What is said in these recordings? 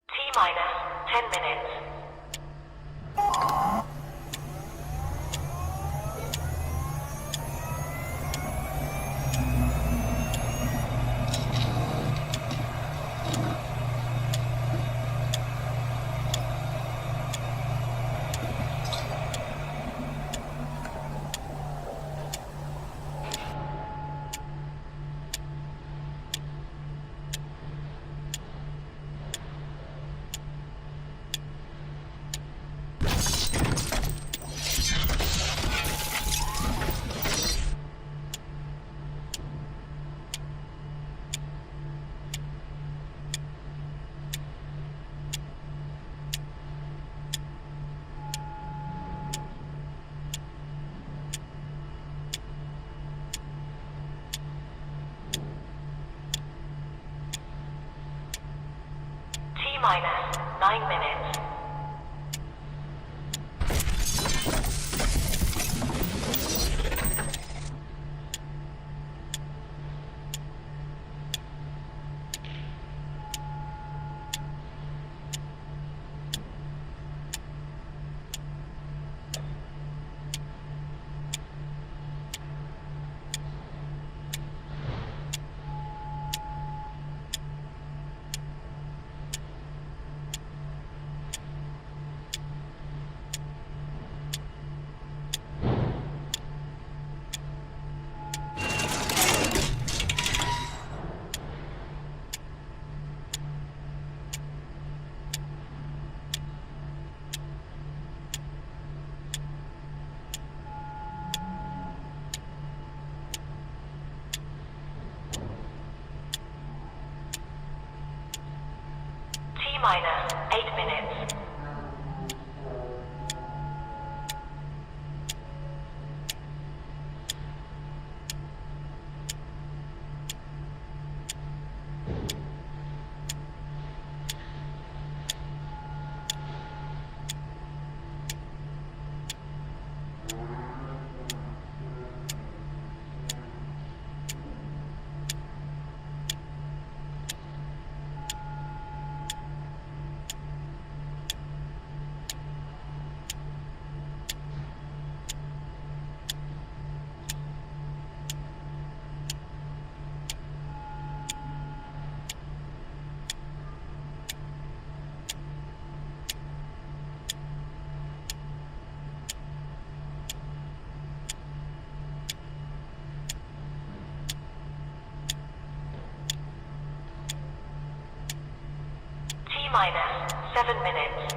T-minus 10 minutes. T-minus 9 minutes. T-minus 8 minutes. T-minus 7 minutes.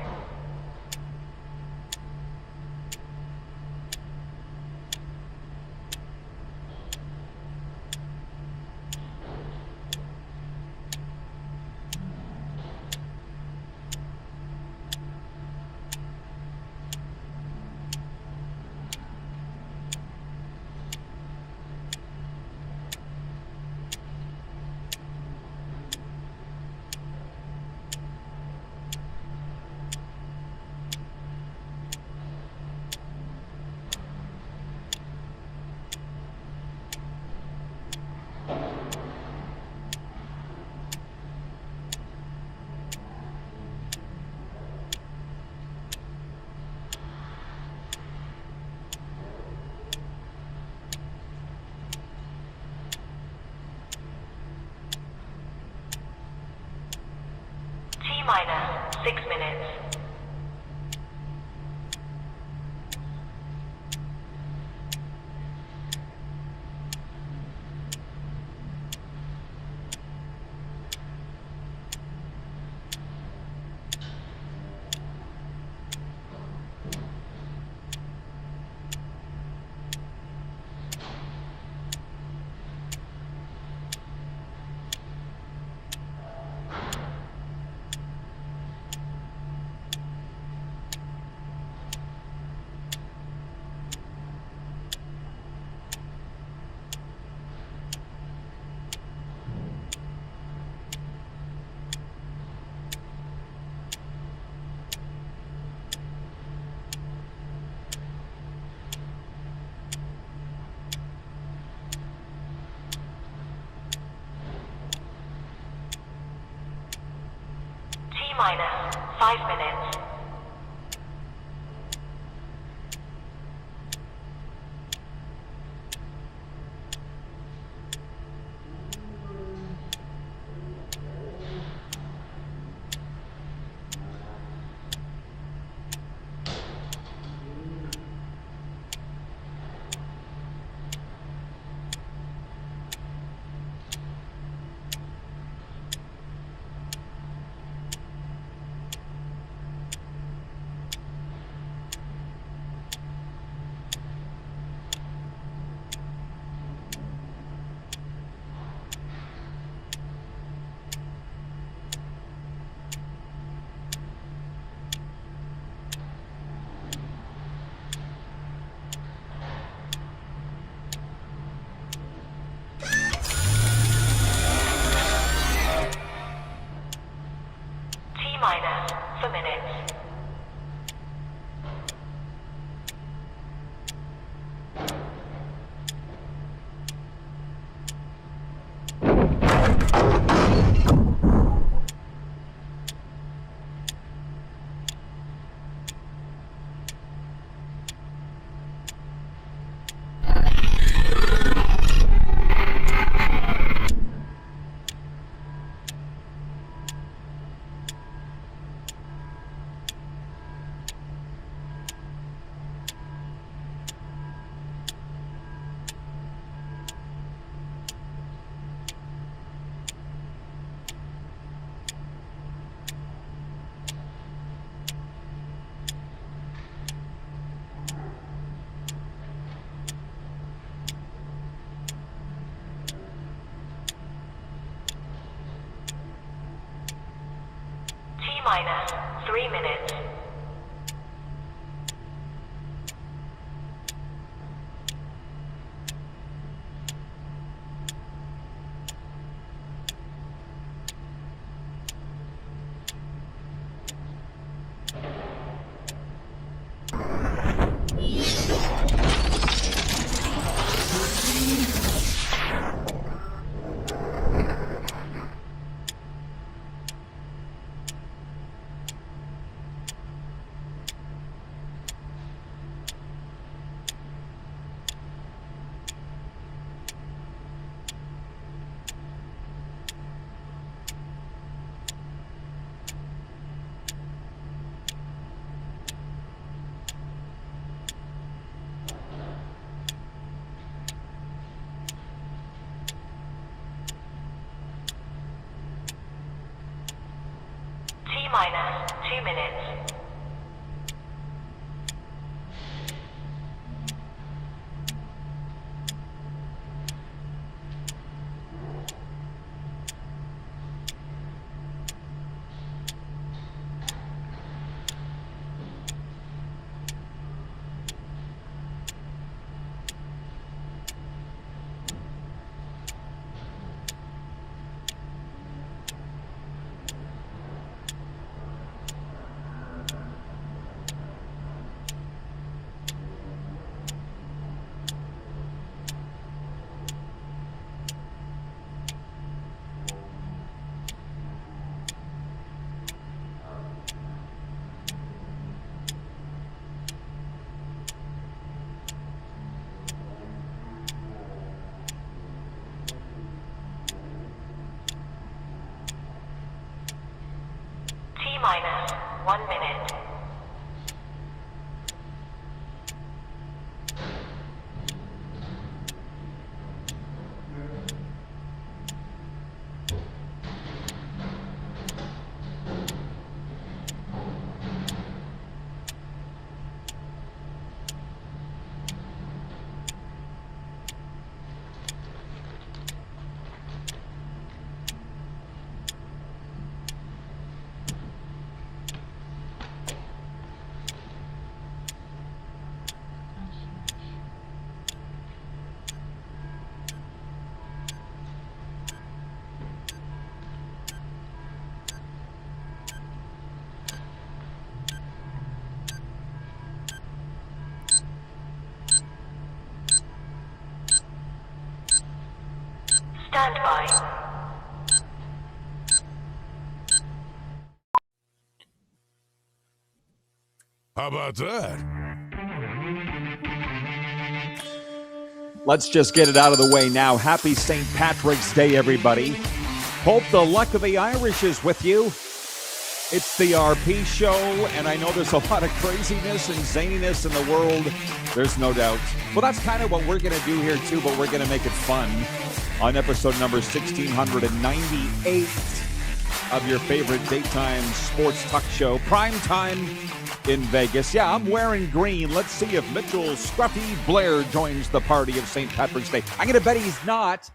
T-minus 6 minutes. minus 5 minutes. Minus for minutes. Minus 3 minutes. Minus 2 minutes. Minus 1 minute. Stand by. How about that? Let's just get it out of the way now. Happy St. Patrick's Day, everybody. Hope the luck of the Irish is with you. It's the RP show, and I know there's a lot of craziness and zaniness in the world. There's no doubt. Well, that's kind of what we're going to do here, too, but we're going to make it fun on episode number 1698 of your favorite daytime sports talk show, Prime Time in Vegas. Yeah, I'm wearing green. Let's see if Mitchell Scruffy Blair joins the party of St. Patrick's Day. I'm going to bet he's not.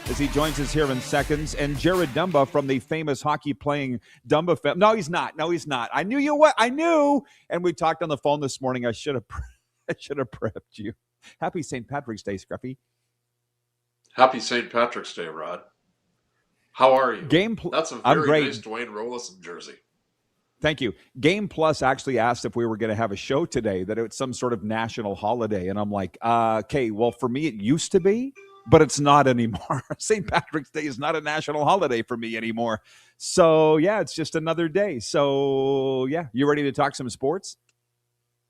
As he joins us here in seconds. And Jared Dumba from the famous hockey-playing Dumba film. No, he's not. I knew you what? I knew. And we talked on the phone this morning. I should have prepped you. Happy St. Patrick's Day, Scruffy. Happy St. Patrick's Day, Rod. How are you? That's a very nice Dwayne Rollison jersey. Thank you. Game Plus actually asked if we were going to have a show today, that it's some sort of national holiday. And I'm like, okay, well, for me, it used to be, but it's not anymore. St. Patrick's Day is not a national holiday for me anymore. So, yeah, it's just another day. So, yeah, you ready to talk some sports?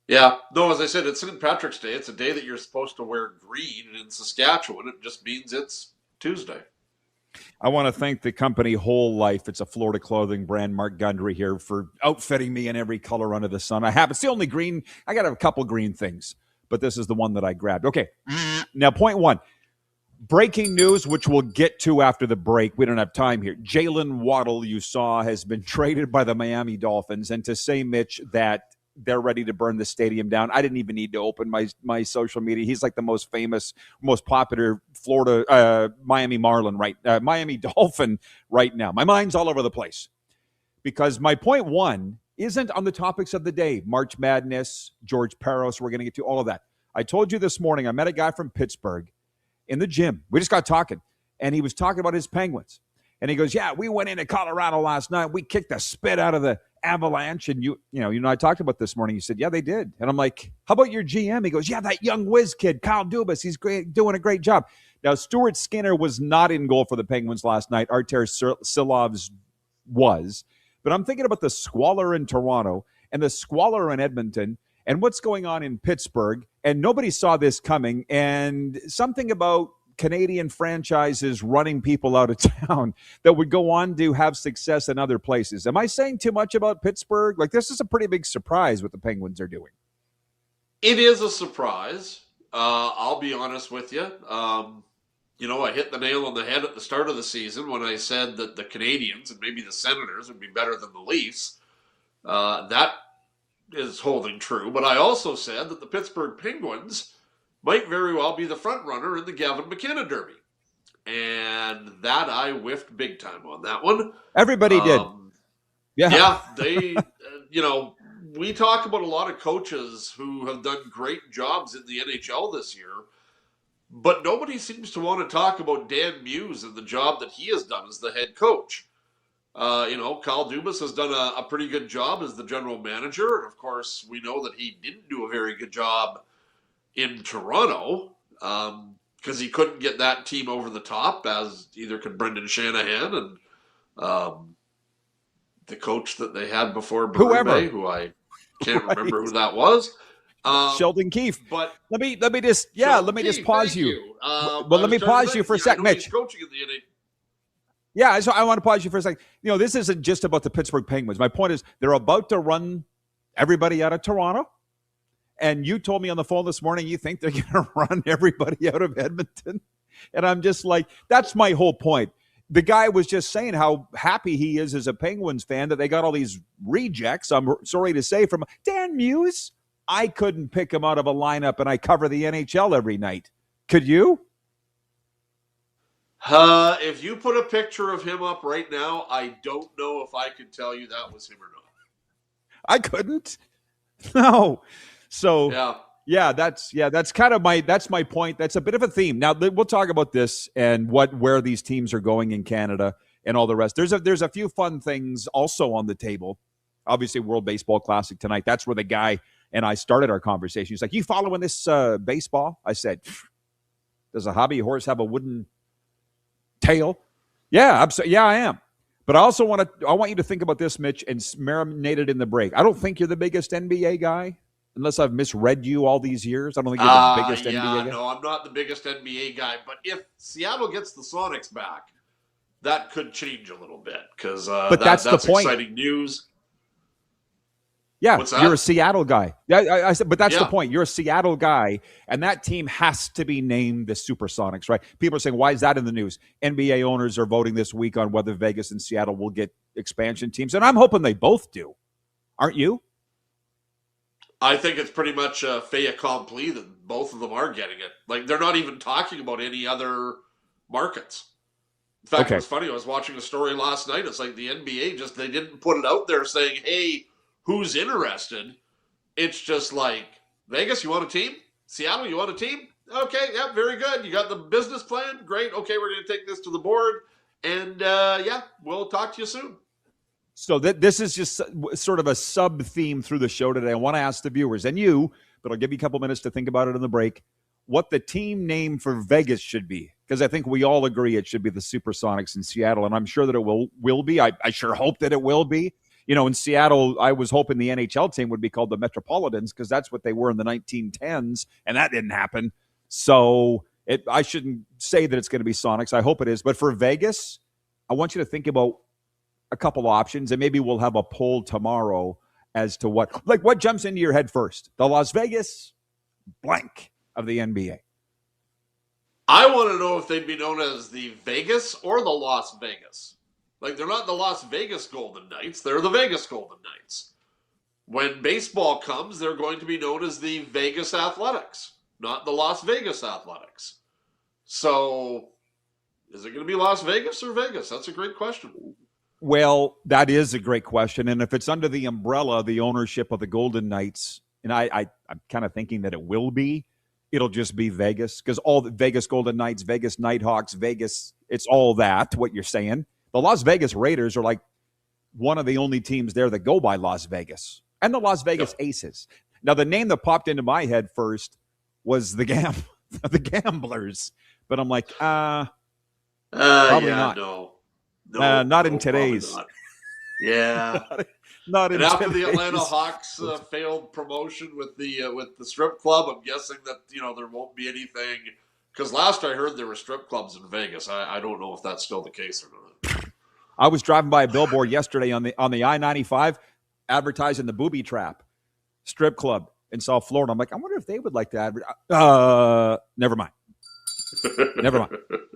Yeah. No, as I said, it's St. Patrick's Day. It's a day that you're supposed to wear green. And in Saskatchewan, it just means it's Tuesday. I want to thank the company Whole Life. It's a Florida clothing brand, Mark Gundry here, for outfitting me in every color under the sun. I have. It's the only green. I got a couple green things, but this is the one that I grabbed. Okay. Now, point one. Breaking news, which we'll get to after the break. We don't have time here. Jalen Waddle, you saw, has been traded by the Miami Dolphins. And to say, Mitch, that they're ready to burn the stadium down, I didn't even need to open my social media. He's like the most famous, most popular Florida Miami Dolphin right now. My mind's all over the place because my point one isn't on the topics of the day. March Madness, George Peros, we're going to get to all of that. I told you this morning, I met a guy from Pittsburgh in the gym. We just got talking, and he was talking about his Penguins. And he goes, yeah, we went into Colorado last night. We kicked the spit out of the Avalanche. And you know, I talked about this morning. He said, yeah, they did. And I'm like, how about your GM? He goes, yeah, that young whiz kid, Kyle Dubas. He's great, doing a great job. Now, Stuart Skinner was not in goal for the Penguins last night. Artur Silovs was. But I'm thinking about the squalor in Toronto and the squalor in Edmonton and what's going on in Pittsburgh. And nobody saw this coming. And something about Canadian franchises running people out of town that would go on to have success in other places. Am I saying too much about Pittsburgh? Like, this is a pretty big surprise what the Penguins are doing. It is a surprise. I'll be honest with you. I hit the nail on the head at the start of the season when I said that the Canadians and maybe the Senators would be better than the Leafs. That is holding true. But I also said that the Pittsburgh Penguins might very well be the front runner in the Gavin McKenna Derby. And that I whiffed big time on that one. Everybody did. Yeah, they, we talk about a lot of coaches who have done great jobs in the NHL this year, but nobody seems to want to talk about Dan Muse and the job that he has done as the head coach. Kyle Dubas has done a pretty good job as the general manager. And of course, we know that he didn't do a very good job in Toronto because he couldn't get that team over the top, as either could Brendan Shanahan and the coach that they had before Berube, who I can't remember who that was. Sheldon Keefe. But let me just pause you. Let me pause you for a second, Mitch. He's coaching in the NHL. Yeah, so I want to pause you for a second. This isn't just about the Pittsburgh Penguins. My point is they're about to run everybody out of Toronto. And you told me on the phone this morning you think they're going to run everybody out of Edmonton. And I'm just like, that's my whole point. The guy was just saying how happy he is as a Penguins fan that they got all these rejects, I'm sorry to say, from Dan Muse. I couldn't pick him out of a lineup, and I cover the NHL every night. Could you? If you put a picture of him up right now, I don't know if I could tell you that was him or not. I couldn't. No. So that's kind of my point. That's a bit of a theme. Now we'll talk about this and where these teams are going in Canada and all the rest. There's a few fun things also on the table. Obviously, World Baseball Classic tonight. That's where the guy and I started our conversation. He's like, "You following this baseball?" I said, "Does a hobby horse have a wooden tail?" Yeah, I am. But I want you to think about this, Mitch, and marinate it in the break. I don't think you're the biggest NBA guy, unless I've misread you all these years. I don't think you're the biggest NBA guy. No, I'm not the biggest NBA guy. But if Seattle gets the Sonics back, that could change a little bit because that's the point. Exciting news. Yeah, you're a Seattle guy. Yeah, I said, but that's the point. You're a Seattle guy, and that team has to be named the Supersonics, right? People are saying, why is that in the news? NBA owners are voting this week on whether Vegas and Seattle will get expansion teams, and I'm hoping they both do. Aren't you? I think it's pretty much a fait accompli that both of them are getting it. Like, they're not even talking about any other markets. In fact, It was funny. I was watching a story last night. It's like the NBA they didn't put it out there saying, hey, who's interested? It's just like, Vegas, you want a team? Seattle, you want a team? Okay, yeah, very good. You got the business plan? Great. Okay, we're going to take this to the board. And, we'll talk to you soon. So this is just sort of a sub-theme through the show today. I want to ask the viewers, and you, but I'll give you a couple minutes to think about it in the break, what the team name for Vegas should be. Because I think we all agree it should be the Supersonics in Seattle, and I'm sure that it will be. I sure hope that it will be. You know, in Seattle, I was hoping the NHL team would be called the Metropolitans because that's what they were in the 1910s, and that didn't happen. So I shouldn't say that it's going to be Sonics. I hope it is. But for Vegas, I want you to think about a couple options, and maybe we'll have a poll tomorrow as to what jumps into your head first. The Las Vegas blank of the NBA. I want to know if they'd be known as the Vegas or the Las Vegas. Like, they're not the Las Vegas Golden Knights. They're the Vegas Golden Knights. When baseball comes, they're going to be known as the Vegas Athletics, not the Las Vegas Athletics. So, is it going to be Las Vegas or Vegas? That's a great question. Well, that is a great question. And if it's under the umbrella of the ownership of the Golden Knights, and I'm kind of thinking that it will be, it'll just be Vegas. Because all the Vegas Golden Knights, Vegas Nighthawks, Vegas, it's all that, what you're saying. The Las Vegas Raiders are like one of the only teams there that go by Las Vegas. And the Las Vegas Aces. Now, the name that popped into my head first was the Gamblers. But I'm like, probably not. No, not in today's. Not. Yeah. not in after today's. the Atlanta Hawks failed promotion with the strip club, I'm guessing that there won't be anything. Because last I heard there were strip clubs in Vegas. I don't know if that's still the case or not. I was driving by a billboard yesterday on the I-95 advertising the Booby Trap strip club in South Florida. I'm like, I wonder if they would like to advertise. Never mind.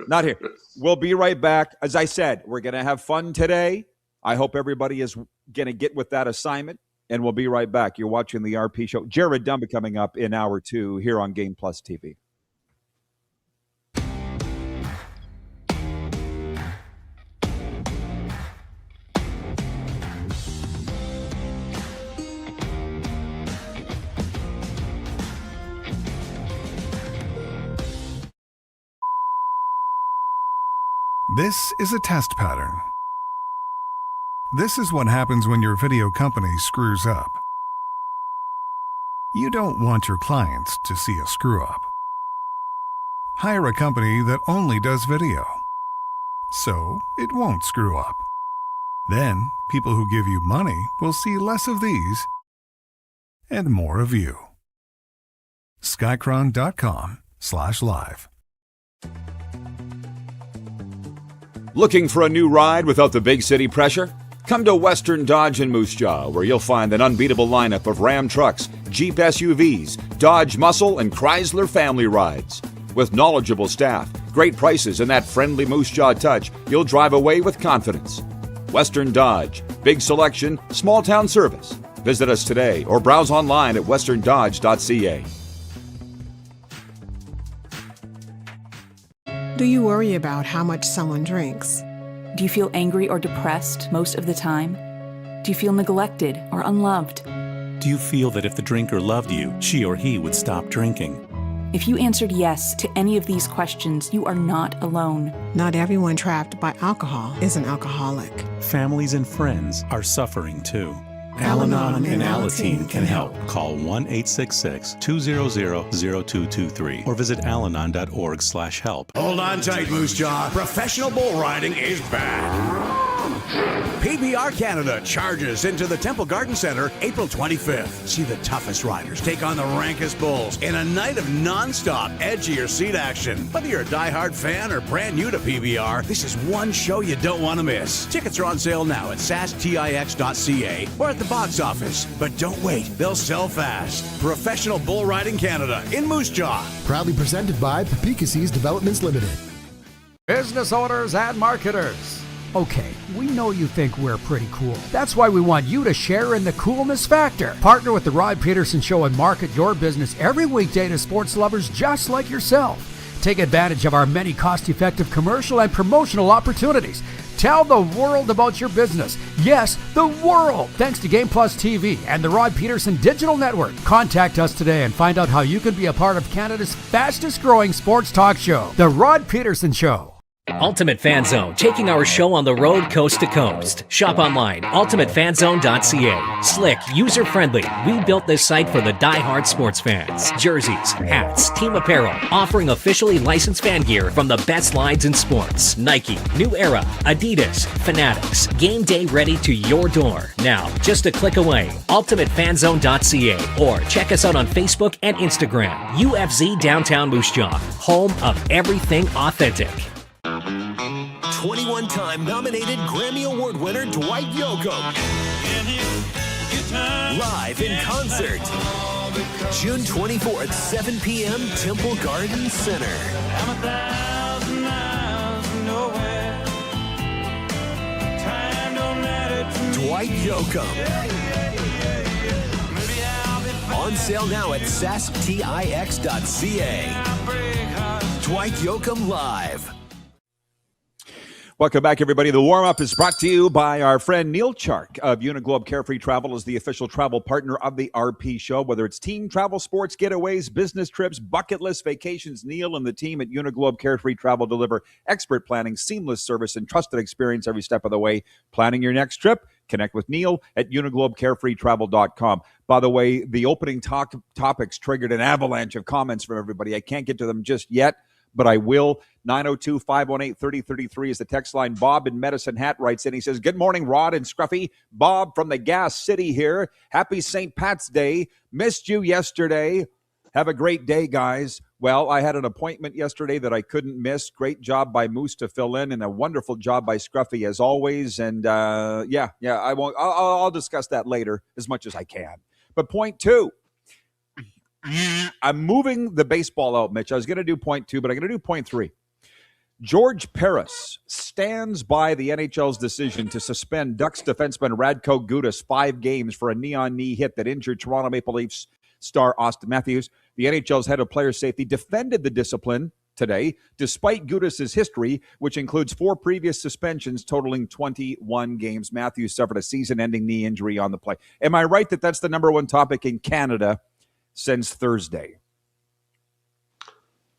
Not here. We'll be right back. As I said, we're going to have fun today. I hope everybody is going to get with that assignment, and we'll be right back. You're watching the RP Show. Jared Dumba coming up in hour 2 here on Game Plus TV. This is a test pattern. This is what happens when your video company screws up. You don't want your clients to see a screw-up. Hire a company that only does video, so it won't screw up. Then, people who give you money will see less of these and more of you. Skycron.com/live. Looking for a new ride without the big city pressure? Come to Western Dodge in Moose Jaw, where you'll find an unbeatable lineup of Ram trucks, Jeep SUVs, Dodge Muscle, and Chrysler family rides. With knowledgeable staff, great prices, and that friendly Moose Jaw touch, you'll drive away with confidence. Western Dodge. Big selection, small town service. Visit us today or browse online at westerndodge.ca. Do you worry about how much someone drinks? Do you feel angry or depressed most of the time? Do you feel neglected or unloved? Do you feel that if the drinker loved you, she or he would stop drinking? If you answered yes to any of these questions, you are not alone. Not everyone trapped by alcohol is an alcoholic. Families and friends are suffering too. Al-Anon and Alateen can help. Call 1-866-200-0223 or visit alanon.org/help. Hold on tight, Moose Jaw. Professional bull riding is back. PBR Canada charges into the Temple Garden Centre April 25th. See the toughest riders take on the rankest bulls in a night of non-stop edge-of-your-seat action. Whether you're a diehard fan or brand new to PBR, this is one show you don't want to miss. Tickets are on sale now at sastix.ca or at the box office. But don't wait, they'll sell fast. Professional Bull Riding Canada in Moose Jaw. Proudly presented by Papikassis Developments Limited. Business owners and marketers. Okay, we know you think we're pretty cool. That's why we want you to share in the coolness factor. Partner with the Rod Pedersen Show and market your business every weekday to sports lovers just like yourself. Take advantage of our many cost-effective commercial and promotional opportunities. Tell the world about your business. Yes, the world. Thanks to Game Plus TV and the Rod Pedersen Digital Network. Contact us today and find out how you can be a part of Canada's fastest growing sports talk show, The Rod Pedersen Show. Ultimate Fan Zone, taking our show on the road coast to coast. Shop online, ultimatefanzone.ca. Slick, user-friendly. We built this site for the die-hard sports fans. Jerseys, hats, team apparel, offering officially licensed fan gear from the best lines in sports. Nike, New Era, Adidas, Fanatics. Game day ready to your door. Now, just a click away. ultimatefanzone.ca or check us out on Facebook and Instagram. UFZ Downtown Moose Jaw, home of everything authentic. 21-time nominated Grammy Award winner Dwight Yoakam. Live in concert. June 24th, 7 p.m., Temple Garden Center. Dwight Yoakam. On sale now at sastix.ca. Dwight Yoakam Live. Welcome back, everybody. The warm-up is brought to you by our friend Neil Chark of Uniglobe Carefree Travel, is the official travel partner of the RP Show. Whether it's team travel, sports getaways, business trips, bucket list vacations, Neil and the team at Uniglobe Carefree Travel deliver expert planning, seamless service, and trusted experience every step of the way. Planning your next trip? Connect with Neil at uniglobecarefreetravel.com. By the way, the opening topics triggered an avalanche of comments from everybody. I can't get to them just yet, but I will. 902-518-3033 is the text line. Bob in Medicine Hat writes in. He says, good morning, Rod and Scruffy. Bob from the Gas City here. Happy St. Pat's Day. Missed you yesterday. Have a great day, guys. Well, I had an appointment yesterday that I couldn't miss. Great job by Moose to fill in, and a wonderful job by Scruffy as always. And I'll discuss that later as much as I can. But point two. I'm moving the baseball out, Mitch. I was going to do point two, but I'm going to do point three. George Paris stands by the NHL's decision to suspend Ducks defenseman Radko Gudas 5 games for a knee-on-knee hit that injured Toronto Maple Leafs star Austin Matthews. The NHL's head of player safety defended the discipline today, despite Gudas's history, which includes 4 previous suspensions totaling 21 games. Matthews suffered a season-ending knee injury on the play. Am I right that that's the number one topic in Canada since Thursday?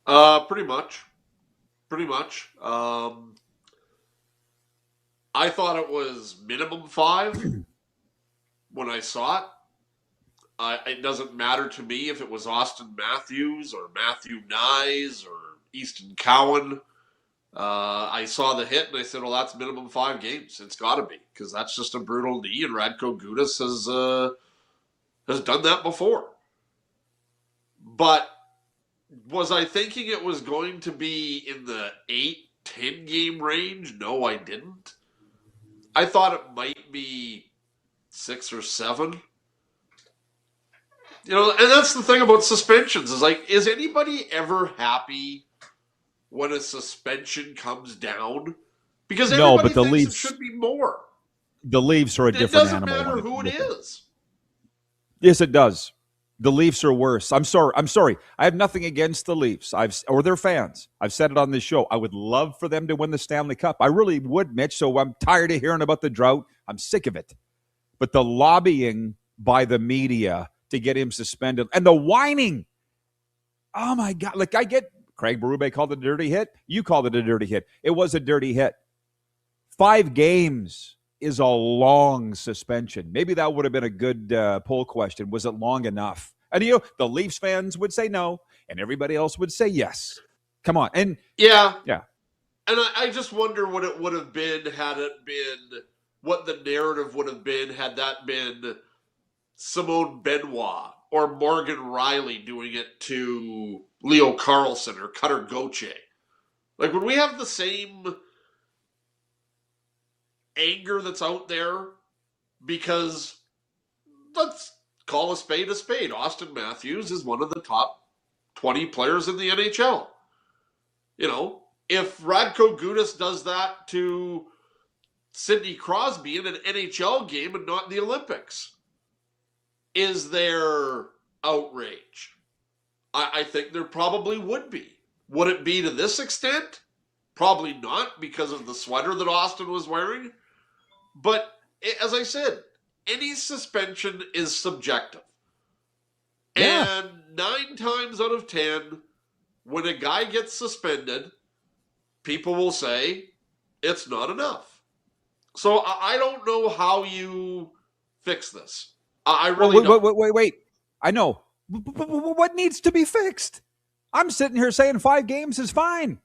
Pretty much. I thought it was minimum 5 when I saw it. It doesn't matter to me if it was Austin Matthews or Matthew Nyes or Easton Cowan. I saw the hit and I said, well, that's minimum 5 games. It's got to be, because that's just a brutal knee, and Radko Gudas has done that before. But was I thinking it was going to be in the 8-10 game range? No, I didn't. I thought it might be 6 or 7. You know, and that's the thing about suspensions, is like, is anybody ever happy when a suspension comes down? Because everybody thinks Leafs, it should be more. The Leafs are a different animal. It doesn't matter who it is. Yes, it does. The Leafs are worse. I'm sorry. I have nothing against the Leafs or their fans. I've said it on this show. I would love for them to win the Stanley Cup. I really would, Mitch. So I'm tired of hearing about the drought. I'm sick of it. But the lobbying by the media to get him suspended and the whining. Oh, my God. Like, I get Craig Berube called it a dirty hit. You called it a dirty hit. It was a dirty hit. 5 games is a long suspension. Maybe that would have been a good poll question. Was it long enough? And the Leafs fans would say no, and everybody else would say yes. Come on. And yeah. And I just wonder what it would have been had it been what the narrative would have been had that been Simone Benoit or Morgan Riley doing it to Leo Carlson or Cutter Gauthier. Like, when we have the same anger that's out there, because let's call a spade a spade. Austin Matthews is one of the top 20 players in the NHL. You know, if Radko Gudas does that to Sidney Crosby in an NHL game and not the Olympics, is there outrage? I think there probably would be. Would it be to this extent? Probably not, because of the sweater that Austin was wearing. But as I said, any suspension is subjective. Yeah. And 9 times out of 10, when a guy gets suspended, people will say it's not enough. So I don't know how you fix this. I really don't. Wait. I know. What needs to be fixed? I'm sitting here saying 5 games is fine.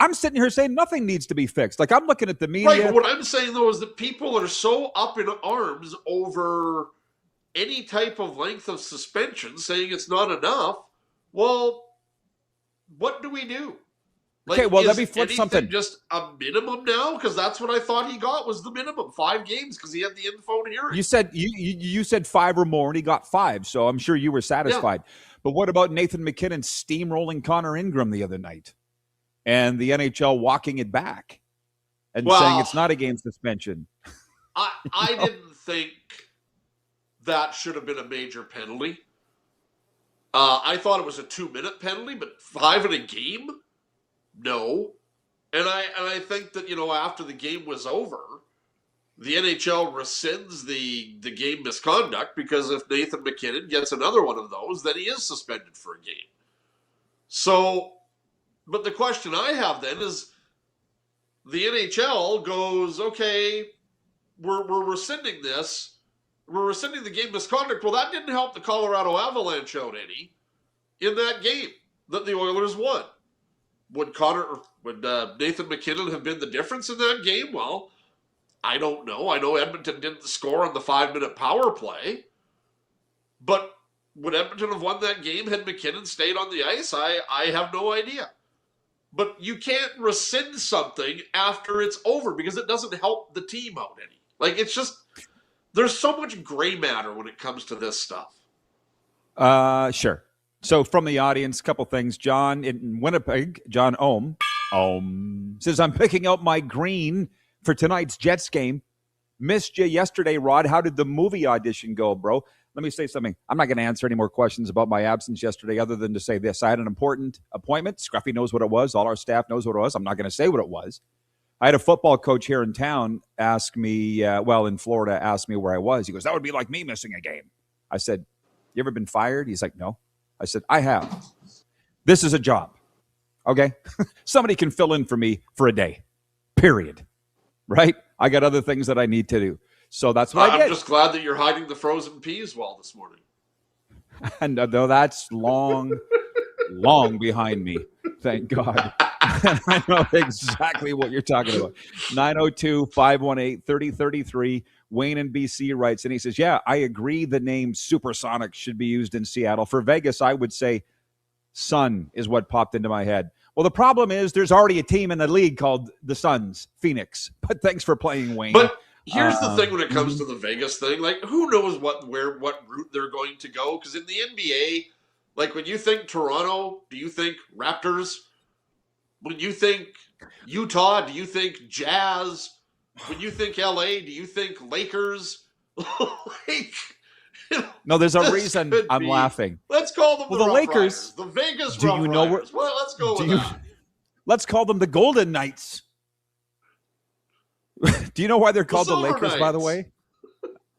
I'm sitting here saying nothing needs to be fixed. Like, I'm looking at the media. Right, but what I'm saying, though, is that people are so up in arms over any type of length of suspension, saying it's not enough. Well, what do we do? Like, okay, well, let me flip anything something. Just a minimum now? Because that's what I thought he got, was the minimum, 5 games, because he had the in-phone hearing. You said 5 or more, and he got 5, so I'm sure you were satisfied. Yeah. But what about Nathan McKinnon steamrolling Connor Ingram the other night? And the NHL walking it back and saying it's not a game suspension. I didn't think that should have been a major penalty. I thought it was a 2-minute penalty, but 5 in a game? No. And I think that, after the game was over, the NHL rescinds the game misconduct, because if Nathan McKinnon gets another one of those, then he is suspended for a game. So, but the question I have then is, the NHL goes, okay, we're rescinding this. We're rescinding the game misconduct. Well, that didn't help the Colorado Avalanche out any in that game that the Oilers won. Would Nathan McKinnon have been the difference in that game? Well, I don't know. I know Edmonton didn't score on the 5-minute power play. But would Edmonton have won that game had McKinnon stayed on the ice? I have no idea. But you can't rescind something after it's over, because it doesn't help the team out any. Like, it's just, there's so much gray matter when it comes to this stuff. Sure. So from the audience, a couple things. John in Winnipeg, John Ohm says, I'm picking out my green for tonight's Jets game. Missed you yesterday, Rod. How did the movie audition go, bro? Let me say something. I'm not going to answer any more questions about my absence yesterday, other than to say this. I had an important appointment. Scruffy knows what it was. All our staff knows what it was. I'm not going to say what it was. I had a football coach here in town ask me, in Florida, ask me where I was. He goes, that would be like me missing a game. I said, you ever been fired? He's like, no. I said, I have. This is a job. Okay? Somebody can fill in for me for a day. Period. Right? I got other things that I need to do. So that's what I did. I'm just glad that you're hiding the frozen peas well this morning. And though that's long behind me, thank God. I know exactly what you're talking about. 902-518-3033. Wayne in BC writes, and he says, yeah, I agree the name Supersonics should be used in Seattle. For Vegas, I would say Sun is what popped into my head. Well, the problem is there's already a team in the league called the Suns, Phoenix. But thanks for playing, Wayne. But here's the thing when it comes to the Vegas thing. Like, who knows what route they're going to go? Because in the NBA, like, when you think Toronto, do you think Raptors? When you think Utah, do you think Jazz? When you think LA, do you think Lakers? No, there's a reason I'm laughing. Let's call them the Lakers. Riders, the Vegas Rough Riders. Well, let's go with that. Let's call them the Golden Knights. Do you know why they're called the Lakers, Knights. by the way?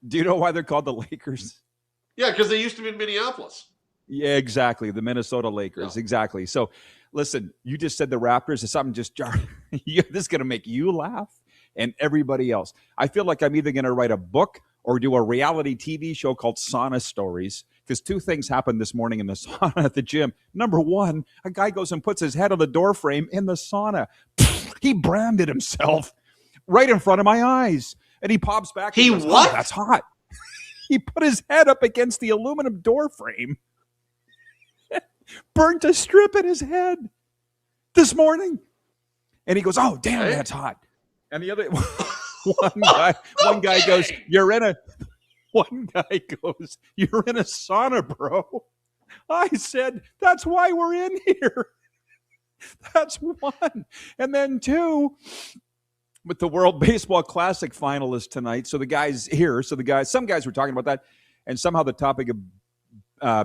Do you know why they're called the Lakers? Yeah, because they used to be in Minneapolis. Yeah, exactly. The Minnesota Lakers. Yeah. Exactly. So, listen, you just said the Raptors. Is something just jarring? This is going to make you laugh and everybody else. I feel like I'm either going to write a book or do a reality TV show called Sauna Stories, because 2 things happened this morning in the sauna at the gym. Number 1, a guy goes and puts his head on the door frame in the sauna. He branded himself. right in front of my eyes. And he pops back. He and goes, what? "Oh, that's hot." He put his head up against the aluminum door frame. Burnt a strip in his head this morning. And he goes, "Oh, damn, that's hot." And the other one guy goes, "You're in a sauna, bro." I said, "That's why we're in here." That's one. And then two, with the World Baseball Classic finalists tonight. So the guys here, some guys were talking about that, and somehow the topic of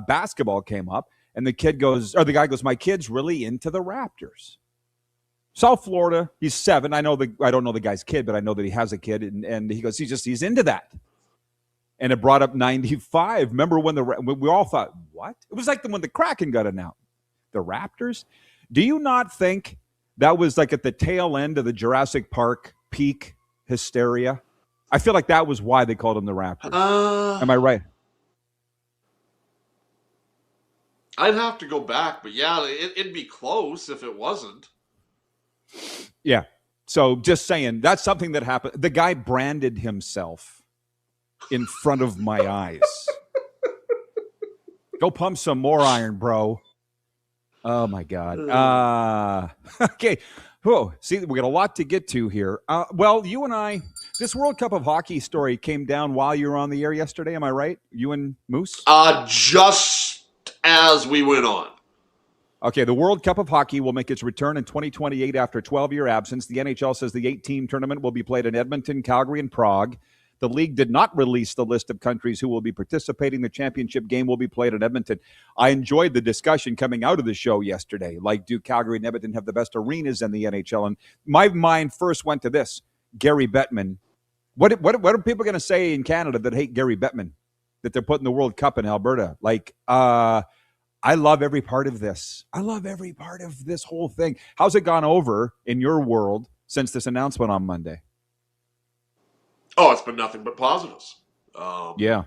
basketball came up, and the guy goes, "My kid's really into the Raptors." South Florida, he's 7. I don't know the guy's kid, but I know that he has a kid, and he goes, he's into that. And it brought up 95. Remember when we all thought, what? It was like when the Kraken got announced. The Raptors? Do you not think that was like at the tail end of the Jurassic Park peak hysteria? I feel like that was why they called them the Raptors. Am I right? I'd have to go back, but yeah, it'd be close if it wasn't. Yeah. So just saying, that's something that happened. The guy branded himself in front of my eyes. Go pump some more iron, bro. Oh, my God. Okay. Whoa. See, we got a lot to get to here. Well, you and I, this World Cup of Hockey story came down while you were on the air yesterday. Am I right? You and Moose? Just as we went on. Okay, the World Cup of Hockey will make its return in 2028 after a 12-year absence. The NHL says the 8-team tournament will be played in Edmonton, Calgary, and Prague. The league did not release the list of countries who will be participating. The championship game will be played in Edmonton. I enjoyed the discussion coming out of the show yesterday. Like, do Calgary and Edmonton have the best arenas in the NHL? And my mind first went to this. Gary Bettman. What are people going to say in Canada that hate Gary Bettman? That they're putting the World Cup in Alberta? Like, I love every part of this. I love every part of this whole thing. How's it gone over in your world since this announcement on Monday? Oh, it's been nothing but positives. Yeah.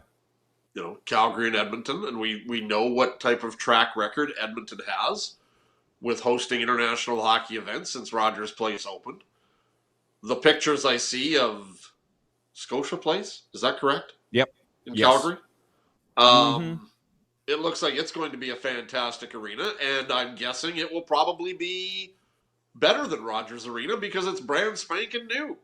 Calgary and Edmonton, and we know what type of track record Edmonton has with hosting international hockey events since Rogers Place opened. The pictures I see of Scotia Place, is that correct? Yep. In Yes. Calgary? It looks like it's going to be a fantastic arena, and I'm guessing it will probably be better than Rogers Arena because it's brand spanking new.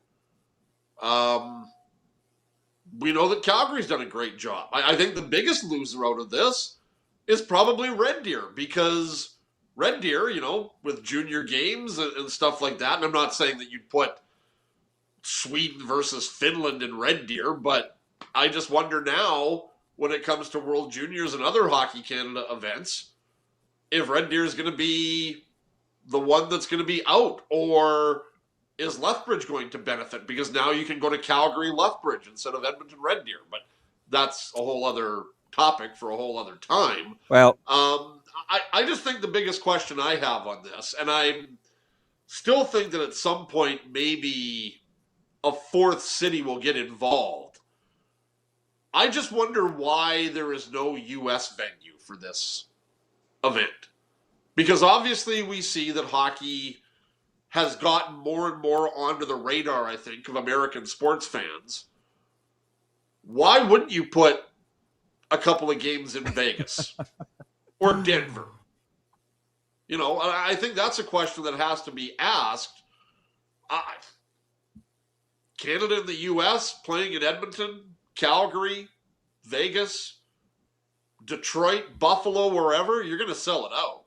We know that Calgary's done a great job. I think the biggest loser out of this is probably Red Deer, because Red Deer, with junior games and stuff like that, and I'm not saying that you'd put Sweden versus Finland in Red Deer, but I just wonder now, when it comes to World Juniors and other Hockey Canada events, if Red Deer is going to be the one that's going to be out, or is Lethbridge going to benefit? Because now you can go to Calgary Lethbridge instead of Edmonton Red Deer. But that's a whole other topic for a whole other time. Well, I just think the biggest question I have on this, and I still think that at some point maybe a fourth city will get involved. I just wonder why there is no U.S. venue for this event. Because obviously we see that hockey has gotten more and more onto the radar, I think, of American sports fans. Why wouldn't you put a couple of games in Vegas or Denver? I think that's a question that has to be asked. Canada and the U.S. playing in Edmonton, Calgary, Vegas, Detroit, Buffalo, wherever, you're going to sell it out.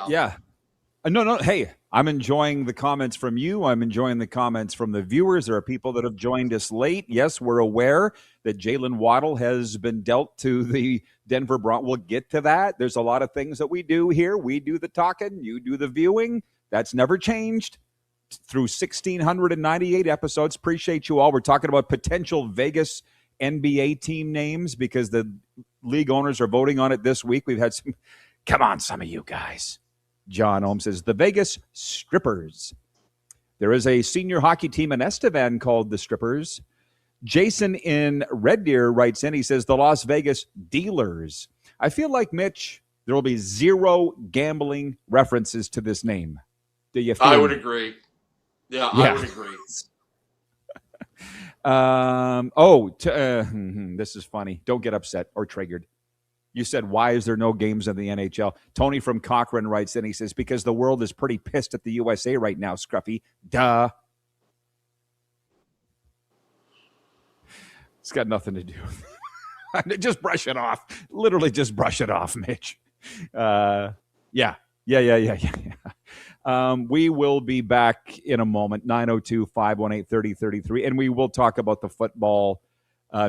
Yeah. No. Hey, I'm enjoying the comments from you. I'm enjoying the comments from the viewers. There are people that have joined us late. Yes, we're aware that Jalen Waddle has been dealt to the Denver Broncos. We'll get to that. There's a lot of things that we do here. We do the talking. You do the viewing. That's never changed through 1,698 episodes. Appreciate you all. We're talking about potential Vegas NBA team names because the league owners are voting on it this week. We've had some... Come on, some of you guys. John Ohm says, the Vegas Strippers. There is a senior hockey team in Estevan called the Strippers. Jason in Red Deer writes in, he says, the Las Vegas Dealers. I feel like, Mitch, there will be zero gambling references to this name. Do you feel I would agree. Yeah, I would agree. This is funny. Don't get upset or triggered. You said, why is there no games in the NHL? Tony from Cochrane writes in, he says, because the world is pretty pissed at the USA right now, Scruffy. Duh. It's got nothing to do with it. Just brush it off. Literally just brush it off, Mitch. Yeah. We will be back in a moment, 902-518-3033, and we will talk about the football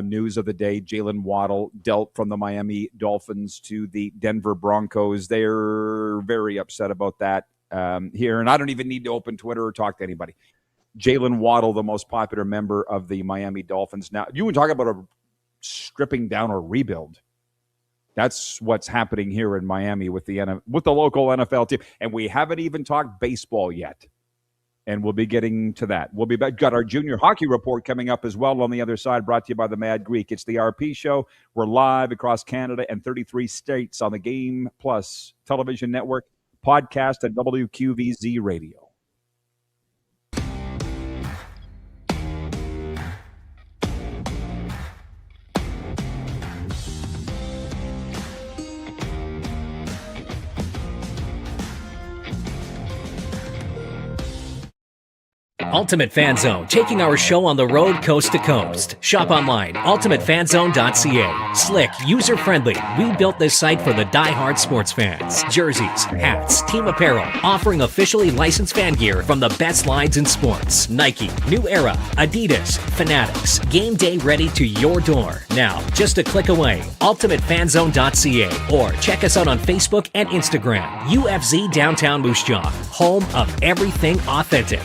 news of the day. Jalen Waddle dealt from the Miami Dolphins to the Denver Broncos. They're very upset about that here, and I don't even need to open Twitter or talk to anybody. Jalen Waddle, the most popular member of the Miami Dolphins. Now, you can talk about a stripping down or rebuild. That's what's happening here in Miami with the local NFL team. And we haven't even talked baseball yet. And we'll be getting to that. We'll be back. Got our junior hockey report coming up as well on the other side, brought to you by the Mad Greek. It's the RP Show. We're live across Canada and 33 states on the Game Plus television network, podcast at WQVZ Radio. Ultimate Fan Zone, taking our show on the road coast to coast. Shop online, ultimatefanzone.ca. Slick, user-friendly. We built this site for the die-hard sports fans. Jerseys, hats, team apparel, offering officially licensed fan gear from the best lines in sports. Nike, New Era, Adidas, Fanatics. Game day ready to your door. Now, just a click away, ultimatefanzone.ca, or check us out on Facebook and Instagram. UFZ Downtown Moose Jaw, home of everything authentic.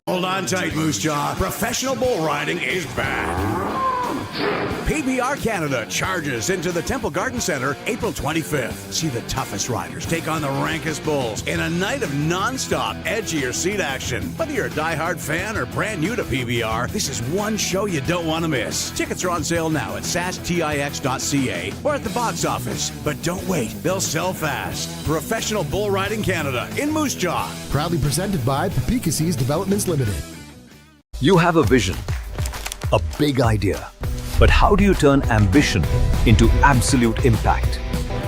Hold on tight, Moose Jaw. Professional bull riding is back. PBR Canada charges into the Temple Garden Center April 25th. See the toughest riders take on the rankest bulls in a night of non-stop edge-of-your-seat action. Whether you're a diehard fan or brand new to PBR, this is one show you don't want to miss. Tickets are on sale now at sastix.ca or at the box office. But don't wait, they'll sell fast. Professional Bull Riding Canada in Moose Jaw. Proudly presented by Papikasi's Developments Limited. You have a vision, a big idea. But how do you turn ambition into absolute impact?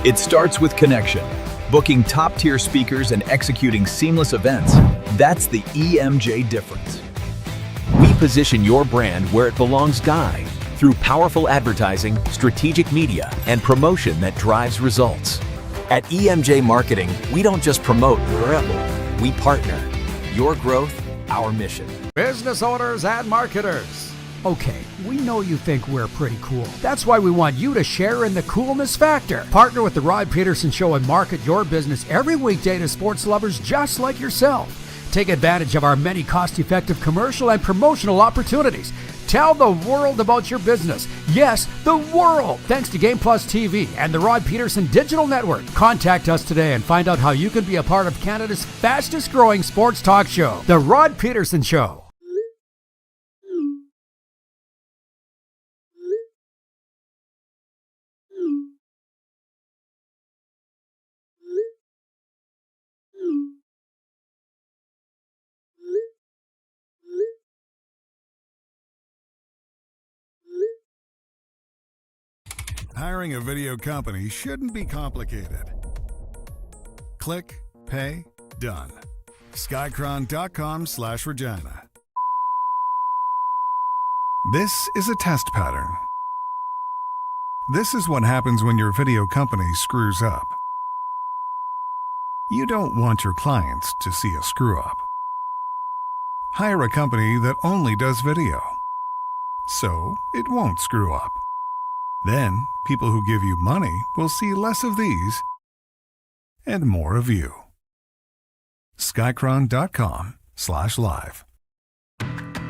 It starts with connection. Booking top-tier speakers and executing seamless events. That's the EMJ difference. We position your brand where it belongs through powerful advertising, strategic media, and promotion that drives results. At EMJ Marketing, we don't just promote, we partner. Your growth, our mission. Business owners and marketers. Okay, we know you think we're pretty cool. That's why we want you to share in the coolness factor. Partner with the Rod Pedersen Show and market your business every weekday to sports lovers just like yourself. Take advantage of our many cost-effective commercial and promotional opportunities. Tell the world about your business. Yes, the world. Thanks to Game Plus TV and the Rod Pedersen Digital Network. Contact us today and find out how you can be a part of Canada's fastest growing sports talk show, The Rod Pedersen Show. Hiring a video company shouldn't be complicated. Click, pay, done. Skycron.com/Regina. This is a test pattern. This is what happens when your video company screws up. You don't want your clients to see a screw up. Hire a company that only does video, so it won't screw up. Then, people who give you money will see less of these and more of you. Skycron.com/live.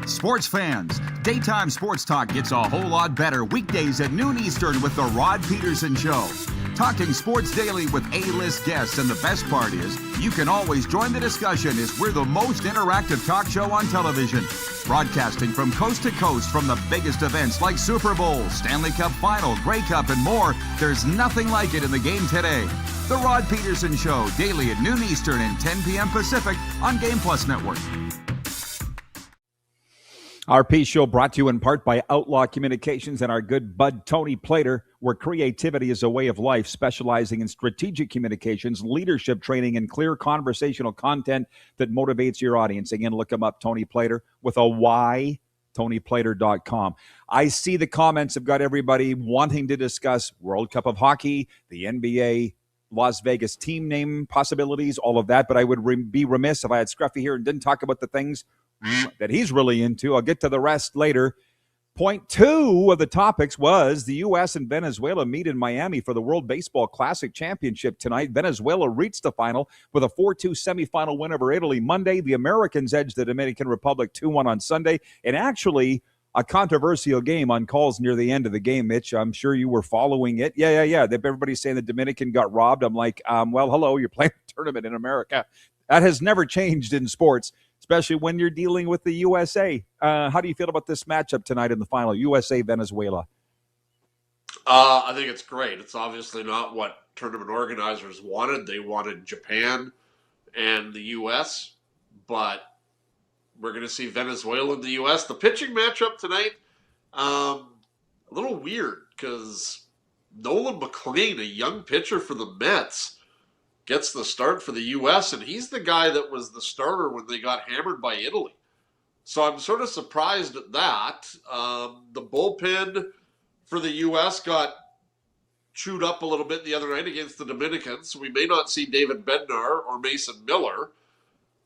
Sports fans, daytime sports talk gets a whole lot better weekdays at noon Eastern with the Rod Pedersen Show. Talking sports daily with A-list guests, and the best part is, you can always join the discussion as we're the most interactive talk show on television. Broadcasting from coast to coast from the biggest events like Super Bowl, Stanley Cup Final, Grey Cup, and more, there's nothing like it in the game today. The Rod Pedersen Show, daily at noon Eastern and 10 p.m. Pacific on Game Plus Network. Our P Show brought to you in part by Outlaw Communications and our good bud Tony Plater, where creativity is a way of life, specializing in strategic communications, leadership training, and clear conversational content that motivates your audience. Again, look him up, Tony Plater, with a Y, TonyPlater.com. I see the comments have got everybody wanting to discuss World Cup of Hockey, the NBA, Las Vegas team name possibilities, all of that, but I would be remiss if I had Scruffy here and didn't talk about the things that he's really into. I'll get to the rest later. Point 2 of the topics was the U.S. and Venezuela meet in Miami for the World Baseball Classic Championship tonight. Venezuela reached the final with a 4-2 semifinal win over Italy Monday. The Americans edged the Dominican Republic 2-1 on Sunday. And actually, a controversial game on calls near the end of the game, Mitch. I'm sure you were following it. Yeah. Everybody's saying the Dominican got robbed. I'm like, well, hello, you're playing a tournament in America. That has never changed in sports, especially when you're dealing with the USA. How do you feel about this matchup tonight in the final, USA-Venezuela? I think it's great. It's obviously not what tournament organizers wanted. They wanted Japan and the U.S., but we're going to see Venezuela and the U.S. The pitching matchup tonight, a little weird because Nolan McLean, a young pitcher for the Mets, gets the start for the U.S., and he's the guy that was the starter when they got hammered by Italy. So I'm sort of surprised at that. The bullpen for the U.S. got chewed up a little bit the other night against the Dominicans, so we may not see David Bednar or Mason Miller.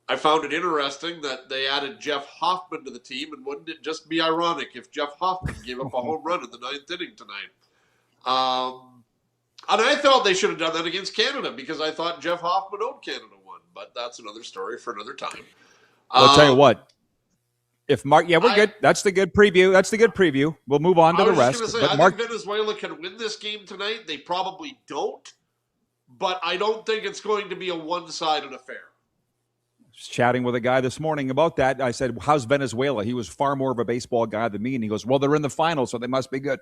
I found it interesting that they added Jeff Hoffman to the team, and wouldn't it just be ironic if Jeff Hoffman gave up a home run in the 9th inning tonight? And I thought they should have done that against Canada because I thought Jeff Hoffman owed Canada one, but that's another story for another time. I'll tell you what. If Mark, we're good. That's the good preview. We'll move on to the rest. I think Venezuela can win this game tonight. They probably don't, but I don't think it's going to be a one-sided affair. Chatting with a guy this morning about that. I said, how's Venezuela? He was far more of a baseball guy than me, and he goes, well, they're in the final, so they must be good.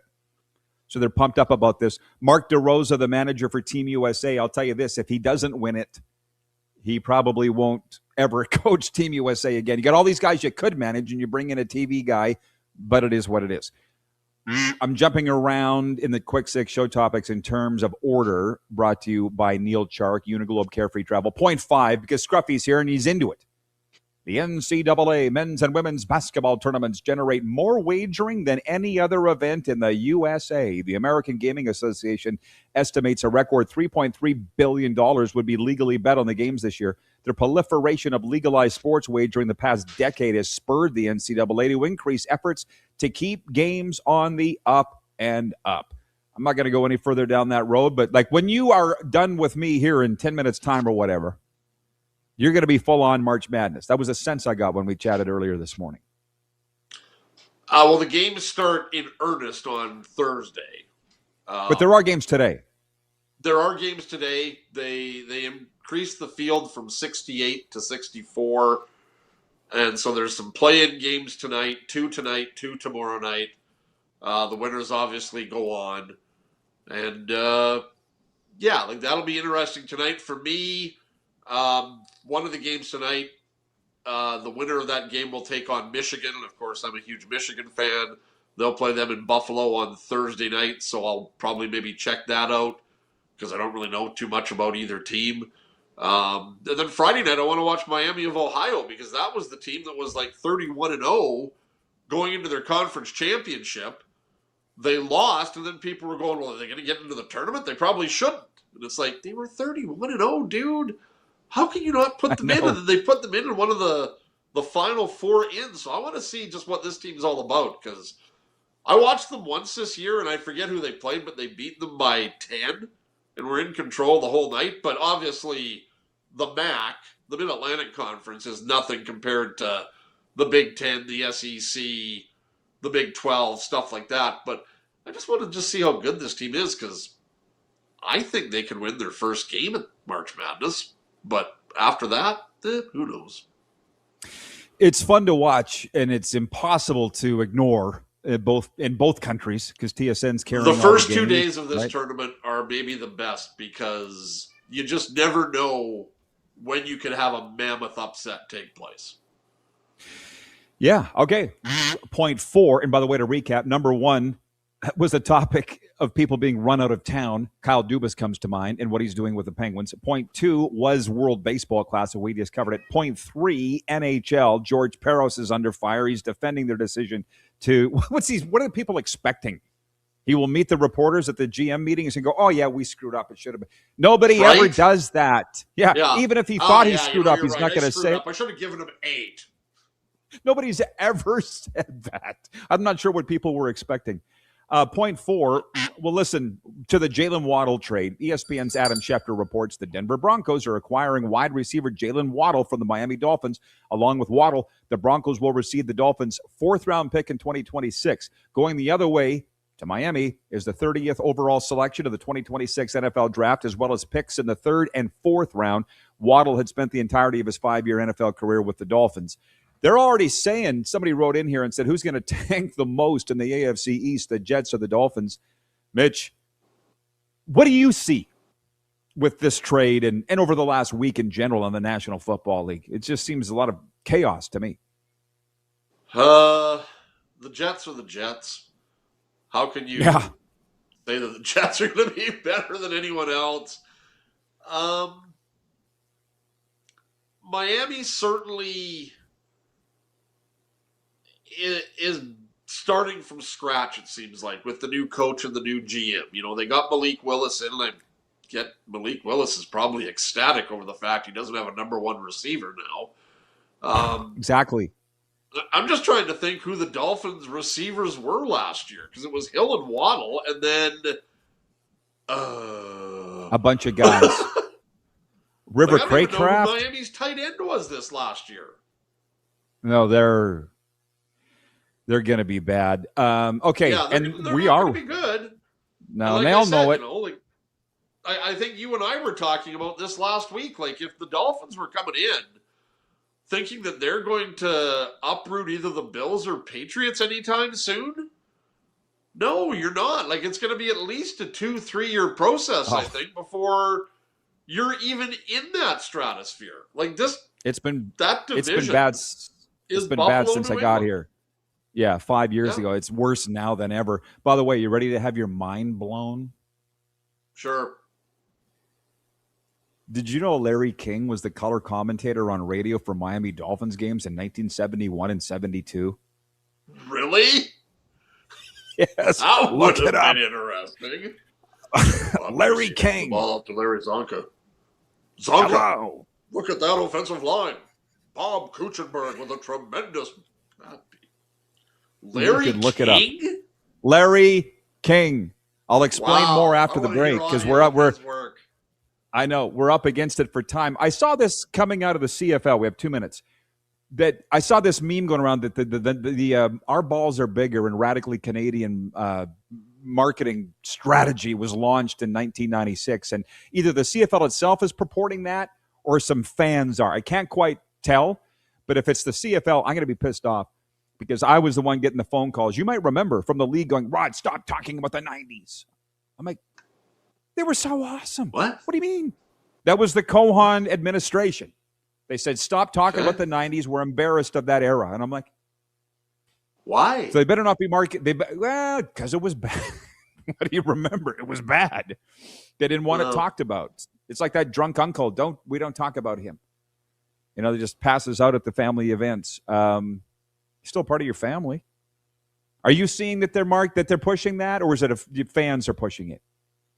So they're pumped up about this. Mark DeRosa, the manager for Team USA, I'll tell you this, if he doesn't win it, he probably won't ever coach Team USA again. You got all these guys you could manage, and you bring in a TV guy, but it is what it is. I'm jumping around in the quick 6 show topics in terms of order, brought to you by Neil Chark, Uniglobe Carefree Travel. Point 5, because Scruffy's here and he's into it. The NCAA men's and women's basketball tournaments generate more wagering than any other event in the USA. The American Gaming Association estimates a record $3.3 billion would be legally bet on the games this year. The proliferation of legalized sports wagering the past decade has spurred the NCAA to increase efforts to keep games on the up and up. I'm not going to go any further down that road, but like when you are done with me here in 10 minutes time or whatever, you're going to be full on March Madness. That was a sense I got when we chatted earlier this morning. Well, the games start in earnest on Thursday. But there are games today. There are games today. They increased the field from 68 to 64. And so there's some play-in games tonight, 2 tomorrow night. The winners obviously go on. And, that'll be interesting tonight. For me, one of the games tonight, the winner of that game will take on Michigan. And, of course, I'm a huge Michigan fan. They'll play them in Buffalo on Thursday night, so I'll probably maybe check that out because I don't really know too much about either team. And then Friday night, I want to watch Miami of Ohio because that was the team that was like 31-0 going into their conference championship. They lost, and then people were going, well, are they going to get into the tournament? They probably shouldn't. And it's like, they were 31-0, dude. How can you not put them in? And then they put them in one of the final 4 in. So I want to see just what this team's all about because I watched them once this year, and I forget who they played, but they beat them by 10 and were in control the whole night. But obviously the MAC, the Mid-Atlantic Conference, is nothing compared to the Big Ten, the SEC, the Big 12, stuff like that. But I just want to see how good this team is because I think they can win their first game at March Madness, but after that, who knows? It's fun to watch, and it's impossible to ignore in both countries because TSN's carrying the first all the 2 games, days of this right? tournament are maybe the best because you just never know when you can have a mammoth upset take place. Yeah. Okay. Point 4. And by the way, to recap, number 1 was the topic of people being run out of town. Kyle Dubas comes to mind and what he's doing with the Penguins. Point 2 was World Baseball Classic. We just covered it. Point 3, NHL. George Peros is under fire. He's defending their decision to what are the people expecting? He will meet the reporters at the GM meetings and go, "Oh yeah, we screwed up. It should have been." Nobody ever does that. Yeah. Even if he thought he screwed up, he's not going to say. I should have given him 8. Nobody's ever said that. I'm not sure what people were expecting. Point 4, well, listen, to the Jalen Waddle trade. ESPN's Adam Schefter reports the Denver Broncos are acquiring wide receiver Jalen Waddle from the Miami Dolphins. Along with Waddle, the Broncos will receive the Dolphins' 4th-round pick in 2026. Going the other way to Miami is the 30th overall selection of the 2026 NFL Draft, as well as picks in the 3rd and 4th round. Waddle had spent the entirety of his 5-year NFL career with the Dolphins. They're already saying, somebody wrote in here and said, who's going to tank the most in the AFC East, the Jets or the Dolphins? Mitch, what do you see with this trade and over the last week in general in the National Football League? It just seems a lot of chaos to me. The Jets are the Jets. How can you say that the Jets are going to be better than anyone else? Miami certainly is starting from scratch, it seems like, with the new coach and the new GM. You know, they got Malik Willis in, and I get Malik Willis is probably ecstatic over the fact he doesn't have a number 1 receiver now. Exactly. I'm just trying to think who the Dolphins receivers were last year, because it was Hill and Waddle, and then a bunch of guys. River Craycraft. I don't even know who Miami's tight end was this last year. No, they're going to be bad. Okay, yeah, and they're we not are going to be good. No, like they all know it. You know, I think you and I were talking about this last week. Like, if the Dolphins were coming in thinking that they're going to uproot either the Bills or Patriots anytime soon, no, you're not. Like, it's going to be at least a 2-3 year process, I think, before you're even in that stratosphere. Like this, it's been that division. It's been bad. It's been bad since I got here. Yeah, 5 years ago. It's worse now than ever. By the way, you ready to have your mind blown? Sure. Did you know Larry King was the color commentator on radio for Miami Dolphins games in 1971 and 72? Really? Yes. That would Look have been interesting. Larry King. Ball up to Larry Zonka. Hello. Look at that offensive line. Bob Kuchenberg with a tremendous. Larry King? Look it up. Larry King. I'll explain more after the break because we're I know we're up against it for time. I saw this coming out of the CFL. We have 2 minutes. That I saw this meme going around that the our balls are bigger and radically Canadian marketing strategy was launched in 1996, and either the CFL itself is purporting that or some fans are. I can't quite tell, but if it's the CFL, I'm going to be pissed off because I was the one getting the phone calls. You might remember from the league going, Rod, stop talking about the 90s. I'm like, they were so awesome. What? What do you mean? That was the Cohan administration. They said, stop talking about the 90s. We're embarrassed of that era. And I'm like, why? So they better not be marketing. Well, because it was bad. What do you remember? It was bad. They didn't want it talked about. It's like that drunk uncle. We don't talk about him. You know, they just passes out at the family events. He's still part of your family. Are you seeing that they're pushing that, or is it fans are pushing it?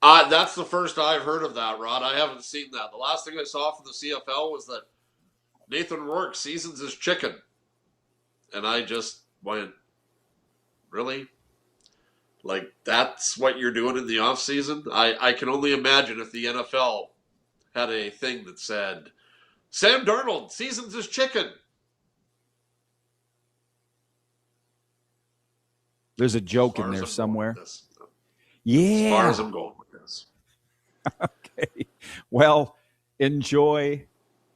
That's the first I've heard of that, Rod. I haven't seen that. The last thing I saw from the CFL was that Nathan Rourke seasons his chicken. And I just went, really? Like, that's what you're doing in the offseason? I can only imagine if the NFL had a thing that said, Sam Darnold seasons his chicken. There's a joke in there somewhere. Yeah. As far as I'm going with this. Okay. Well, enjoy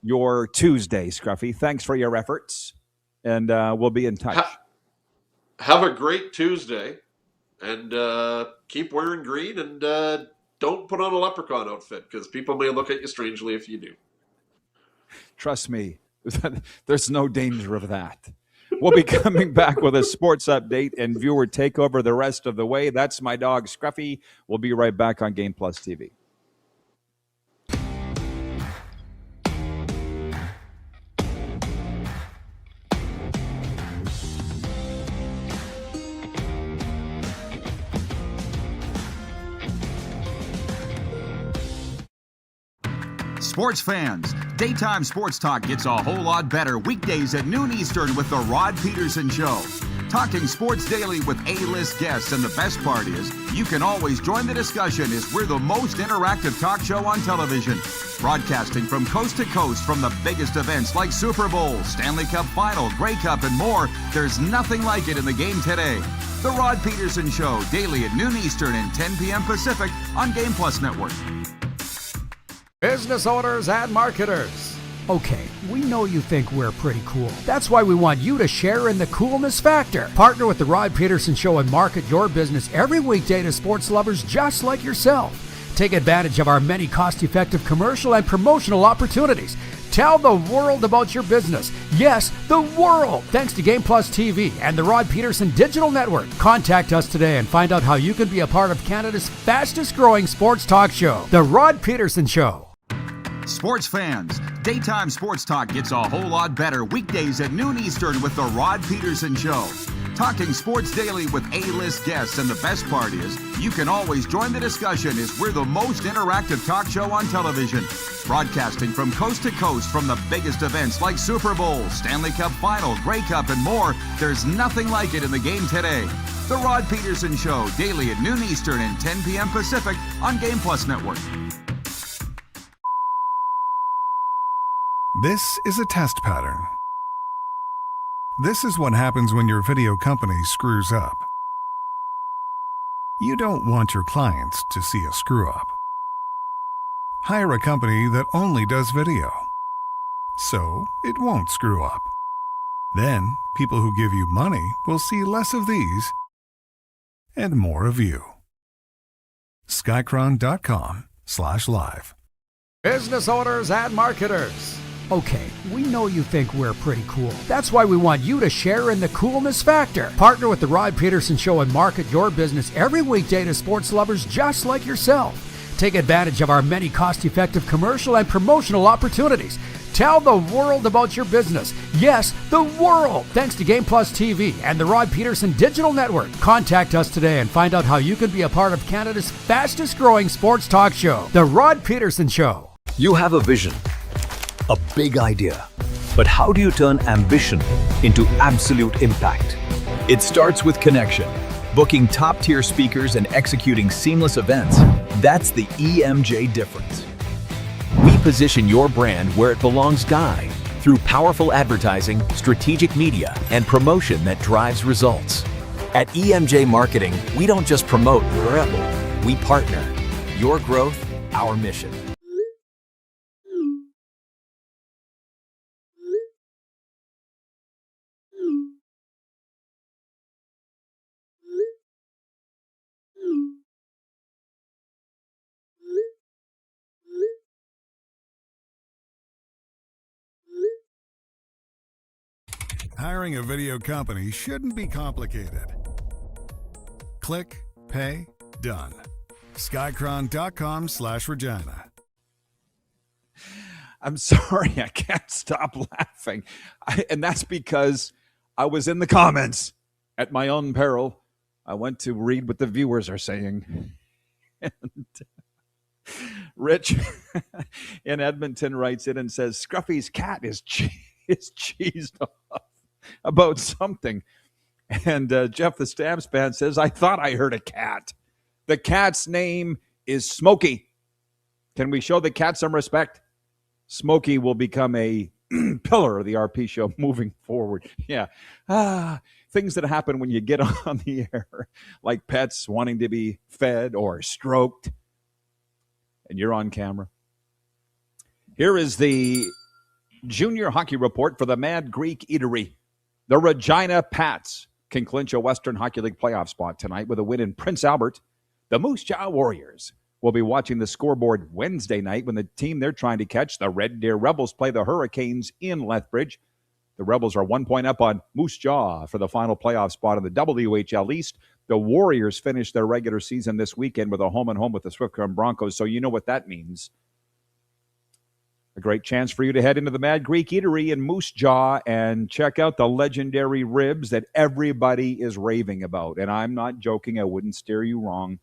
your Tuesday, Scruffy. Thanks for your efforts, and we'll be in touch. Have a great Tuesday, and keep wearing green, and don't put on a leprechaun outfit, because people may look at you strangely if you do. Trust me, there's no danger of that. We'll be coming back with a sports update and viewer takeover the rest of the way. That's my dog, Scruffy. We'll be right back on Game Plus TV. Sports fans, daytime sports talk gets a whole lot better weekdays at noon Eastern with the Rod Pedersen Show. Talking sports daily with A-list guests, and the best part is, you can always join the discussion as we're the most interactive talk show on television. Broadcasting from coast to coast from the biggest events like Super Bowl, Stanley Cup Final, Grey Cup, and more, there's nothing like it in the game today. The Rod Pedersen Show, daily at noon Eastern and 10 p.m. Pacific on Game Plus Network. Business owners and marketers. Okay, we know you think we're pretty cool. That's why we want you to share in the coolness factor. Partner with the Rod Pedersen Show and market your business every weekday to sports lovers just like yourself. Take advantage of our many cost-effective commercial and promotional opportunities. Tell the world about your business. Yes, the world. Thanks to Game Plus TV and the Rod Pedersen Digital Network. Contact us today and find out how you can be a part of Canada's fastest growing sports talk show, The Rod Pedersen Show. Sports fans, daytime sports talk gets a whole lot better weekdays at noon Eastern with the Rod Pedersen Show. Talking sports daily with A-list guests, and the best part is, you can always join the discussion as we're the most interactive talk show on television. Broadcasting from coast to coast from the biggest events like Super Bowl, Stanley Cup Final, Grey Cup, and more, there's nothing like it in the game today. The Rod Pedersen Show, daily at noon Eastern and 10 p.m. Pacific on Game Plus Network. This is a test pattern. This is what happens when your video company screws up. You don't want your clients to see a screw up. Hire a company that only does video, so it won't screw up. Then, people who give you money will see less of these and more of you. Skycron.com/live. Business owners and marketers. Okay, we know you think we're pretty cool. That's why we want you to share in the coolness factor. Partner with the Rod Pedersen Show and market your business every weekday to sports lovers just like yourself. Take advantage of our many cost-effective commercial and promotional opportunities. Tell the world about your business. Yes, the world. Thanks to Game Plus TV and the Rod Pedersen Digital Network. Contact us today and find out how you can be a part of Canada's fastest growing sports talk show, The Rod Pedersen Show. You have a vision, a big idea, but how do you turn ambition into absolute impact? It starts with connection. Booking top-tier speakers and executing seamless events, that's the EMJ difference. We position your brand where it belongs through powerful advertising, strategic media, and promotion that drives results. At EMJ Marketing, we don't just promote, we partner. Your growth, our mission. Hiring a video company shouldn't be complicated. Click, pay, done. Skycron.com/Regina. I'm sorry, I can't stop laughing. And that's because I was in the comments at my own peril. I went to read what the viewers are saying. And Rich in Edmonton writes in and says, Scruffy's cat is cheesed off about something. And Jeff the Stamps fan says, I thought I heard a cat. The cat's name is Smokey. Can we show the cat some respect? Smokey will become a pillar of the RP show moving forward. Yeah. Things that happen when you get on the air, like pets wanting to be fed or stroked. and you're on camera. Here is the junior hockey report for the Mad Greek Eatery. The Regina Pats can clinch a Western Hockey League playoff spot tonight with a win in Prince Albert. The Moose Jaw Warriors will be watching the scoreboard Wednesday night when the team they're trying to catch, the Red Deer Rebels, play the Hurricanes in Lethbridge. The Rebels are 1 point up on Moose Jaw for the final playoff spot in the WHL East. The Warriors finished their regular season this weekend with a home-and-home with the Swift Current Broncos, so you know what that means. A great chance for you to head into the Mad Greek Eatery in Moose Jaw and check out the legendary ribs that everybody is raving about. And I'm not joking. I wouldn't steer you wrong.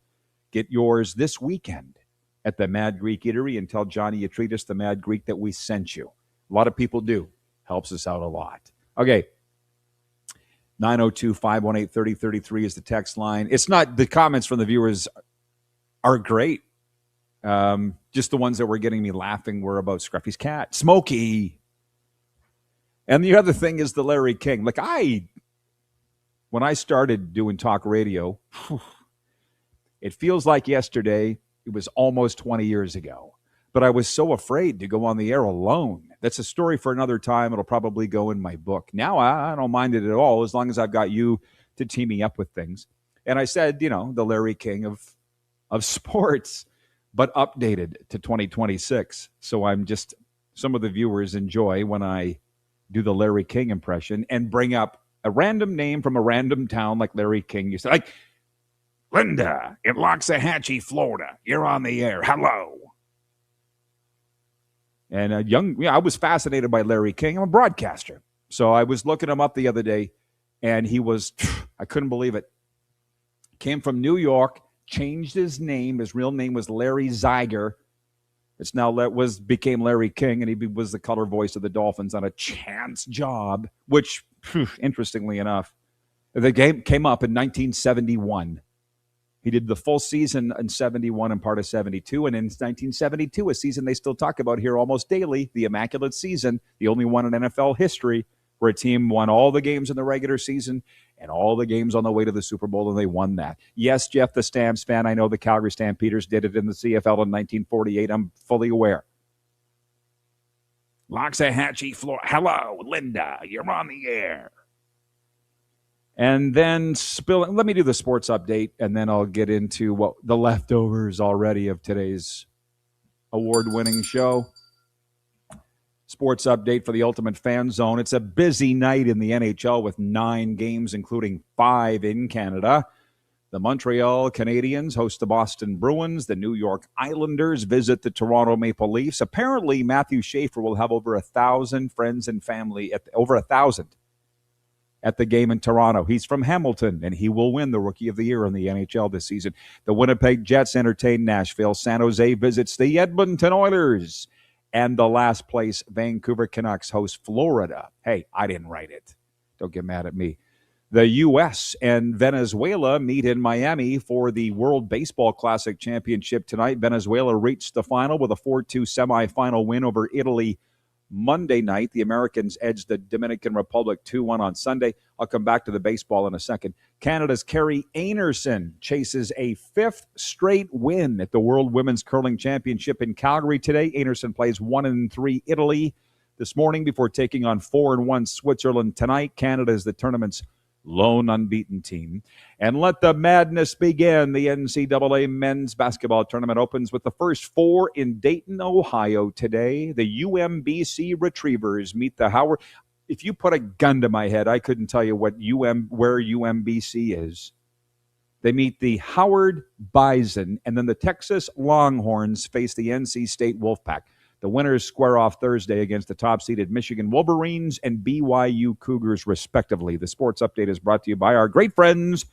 Get yours this weekend at the Mad Greek Eatery and tell Johnny you treat us the Mad Greek that we sent you. A lot of people do. Helps us out a lot. Okay. 902-518-3033 is the text line. It's not, the comments from the viewers are great. Just the ones that were getting me laughing were about Scruffy's cat, Smokey. And the other thing is the Larry King. Like when I started doing talk radio, it feels like yesterday. It was almost 20 years ago. But I was so afraid to go on the air alone. That's a story for another time. It'll probably go in my book. Now I don't mind it at all as long as I've got you to team me up with things. And I said, the Larry King of sports, but updated to 2026. So some of the viewers enjoy when I do the Larry King impression and bring up a random name from a random town like Larry King. You say, like, Linda in Loxahatchee, Florida. You're on the air. Hello. And I was fascinated by Larry King. I'm a broadcaster. So I was looking him up the other day, and I couldn't believe it. Came from New York, changed his name. His real name was Larry Zeiger. It's now became Larry King, and he was the color voice of the Dolphins on a chance job, which, interestingly enough, the game came up in 1971. He did the full season in 71 and part of 72. And in 1972, a season they still talk about here almost daily, the Immaculate Season, the only one in NFL history where a team won all the games in the regular season and all the games on the way to the Super Bowl, and they won that. Yes, Jeff, the Stamps fan, I know the Calgary Stampeders did it in the CFL in 1948. I'm fully aware. Loxahatchee, Florida. Hello, Linda. You're on the air. And then let me do the sports update, and then I'll get into the leftovers already of today's award-winning show. Sports update for the Ultimate Fan Zone. It's a busy night in the NHL with 9 games, including 5 in Canada. The Montreal Canadiens host the Boston Bruins. The New York Islanders visit the Toronto Maple Leafs. Apparently, Matthew Schaefer will have over 1,000 friends and family, over 1,000. At the game in Toronto. He's from Hamilton, and he will win the Rookie of the Year in the NHL this season. The Winnipeg Jets entertain Nashville. San Jose visits the Edmonton Oilers. And the last place, Vancouver Canucks host Florida. Hey, I didn't write it. Don't get mad at me. The U.S. and Venezuela meet in Miami for the World Baseball Classic Championship tonight. Venezuela reached the final with a 4-2 semifinal win over Italy Monday night. The Americans edged the Dominican Republic 2-1 on Sunday. I'll come back to the baseball in a second. Canada's Carrie Anerson chases a 5th straight win at the World Women's Curling Championship in Calgary today. Anerson plays 1-3 Italy this morning before taking on 4-1 Switzerland tonight. Canada is the tournament's lone unbeaten team. And let the madness begin. The NCAA men's basketball tournament opens with the first 4 in Dayton, Ohio today. The UMBC Retrievers meet the Howard. If you put a gun to my head, I couldn't tell you where UMBC is. They meet the Howard Bison, and then the Texas Longhorns face the NC State Wolfpack. The winners square off Thursday against the top-seeded Michigan Wolverines and BYU Cougars, respectively. The sports update is brought to you by our great friends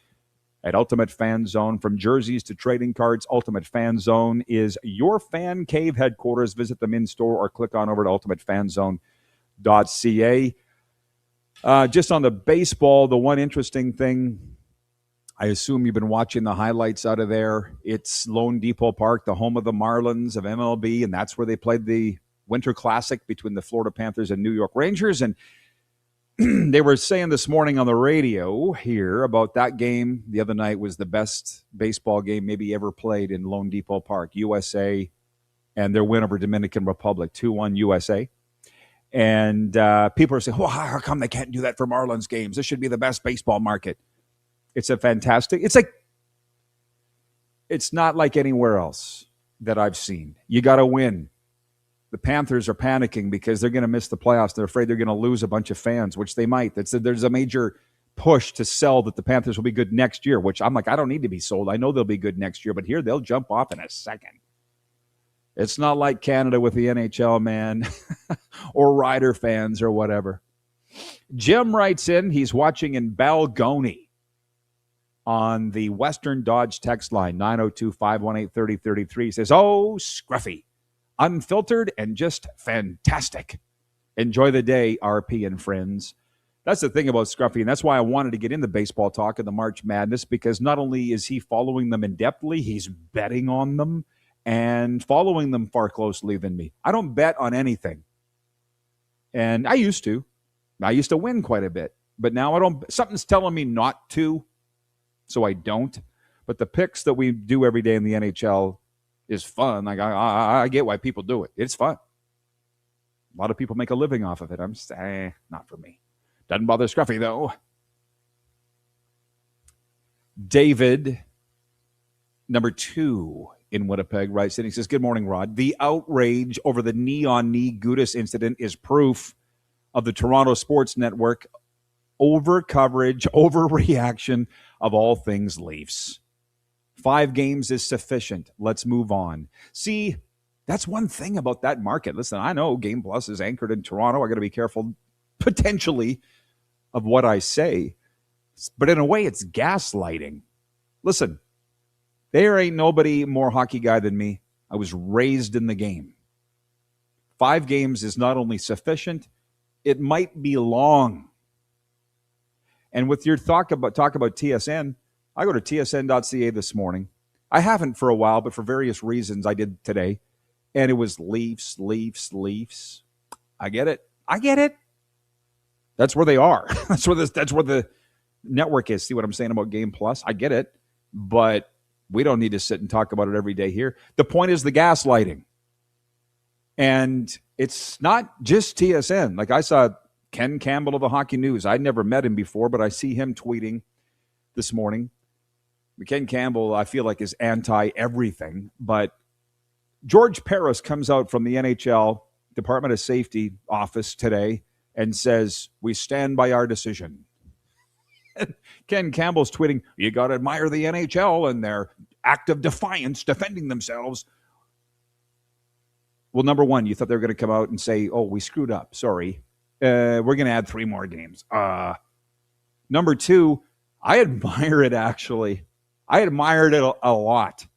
at Ultimate Fan Zone. From jerseys to trading cards, Ultimate Fan Zone is your fan cave headquarters. Visit them in-store or click on over to ultimatefanzone.ca. Just on the baseball, the one interesting thing, I assume you've been watching the highlights out of there. It's Lone Depot Park, the home of the Marlins of MLB, and that's where they played the Winter Classic between the Florida Panthers and New York Rangers. And they were saying this morning on the radio here about that game the other night was the best baseball game maybe ever played in Lone Depot Park. USA and their win over Dominican Republic, 2-1 USA. And people are saying, well, how come they can't do that for Marlins games? This should be the best baseball market. It's not like anywhere else that I've seen. You got to win. The Panthers are panicking because they're going to miss the playoffs. They're afraid they're going to lose a bunch of fans, which they might. There's a major push to sell that the Panthers will be good next year, which I'm like, I don't need to be sold. I know they'll be good next year, but here they'll jump off in a second. It's not like Canada with the NHL, man, or Rider fans or whatever. Jim writes in, he's watching in Balgony on the Western Dodge text line, 902-518-3033. He says, oh, scruffy, unfiltered and just fantastic. Enjoy the day, RP and friends. That's the thing about Scruffy, and that's why I wanted to get into baseball talk and the March Madness, because not only is he following them in-depthly, he's betting on them and following them far closely than me. I don't bet on anything. And I used to. I used to win quite a bit. But now I don't. Something's telling me not to, so I don't. But the picks that we do every day in the NHL is fun. Like I get why people do it. It's fun. A lot of people make a living off of it. I'm just, not for me. Doesn't bother Scruffy, though. David, number 2 in Winnipeg, writes in. He says, good morning, Rod. The outrage over the knee-on-knee Gudas incident is proof of the Toronto Sports Network over-coverage, overreaction of all things Leafs. 5 games is sufficient. Let's move on. See, that's one thing about that market. Listen, I know Game Plus is anchored in Toronto. I got to be careful, potentially, of what I say. But in a way, it's gaslighting. Listen, there ain't nobody more hockey guy than me. I was raised in the game. 5 games is not only sufficient, it might be long. And with your talk about TSN, I go to tsn.ca this morning. I haven't for a while, but for various reasons I did today. And it was Leafs. I get it. That's where they are. That's where the network is. See what I'm saying about Game Plus? I get it. But we don't need to sit and talk about it every day here. The point is the gaslighting. And it's not just TSN. Like I saw Ken Campbell of the Hockey News. I'd never met him before, but I see him tweeting this morning. Ken Campbell, I feel like, is anti-everything. But George Paris comes out from the NHL Department of Safety office today and says, we stand by our decision. Ken Campbell's tweeting, you got to admire the NHL and their act of defiance defending themselves. Well, number one, you thought they were going to come out and say, oh, we screwed up. Sorry. We're going to add 3 more games. Number 2, I admire it, actually. I admired it a lot.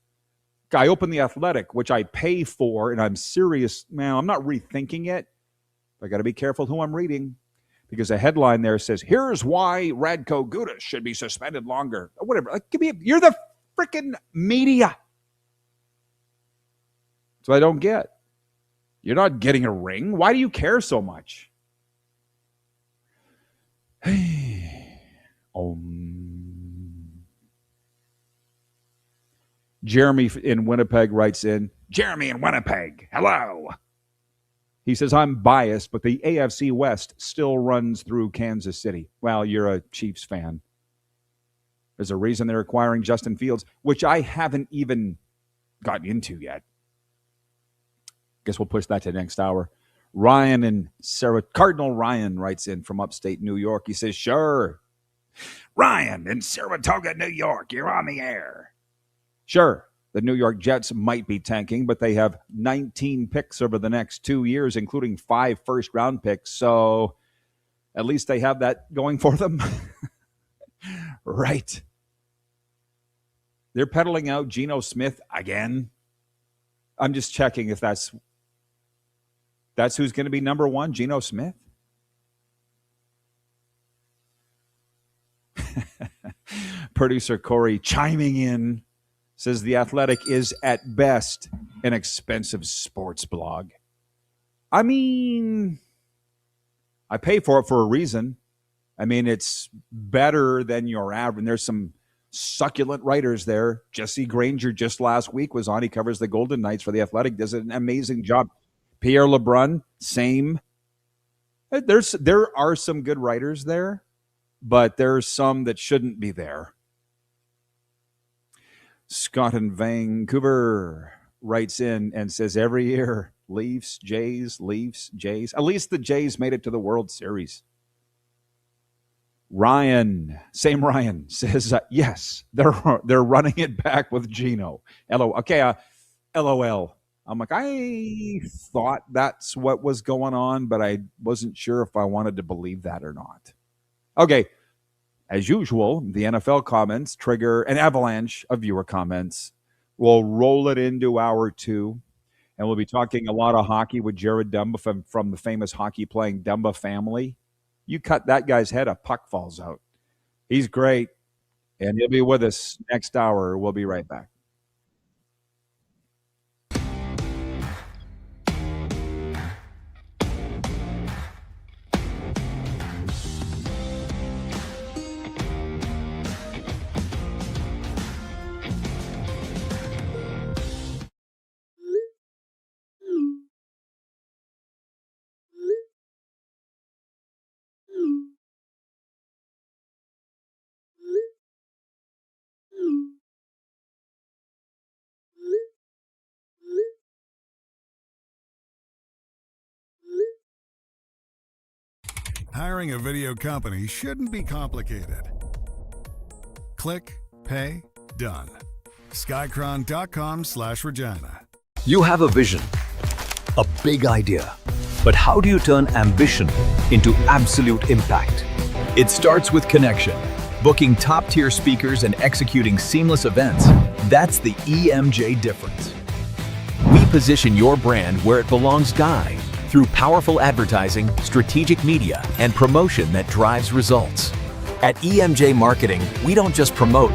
I opened The Athletic, which I pay for, and I'm serious. Man, I'm not rethinking it. I got to be careful who I'm reading, because a headline there says, here's why Radko Gudas should be suspended longer. Whatever. Like, you're the freaking media. So I don't get. You're not getting a ring. Why do you care so much? Jeremy in Winnipeg writes in. Jeremy in Winnipeg, hello. He says, I'm biased, but the AFC West still runs through Kansas City. Well, you're a Chiefs fan. There's a reason they're acquiring Justin Fields, which I haven't even gotten into yet. Guess we'll push that to next hour. Ryan and Sarah, Cardinal Ryan writes in from upstate New York. He says, sure. Ryan in Saratoga, New York, you're on the air. Sure, the New York Jets might be tanking, but they have 19 picks over the next 2 years, including 5 first-round picks. So at least they have that going for them. Right. They're peddling out Geno Smith again. I'm just checking if that's who's going to be number 1, Geno Smith. Producer Corey chiming in says The Athletic is at best an expensive sports blog. I mean, I pay for it for a reason. I mean, it's better than your average. There's some succulent writers there. Jesse Granger just last week was on. He covers the Golden Knights for The Athletic, does an amazing job. Pierre LeBrun, same. There are some good writers there, but there's some that shouldn't be there. Scott in Vancouver writes in and says every year, Leafs, Jays. At least the Jays made it to the World Series. Ryan says, yes, they're running it back with Gino. LOL. I'm like, I thought that's what was going on, but I wasn't sure if I wanted to believe that or not. Okay. As usual, the NFL comments trigger an avalanche of viewer comments. We'll roll it into hour 2, and we'll be talking a lot of hockey with Jared Dumba from the famous hockey-playing Dumba family. You cut that guy's head, a puck falls out. He's great, and he'll be with us next hour. We'll be right back. Hiring a video company shouldn't be complicated. Click, pay, done. Skycron.com/Regina. You have a vision, a big idea, but how do you turn ambition into absolute impact? It starts with connection, booking top-tier speakers and executing seamless events. That's the EMJ difference. We position your brand where it belongs, Guy, through powerful advertising, strategic media, and promotion that drives results. At EMJ Marketing, we don't just promote,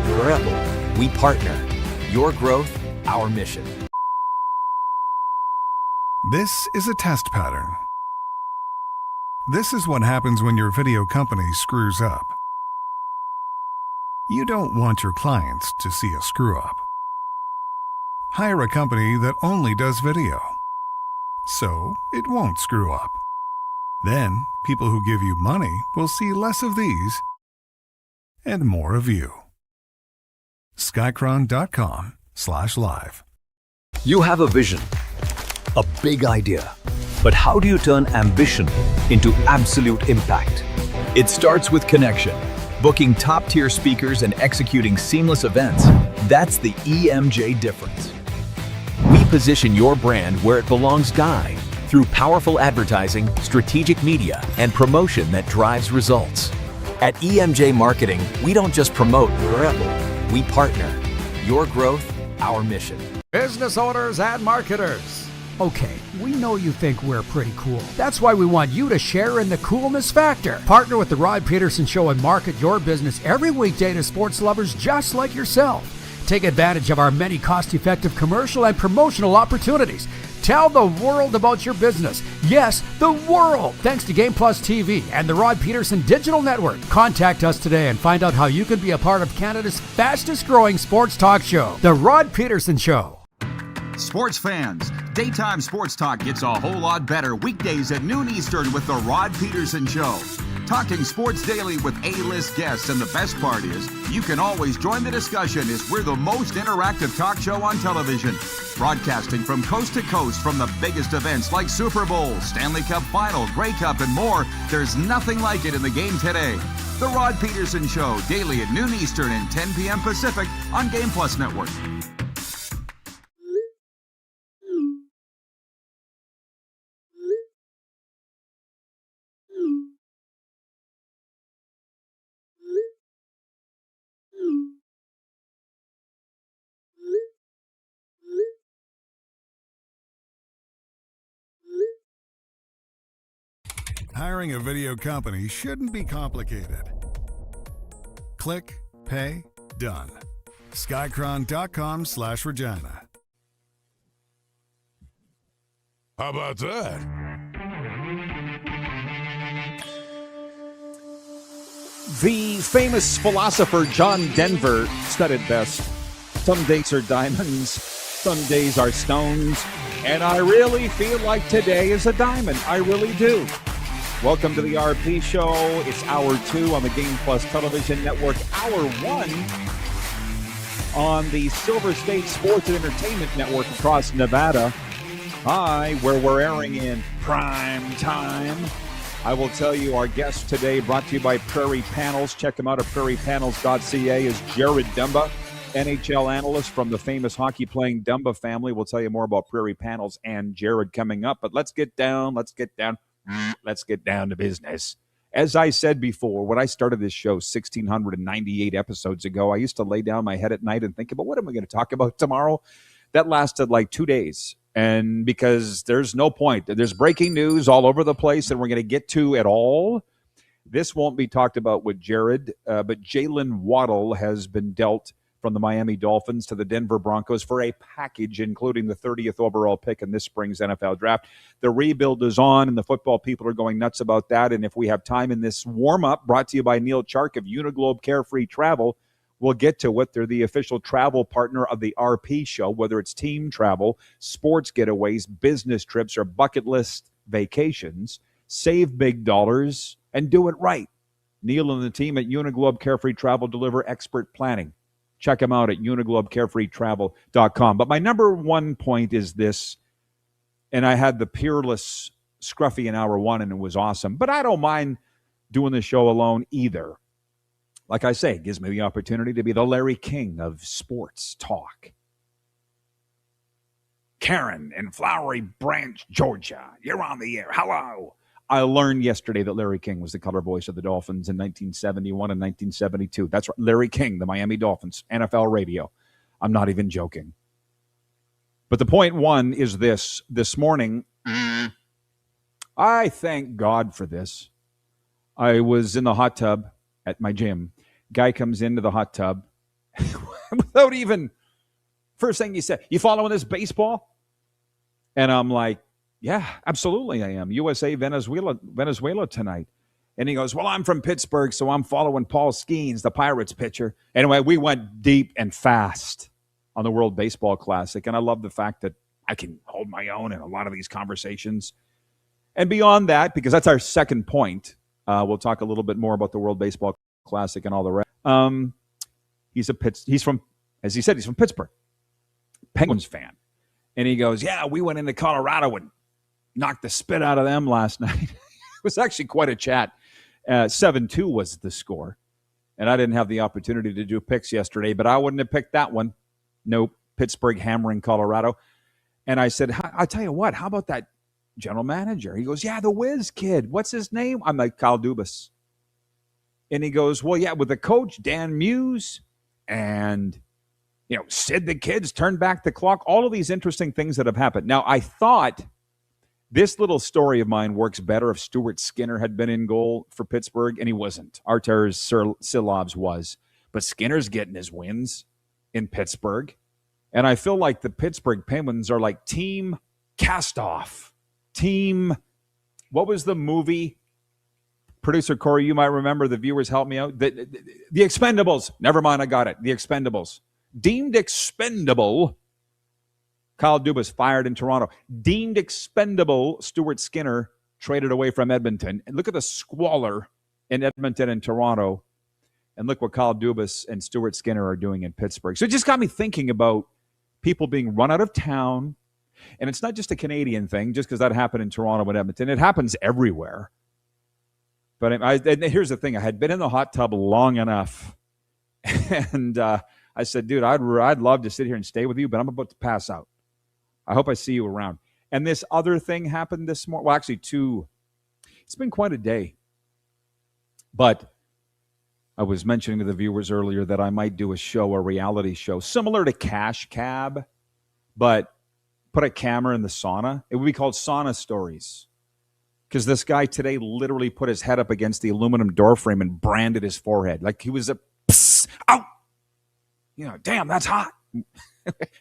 we partner. Your growth, our mission. This is a test pattern. This is what happens when your video company screws up. You don't want your clients to see a screw-up. Hire a company that only does video, so it won't screw up. Then, people who give you money will see less of these and more of you. Skycron.com/live. You have a vision, a big idea, but how do you turn ambition into absolute impact? It starts with connection, booking top-tier speakers and executing seamless events. That's the EMJ difference. We position your brand where it belongs, Guy, through powerful advertising, strategic media, and promotion that drives results. At EMJ Marketing, we don't just promote, we partner. Your growth, our mission. Business owners and marketers. Okay, we know you think we're pretty cool. That's why we want you to share in the coolness factor. Partner with the Rod Pedersen Show and market your business every weekday to sports lovers just like yourself. Take advantage of our many cost-effective commercial and promotional opportunities. Tell the world about your business. Yes, the world. Thanks to Game Plus TV and the Rod Pedersen Digital Network. Contact us today and find out how you can be a part of Canada's fastest-growing sports talk show, The Rod Pedersen Show. Sports fans, daytime sports talk gets a whole lot better weekdays at noon Eastern with the Rod Pedersen Show. Talking sports daily with A-list guests, and the best part is, you can always join the discussion as we're the most interactive talk show on television. Broadcasting from coast to coast from the biggest events like Super Bowl, Stanley Cup Final, Grey Cup, and more. There's nothing like it in the game today. The Rod Pedersen Show, daily at noon Eastern and 10 p.m. Pacific on Game Plus Network. Hiring a video company shouldn't be complicated. Click, pay, done. Skycron.com/Regina. How about that? The famous philosopher John Denver said it best. Some days are diamonds, some days are stones, and I really feel like today is a diamond. I really do. Welcome to the RP Show. It's Hour 2 on the Game Plus Television Network. Hour 1 on the Silver State Sports and Entertainment Network across Nevada. Hi, where we're airing in prime time. I will tell you, our guest today, brought to you by Prairie Panels. Check them out at prairiepanels.ca, is Jared Dumba, NHL Analyst from the famous hockey-playing Dumba family. We'll tell you more about Prairie Panels and Jared coming up. But let's get down to business. As I said before, when I started this show 1,698 episodes ago, I used to lay down my head at night and think about what am I going to talk about tomorrow? That lasted like 2 days. And because there's no point. There's breaking news all over the place and we're going to get to it all. This won't be talked about with Jared, but Jalen Waddle has been dealt from the Miami Dolphins to the Denver Broncos for a package, including the 30th overall pick in this spring's NFL draft. The rebuild is on, and the football people are going nuts about that. And if we have time in this warm-up, brought to you by Neil Chark of Uniglobe Carefree Travel, we'll get to it. They're the official travel partner of the RP Show, whether it's team travel, sports getaways, business trips, or bucket list vacations. Save big dollars and do it right. Neil and the team at Uniglobe Carefree Travel deliver expert planning. Check them out at uniglobecarefreetravel.com. But my number one point is this, and I had the peerless Scruffy in Hour 1, and it was awesome. But I don't mind doing the show alone either. Like I say, it gives me the opportunity to be the Larry King of sports talk. Karen in Flowery Branch, Georgia. You're on the air. Hello. I learned yesterday that Larry King was the color voice of the Dolphins in 1971 and 1972. That's right. Larry King, the Miami Dolphins, NFL radio. I'm not even joking. But the point one is this. This morning, I thank God for this. I was in the hot tub at my gym. Guy comes into the hot tub without even, first thing he said, you following this baseball? And I'm like, yeah, absolutely I am. USA, Venezuela tonight. And he goes, well, I'm from Pittsburgh, so I'm following Paul Skeens, the Pirates pitcher. Anyway, we went deep and fast on the World Baseball Classic. And I love the fact that I can hold my own in a lot of these conversations. And beyond that, because that's our second point, we'll talk a little bit more about the World Baseball Classic and all the rest. He's from, as he said, he's from Pittsburgh. Penguins fan. And he goes, yeah, we went into Colorado and knocked the spit out of them last night. It was actually quite a chat. 7-2 was the score. And I didn't have the opportunity to do picks yesterday, but I wouldn't have picked that one. Nope. Pittsburgh hammering Colorado. And I said, I'll tell you what, how about that general manager? He goes, yeah, the whiz kid. What's his name? I'm like, Kyle Dubas. And he goes, well, yeah, with the coach, Dan Muse, and, Sid the Kids turned back the clock. All of these interesting things that have happened. Now, I thought this little story of mine works better if Stuart Skinner had been in goal for Pittsburgh, and he wasn't. Arturs Silovs was. But Skinner's getting his wins in Pittsburgh. And I feel like the Pittsburgh Penguins are like Team Cast-Off. What was the movie? Producer Corey, you might remember. The viewers help me out. The Expendables. Never mind, I got it. The Expendables. Deemed expendable. Kyle Dubas fired in Toronto. Deemed expendable. Stuart Skinner traded away from Edmonton. And look at the squalor in Edmonton and Toronto. And look what Kyle Dubas and Stuart Skinner are doing in Pittsburgh. So it just got me thinking about people being run out of town. And it's not just a Canadian thing, just because that happened in Toronto and Edmonton. It happens everywhere. But and here's the thing. I had been in the hot tub long enough. And I said, dude, I'd love to sit here and stay with you, but I'm about to pass out. I hope I see you around. And this other thing happened this morning. Well, actually, it's been quite a day. But I was mentioning to the viewers earlier that I might do a reality show, similar to Cash Cab, but put a camera in the sauna. It would be called Sauna Stories. Because this guy today literally put his head up against the aluminum door frame and branded his forehead. Like he was out. Damn, that's hot.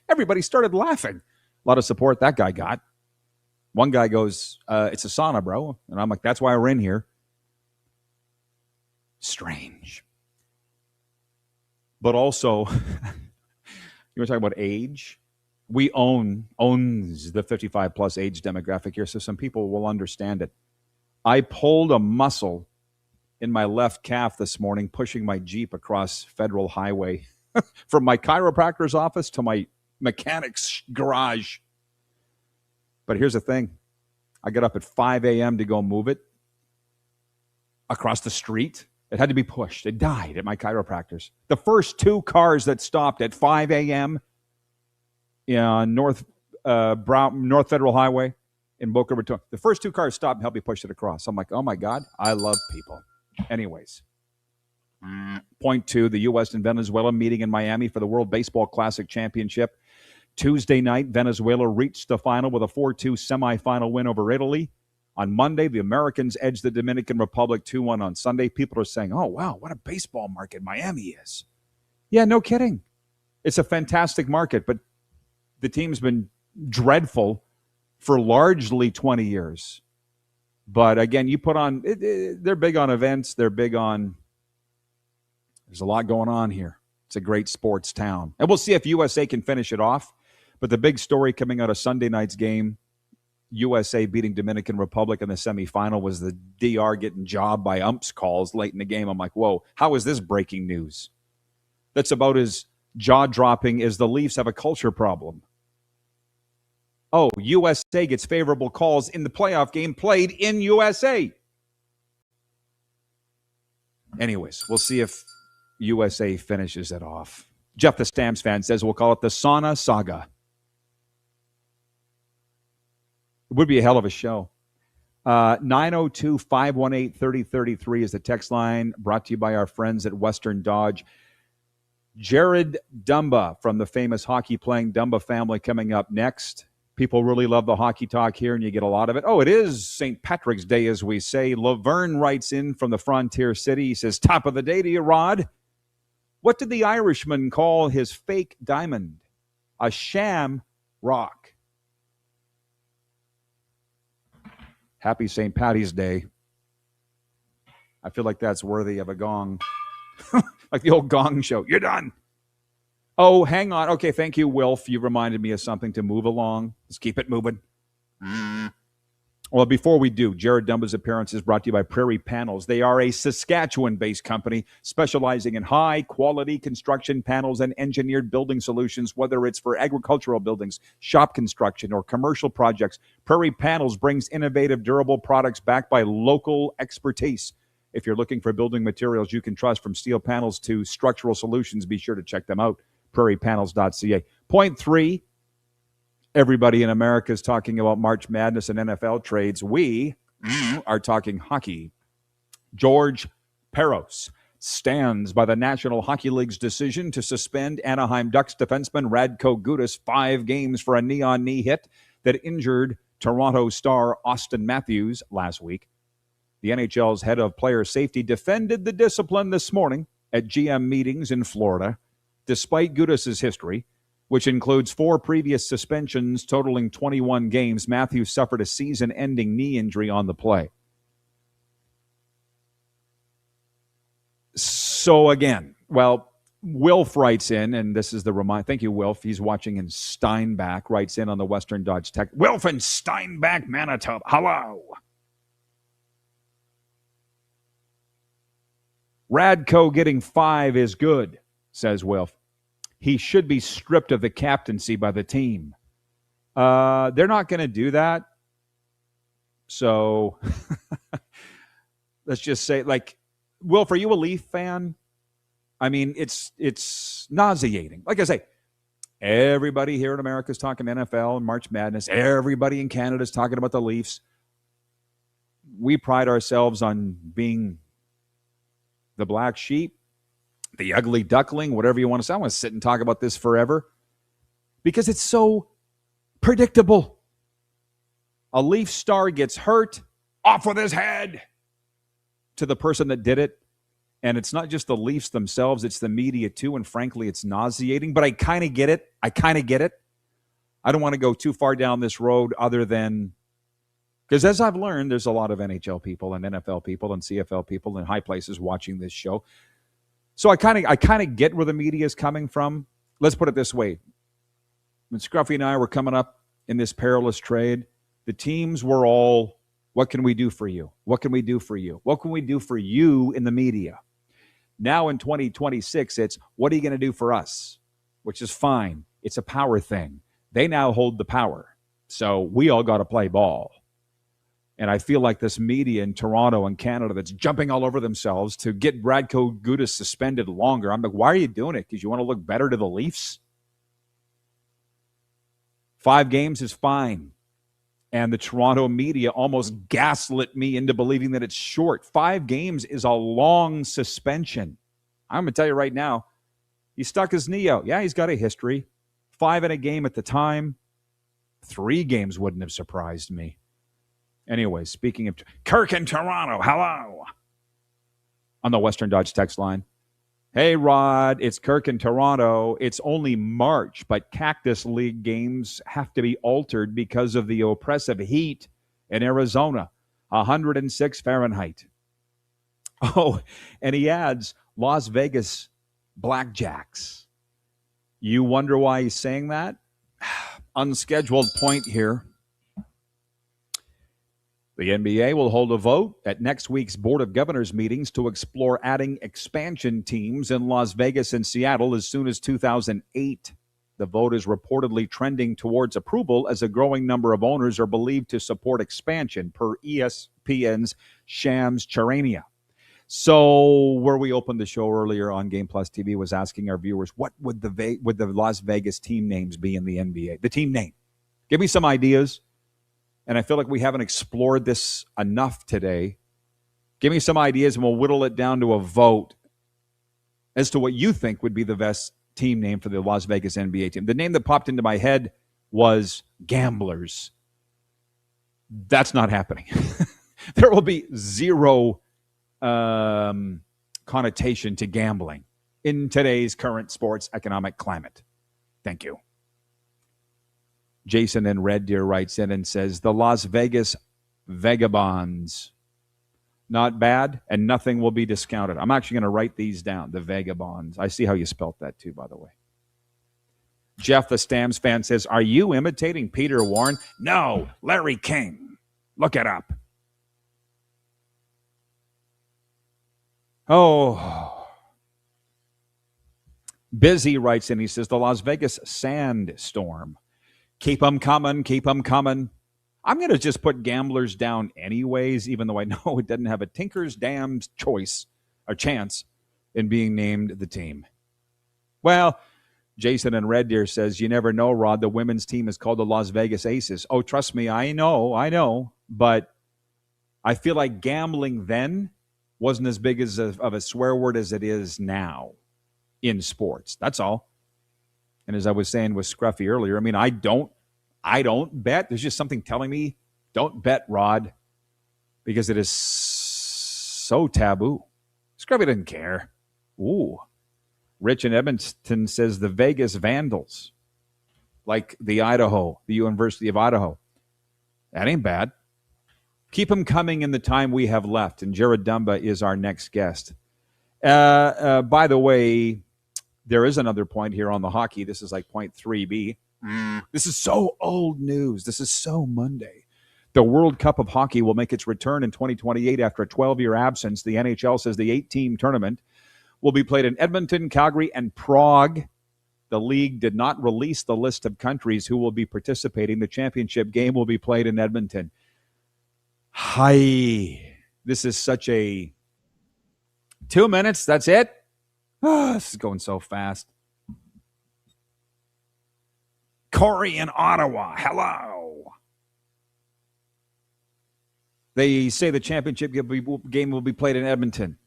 Everybody started laughing. A lot of support that guy got. One guy goes, it's a sauna, bro. And I'm like, that's why we're in here. Strange. But also, you want to talk about age? We owns the 55-plus age demographic here, so some people will understand it. I pulled a muscle in my left calf this morning, pushing my Jeep across Federal Highway from my chiropractor's office to my mechanic's garage. But here's the thing. I got up at 5 a.m. to go move it across the street. It had to be pushed. It died at my chiropractor's. The first 2 cars that stopped at 5 a.m. North Federal Highway in Boca Raton, the first 2 cars stopped and helped me push it across. I'm like, oh my God, I love people. Anyways, point 2, the U.S. and Venezuela meeting in Miami for the World Baseball Classic Championship. Tuesday night, Venezuela reached the final with a 4-2 semifinal win over Italy. On Monday, the Americans edged the Dominican Republic 2-1 on Sunday. People are saying, oh, wow, what a baseball market Miami is. Yeah, no kidding. It's a fantastic market, but the team's been dreadful for largely 20 years. But again, you put on, they're big on events. They're big on, there's a lot going on here. It's a great sports town. And we'll see if USA can finish it off. But the big story coming out of Sunday night's game, USA beating Dominican Republic in the semifinal, was the DR getting jobbed by umps calls late in the game. I'm like, whoa, how is this breaking news? That's about as jaw-dropping as the Leafs have a culture problem. Oh, USA gets favorable calls in the playoff game played in USA. Anyways, we'll see if USA finishes it off. Jeff, the Stamps fan, says we'll call it the Sauna Saga. It would be a hell of a show. 902-518-3033 is the text line, brought to you by our friends at Western Dodge. Jared Dumba from the famous hockey-playing Dumba family coming up next. People really love the hockey talk here, and you get a lot of it. Oh, it is St. Patrick's Day, as we say. Laverne writes in from the Frontier City. He says, top of the day to you, Rod. What did the Irishman call his fake diamond? A sham rock. Happy St. Patty's Day. I feel like that's worthy of a gong. Like the old Gong Show. You're done. Oh, hang on. Okay, thank you, Wilf. You reminded me of something to move along. Let's keep it moving. Well, before we do, Jared Dumba's appearance is brought to you by Prairie Panels. They are a Saskatchewan-based company specializing in high-quality construction panels and engineered building solutions, whether it's for agricultural buildings, shop construction, or commercial projects. Prairie Panels brings innovative, durable products backed by local expertise. If you're looking for building materials you can trust, from steel panels to structural solutions, be sure to check them out. prairiepanels.ca. Point 3, everybody in America is talking about March Madness and NFL trades. We are talking hockey. George Peros stands by the National Hockey League's decision to suspend Anaheim Ducks defenseman Radko Gudas 5 games for a knee-on-knee hit that injured Toronto star Austin Matthews last week. The NHL's head of player safety defended the discipline this morning at GM meetings in Florida. Despite Gudas's history, which includes 4 previous suspensions totaling 21 games, Matthews suffered a season-ending knee injury on the play. So again, well, Wilf writes in, and this is the reminder. Thank you, Wilf. He's watching in Steinbach, writes in on the Western Dodge Tech. Wilf in Steinbach, Manitoba. Hello. Radko getting 5 is good, says Wilf. He should be stripped of the captaincy by the team. They're not going to do that. So let's just say, like, Wilf, are you a Leaf fan? I mean, it's nauseating. Like I say, everybody here in America is talking NFL and March Madness. Everybody in Canada is talking about the Leafs. We pride ourselves on being the black sheep, the ugly duckling, whatever you want to say. I want to sit and talk about this forever because it's so predictable. A Leaf star gets hurt, off with his head to the person that did it. And it's not just the Leafs themselves, it's the media too. And frankly, it's nauseating, but I kind of get it. I don't want to go too far down this road other than Because as I've learned, there's a lot of NHL people and NFL people and CFL people in high places watching this show. So I kind of get where the media is coming from. Let's put it this way. When Scruffy and I were coming up in this perilous trade, the teams were all, what can we do for you? What can we do for you? What can we do for you in the media? Now in 2026, it's, what are you going to do for us? Which is fine. It's a power thing. They now hold the power. So we all got to play ball. And I feel like this media in Toronto and Canada that's jumping all over themselves to get Radko Gudas suspended longer. I'm like, why are you doing it? Because you want to look better to the Leafs? 5 games is fine. And the Toronto media almost gaslit me into believing that it's short. 5 games is a long suspension. I'm going to tell you right now, he stuck his knee out. Yeah, he's got a history. 5 in a game at the time. 3 games wouldn't have surprised me. Anyway, speaking of Kirk in Toronto, hello. On the Western Dodge text line. Hey, Rod, it's Kirk in Toronto. It's only March, but Cactus League games have to be altered because of the oppressive heat in Arizona, 106 Fahrenheit. Oh, and he adds, Las Vegas Blackjacks. You wonder why he's saying that? Unscheduled point here. The NBA will hold a vote at next week's Board of Governors meetings to explore adding expansion teams in Las Vegas and Seattle as soon as 2008. The vote is reportedly trending towards approval as a growing number of owners are believed to support expansion, per ESPN's Shams Charania. So where we opened the show earlier on Game Plus TV was asking our viewers, what would the Las Vegas team names be in the NBA? The team name. Give me some ideas. And I feel like we haven't explored this enough today. Give me some ideas and we'll whittle it down to a vote as to what you think would be the best team name for the Las Vegas NBA team. The name that popped into my head was Gamblers. That's not happening. There will be zero connotation to gambling in today's current sports economic climate. Thank you. Jason in Red Deer writes in and says, the Las Vegas Vagabonds. Not bad, and nothing will be discounted. I'm actually going to write these down, the Vagabonds. I see how you spelt that too, by the way. Jeff, the Stamps fan, says, are you imitating Peter Warren? No, Larry King. Look it up. Oh. Busy writes in, he says, the Las Vegas Sandstorm. Keep them coming, keep them coming. I'm going to just put Gamblers down anyways, even though I know it doesn't have a tinker's damn choice or chance in being named the team. Well, Jason in Red Deer says, you never know, Rod, the women's team is called the Las Vegas Aces. Oh, trust me, I know. But I feel like gambling then wasn't as big as of a swear word as it is now in sports. That's all. And as I was saying with Scruffy earlier, I mean, I don't bet. There's just something telling me, don't bet, Rod, because it is so taboo. Scruffy doesn't care. Ooh. Rich in Edmonton says the Vegas Vandals, like the University of Idaho. That ain't bad. Keep them coming in the time we have left. And Jared Dumba is our next guest. By the way, there is another point here on the hockey. This is like point 3B. This is so old news. This is so Monday. The World Cup of Hockey will make its return in 2028 after a 12-year absence. The NHL says the 8-team tournament will be played in Edmonton, Calgary, and Prague. The league did not release the list of countries who will be participating. The championship game will be played in Edmonton. Hi. This is such a 2 minutes. That's it. This is going so fast. Corey in Ottawa. Hello. They say the championship game will be played in Edmonton.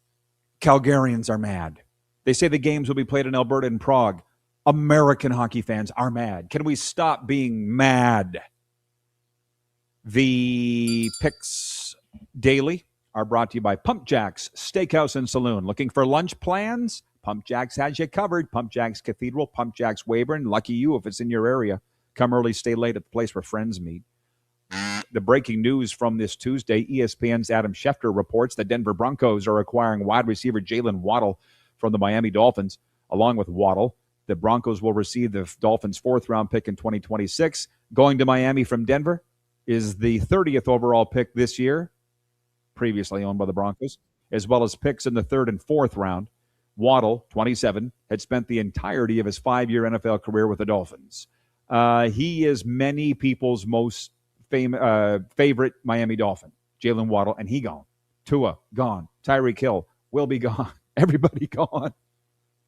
Calgarians are mad. They say the games will be played in Alberta and Prague. American hockey fans are mad. Can we stop being mad? The picks daily are brought to you by Pump Jacks Steakhouse and Saloon. Looking for lunch plans? Pump Jacks has you covered. Pump Jacks Cathedral, Pump Jacks Weyburn. Lucky you if it's in your area. Come early, stay late at the place where friends meet. the breaking news from this Tuesday, ESPN's Adam Schefter reports that Denver Broncos are acquiring wide receiver Jalen Waddle from the Miami Dolphins. Along with Waddle, the Broncos will receive the Dolphins' 4th-round pick in 2026. Going to Miami from Denver is the 30th overall pick this year, previously owned by the Broncos, as well as picks in the 3rd and 4th round. Waddle, 27, had spent the entirety of his 5-year NFL career with the Dolphins. He is many people's most favorite Miami Dolphin, Jalen Waddle, and he gone. Tua, gone. Tyreek Hill will be gone. Everybody gone.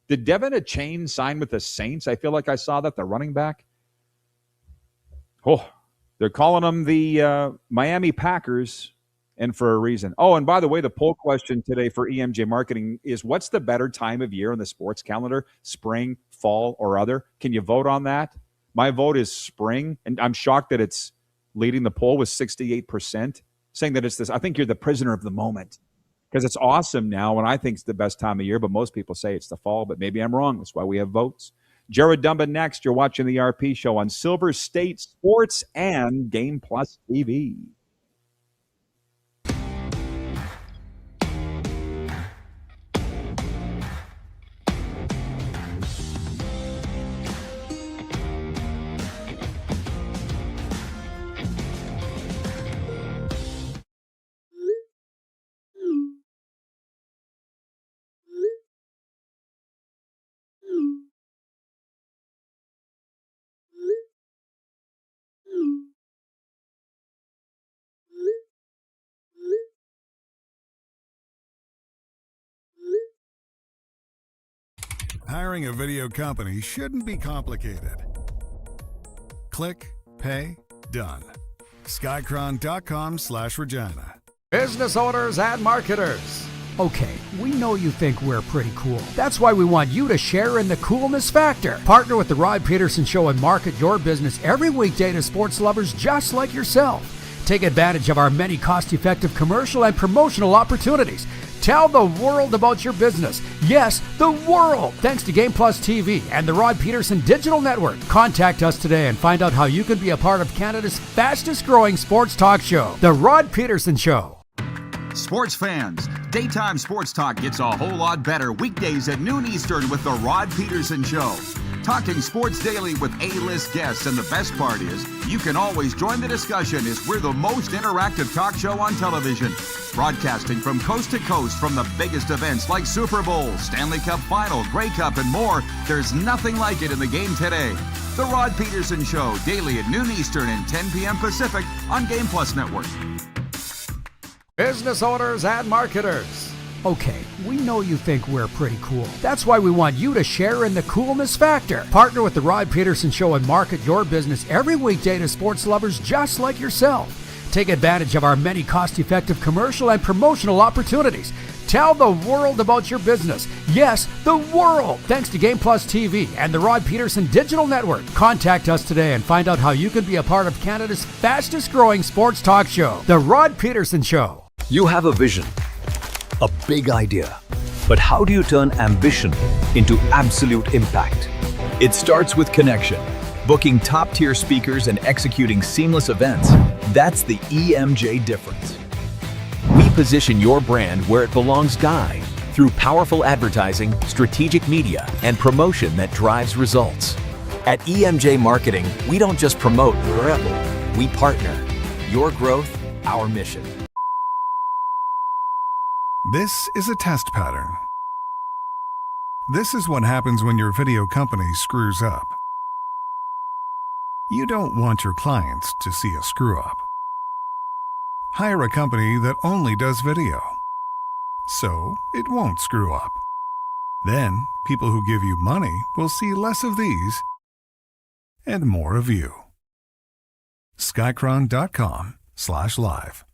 Did Devin Achane sign with the Saints? I feel like I saw that, the running back. Oh, they're calling them the Miami Packers, and for a reason. Oh, and by the way, the poll question today for EMJ Marketing is, what's the better time of year on the sports calendar, spring, fall, or other? Can you vote on that? My vote is spring, and I'm shocked that it's leading the poll with 68%, saying that it's this. I think you're the prisoner of the moment because it's awesome now, and I think it's the best time of year, but most people say it's the fall, but maybe I'm wrong. That's why we have votes. Jared Dumba next. You're watching the RP Show on Silver State Sports and Game Plus TV. Hiring a video company shouldn't be complicated. Click, pay, done. Skycron.com/Regina. Business owners and marketers. Okay, we know you think we're pretty cool. That's why we want you to share in the coolness factor. Partner with the Rod Pedersen Show and market your business every weekday to sports lovers just like yourself. Take advantage of our many cost-effective commercial and promotional opportunities. Tell the world about your business. Yes, the world. Thanks to Game Plus TV and the Rod Pedersen Digital Network. Contact us today and find out how you can be a part of Canada's fastest growing sports talk show, The Rod Pedersen Show. Sports fans, daytime sports talk gets a whole lot better weekdays at noon Eastern with The Rod Pedersen Show. Talking sports daily with A-list guests, and the best part is, you can always join the discussion as we're the most interactive talk show on television. Broadcasting from coast to coast from the biggest events like Super Bowl, Stanley Cup Final, Grey Cup, and more. There's nothing like it in the game today. The Rod Pedersen Show, daily at noon Eastern and 10 p.m. Pacific on Game Plus Network. Business owners and marketers. Okay, we know you think we're pretty cool. That's why we want you to share in the coolness factor. Partner with the Rod Pedersen Show and market your business every weekday to sports lovers just like yourself. Take advantage of our many cost-effective commercial and promotional opportunities. Tell the world about your business. Yes, the world. Thanks to Game Plus TV and the Rod Pedersen Digital Network. Contact us today and find out how you can be a part of Canada's fastest growing sports talk show, The Rod Pedersen Show. You have a vision, a big idea, but how do you turn ambition into absolute impact? It starts with connection. Booking top-tier speakers and executing seamless events. That's the EMJ difference. We position your brand where it belongs, Guy, through powerful advertising, strategic media, and promotion that drives results. At EMJ Marketing, we don't just promote, we partner. Your growth, our mission. This is a test pattern. This is what happens when your video company screws up. You don't want your clients to see a screw-up. Hire a company that only does video, so it won't screw up. Then, people who give you money will see less of these and more of you. Skycron.com/live.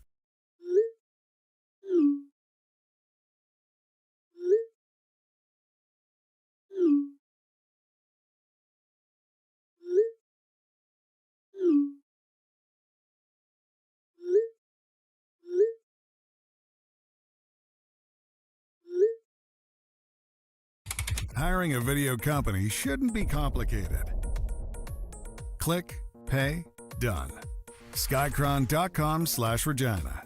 Hiring a video company shouldn't be complicated. Click, pay, done. Skycron.com/Regina.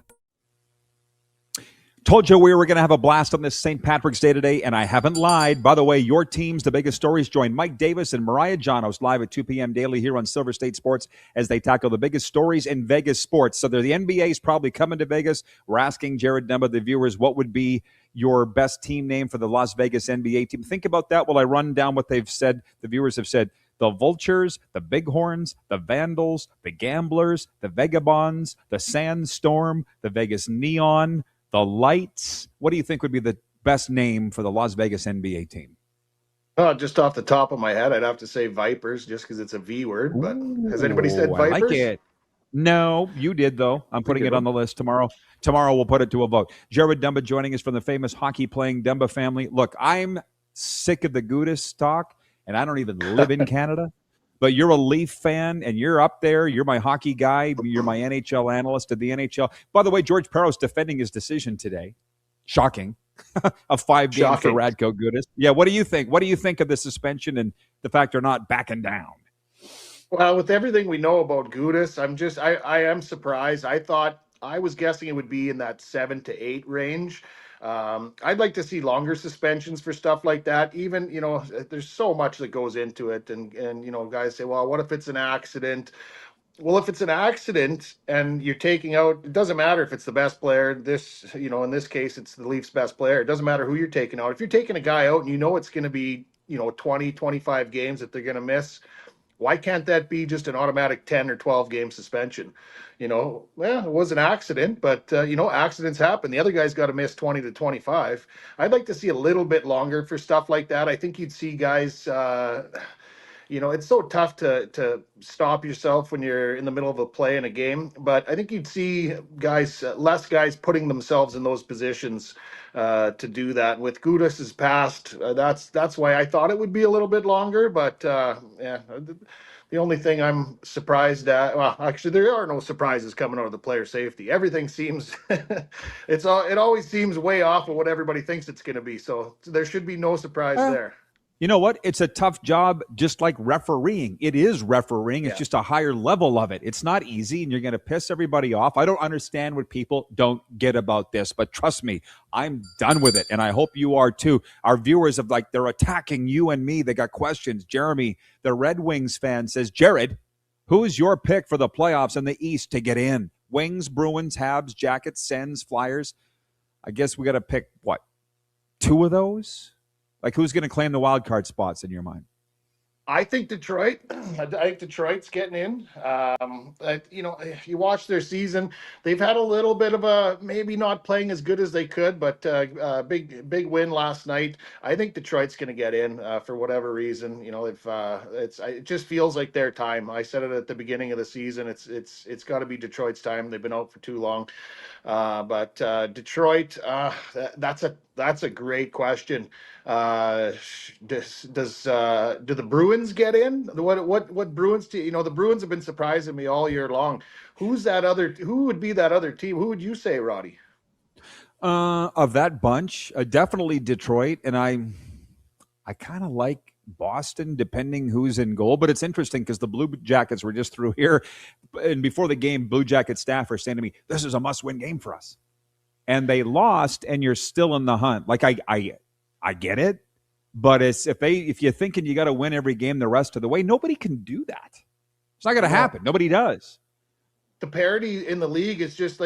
Told you we were going to have a blast on this St. Patrick's Day today, and I haven't lied. By the way, your teams, the biggest stories, join Mike Davis and Mariah Janos live at 2 p.m. daily here on Silver State Sports as they tackle the biggest stories in Vegas sports. So the NBA is probably coming to Vegas. We're asking Jared Dumba, the viewers, what would be your best team name for the Las Vegas NBA team? Think about that while I run down what they've said. The viewers have said the Vultures, the Bighorns, the Vandals, the Gamblers, the Vagabonds, the Sandstorm, the Vegas Neon, the Lights. What do you think would be the best name for the Las Vegas NBA team? Just off the top of my head, I'd have to say Vipers just because it's a V word. But has anybody said Vipers? I like it. No, you did, though. I'm putting it on the list tomorrow. Tomorrow we'll put it to a vote. Jared Dumba joining us from the famous hockey-playing Dumba family. Look, I'm sick of the Gudis talk, and I don't even live in Canada. But you're a Leaf fan, and you're up there. You're my hockey guy. You're my NHL analyst of the NHL. By the way, George Parros defending his decision today. Shocking. A 5 game for Radko Gudas. Yeah, what do you think? What do you think of the suspension and the fact they're not backing down? Well, with everything we know about Gudas, I am surprised. I was guessing it would be in that 7 to 8 range. I'd like to see longer suspensions for stuff like that. Even, there's so much that goes into it. And guys say, well, what if it's an accident? Well, if it's an accident and you're taking out, it doesn't matter if it's the best player. In this case, it's the Leafs' best player. It doesn't matter who you're taking out. If you're taking a guy out and it's going to be, 20, 25 games that they're going to miss, why can't that be just an automatic 10 or 12 game suspension? Well, it was an accident, but, accidents happen. The other guy's got to miss 20 to 25. I'd like to see a little bit longer for stuff like that. I think you'd see guys, it's so tough to stop yourself when you're in the middle of a play in a game. But I think you'd see guys, less guys putting themselves in those positions to do that. With Gudas's past, that's why I thought it would be a little bit longer. But the only thing I'm surprised at, well, actually, there are no surprises coming out of the player safety. Everything seems, it always seems way off of what everybody thinks it's going to be. So there should be no surprise there. You know what? It's a tough job, just like refereeing. It is refereeing. It's just a higher level of it. It's not easy, and you're going to piss everybody off. I don't understand what people don't get about this, but trust me, I'm done with it, and I hope you are too. Our viewers have they're attacking you and me. They got questions. Jeremy, the Red Wings fan, says, Jared, who is your pick for the playoffs in the East to get in? Wings, Bruins, Habs, Jackets, Sens, Flyers. I guess we got to pick, 2 of those? Who's going to claim the wild card spots in your mind? I think Detroit. I think Detroit's getting in. If you watch their season, they've had a little bit of a maybe not playing as good as they could, but big win last night. I think Detroit's going to get in for whatever reason. It just feels like their time. I said it at the beginning of the season. It's got to be Detroit's time. They've been out for too long. But Detroit, that's a great question. Do the Bruins get in? What Bruins team? The Bruins have been surprising me all year long. Who would be that other team? Who would you say, Roddy? Of that bunch, definitely Detroit, and I kind of like Boston, depending who's in goal. But it's interesting because the Blue Jackets were just through here, and before the game, Blue Jacket staff are saying to me, "This is a must-win game for us," and they lost, and you're still in the hunt. I get it, but if you're thinking you got to win every game the rest of the way, nobody can do that. It's not going to happen. Nobody does. The parity in the league is just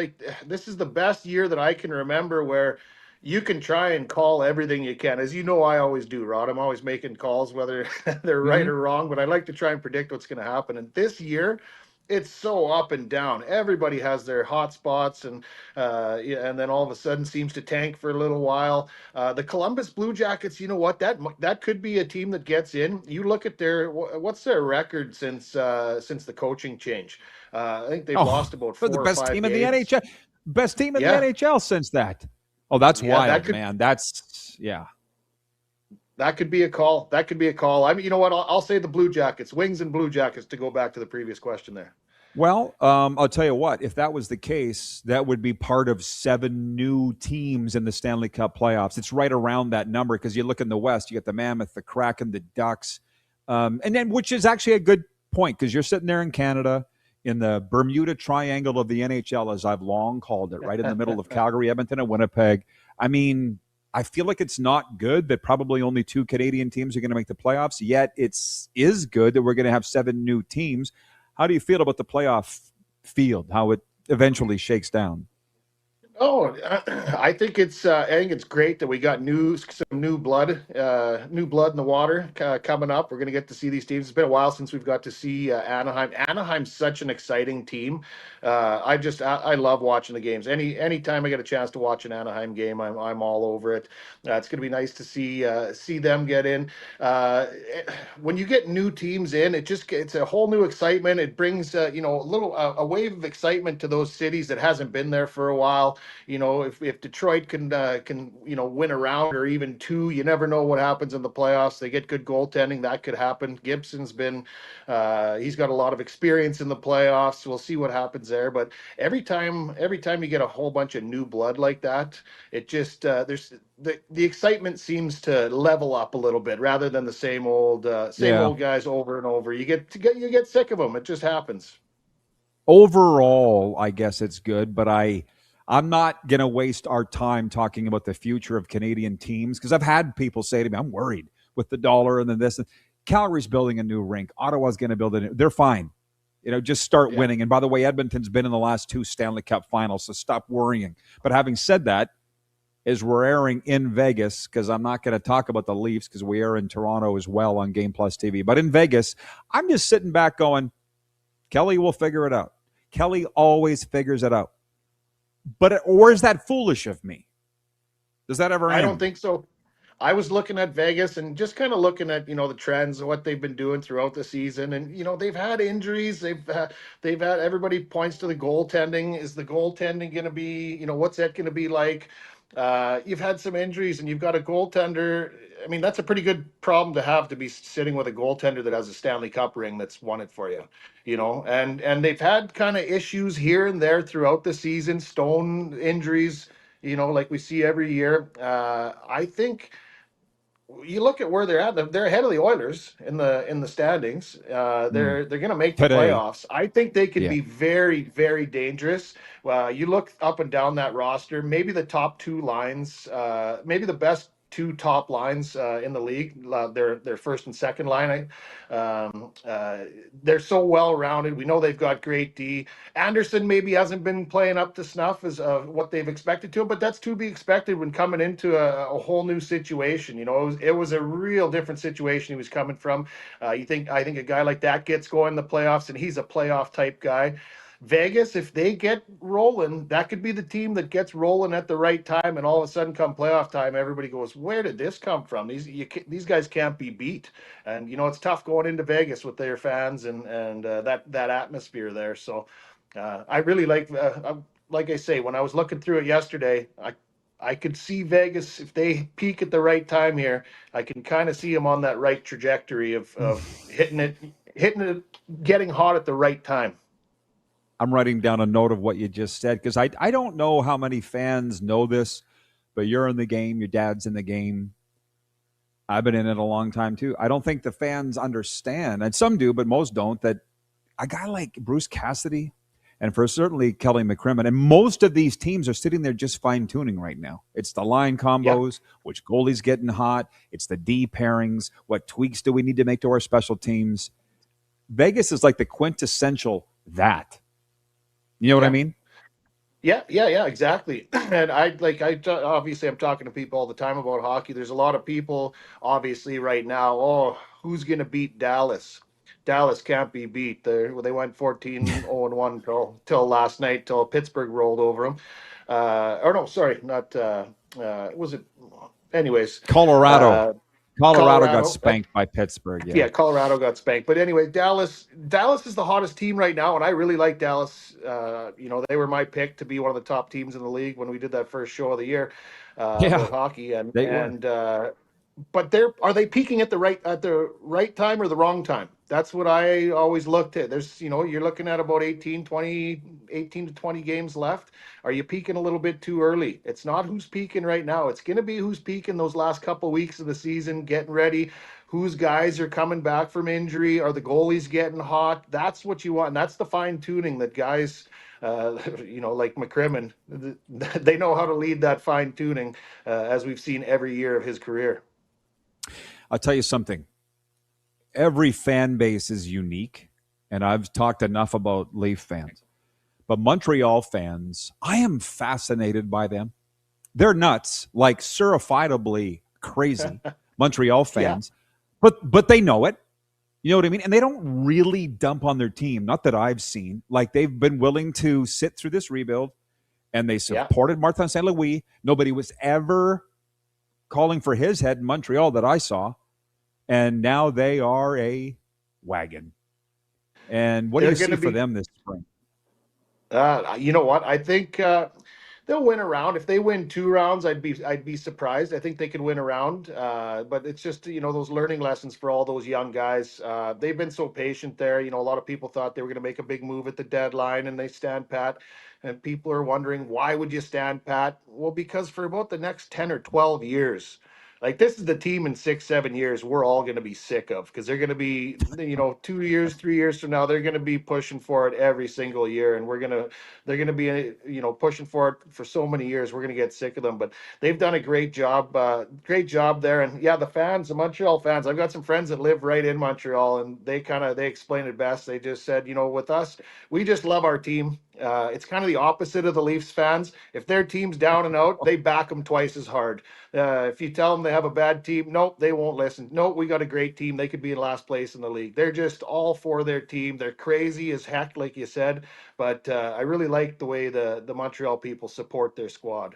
this is the best year that I can remember where you can try and call everything you can. As you know, I always do, Rod. I'm always making calls, whether they're right or wrong, but I like to try and predict what's going to happen. And this year, it's so up and down. Everybody has their hot spots, and then all of a sudden seems to tank for a little while. The Columbus Blue Jackets, you know what? That could be a team that gets in. You look at what's their record since the coaching change. I think they've lost about 4 or 5 games. The best team in the NHL. Best team in the NHL since that. Oh, that's wild, man. That's That could be a call. I mean, you know what? I'll say the Blue Jackets, Wings and Blue Jackets, to go back to the previous question there. Well, I'll tell you what. If that was the case, that would be part of 7 new teams in the Stanley Cup playoffs. It's right around that number because you look in the West, you got the Mammoth, the Kraken, the Ducks, and then which is actually a good point because you're sitting there in Canada. in the Bermuda Triangle of the NHL, as I've long called it, right in the middle of Calgary, Edmonton, and Winnipeg. I mean, I feel like it's not good that probably only 2 Canadian teams are going to make the playoffs, yet it is good that we're going to have 7 new teams. How do you feel about the playoff field, how it eventually shakes down? Oh, I think it's great that we got some new blood in the water coming up. We're going to get to see these teams. It's been a while since we've got to see Anaheim. Anaheim's such an exciting team. I love watching the games. Anytime I get a chance to watch an Anaheim game, I'm all over it. It's going to be nice to see them get in. When you get new teams in, it's a whole new excitement. It brings a wave of excitement to those cities that hasn't been there for a while. If Detroit can win a round or even 2, you never know what happens in the playoffs. They get good goaltending, that could happen. Gibson's he's got a lot of experience in the playoffs. We'll see what happens there. But every time you get a whole bunch of new blood like that, it just there's the excitement seems to level up a little bit rather than the same old guys over and over. You get sick of them. It just happens. Overall, I guess it's good, but I'm not going to waste our time talking about the future of Canadian teams because I've had people say to me, I'm worried with the dollar and then this. Calgary's building a new rink. Ottawa's going to build it. They're fine. Just start winning. And by the way, Edmonton's been in the last 2 Stanley Cup finals, so stop worrying. But having said that, as we're airing in Vegas, because I'm not going to talk about the Leafs because we air in Toronto as well on Game Plus TV. But in Vegas, I'm just sitting back going, Kelly will figure it out. Kelly always figures it out. Or is that foolish of me? Does that ever end? I don't think so. I was looking at Vegas and just kind of looking at the trends of what they've been doing throughout the season, and they've had injuries. They've had everybody points to the goaltending. Is the goaltending going to be what's that going to be like? You've had some injuries, and you've got a goaltender. I mean, that's a pretty good problem to be sitting with a goaltender that has a Stanley Cup ring that's won it for you. And they've had kind of issues here and there throughout the season, stone injuries, like we see every year. I think you look at where they're at; they're ahead of the Oilers in the standings. They're going to make the playoffs. I think they could be very, very dangerous. You look up and down that roster. Maybe the top 2 lines, maybe the best 2 top lines in the league. Their first and second line. They're so well rounded. We know they've got great D. Anderson maybe hasn't been playing up to snuff as what they've expected to, but that's to be expected when coming into a whole new situation. It was a real different situation he was coming from. I think a guy like that gets going in the playoffs, and he's a playoff type guy. Vegas, if they get rolling, that could be the team that gets rolling at the right time, and all of a sudden, come playoff time, everybody goes, "Where did this come from? These guys can't be beat." And it's tough going into Vegas with their fans and that atmosphere there. So I really like I say, when I was looking through it yesterday, I could see Vegas, if they peak at the right time here, I can kind of see them on that right trajectory of hitting it, getting hot at the right time. I'm writing down a note of what you just said because I don't know how many fans know this, but you're in the game. Your dad's in the game. I've been in it a long time too. I don't think the fans understand, and some do, but most don't, that a guy like Bruce Cassidy and for certainly Kelly McCrimmon, and most of these teams are sitting there just fine-tuning right now. It's the line combos, which goalie's getting hot. It's the D pairings. What tweaks do we need to make to our special teams? Vegas is like the quintessential that. You know what I mean? Yeah, exactly. And obviously I'm talking to people all the time about hockey. There's a lot of people obviously right now, who's going to beat Dallas? Dallas can't be beat. They went 14-0-1 till last night, till Pittsburgh rolled over them. Was it? Anyways, Colorado got spanked by Pittsburgh. Yeah, Colorado got spanked. But anyway, Dallas is the hottest team right now, and I really like Dallas. They were my pick to be one of the top teams in the league when we did that first show of the year with hockey. But are they peaking at the right time or the wrong time? That's what I always looked at. There's, you're looking at about 18 to 20 games left. Are you peaking a little bit too early? It's not who's peaking right now. It's going to be who's peaking those last couple weeks of the season, getting ready. Whose guys are coming back from injury? Are the goalies getting hot? That's what you want. And that's the fine tuning that guys, like McCrimmon, they know how to lead that fine tuning, as we've seen every year of his career. I'll tell you something. Every fan base is unique, and I've talked enough about Leaf fans. But Montreal fans, I am fascinated by them. They're nuts, like certifiably crazy Montreal fans, but they know it. You know what I mean? And they don't really dump on their team, not that I've seen. Like, they've been willing to sit through this rebuild, and they supported Martin St. Louis. Nobody was ever calling for his head in Montreal that I saw. And now they are a wagon. And what do you see for them this spring? You know what? I think they'll win a round. If they win 2 rounds, I'd be surprised. I think they could win a round. But it's just, those learning lessons for all those young guys. They've been so patient there. A lot of people thought they were going to make a big move at the deadline, and they stand pat. And people are wondering, why would you stand pat? Well, because for about the next 10 or 12 years, like, this is the team in 6-7 years we're all going to be sick of, because they're going to be, 2 years, 3 years from now, they're going to be pushing for it every single year, and they're going to be, pushing for it for so many years. We're going to get sick of them, but they've done a great job there. And the fans, the Montreal fans, I've got some friends that live right in Montreal, and they explain it best. They just said, with us, we just love our team. It's kind of the opposite of the Leafs fans. If their team's down and out, they back them twice as hard. If you tell them they have a bad team, nope, they won't listen. Nope, we got a great team. They could be in last place in the league. They're just all for their team. They're crazy as heck, like you said. But I really like the way the Montreal people support their squad.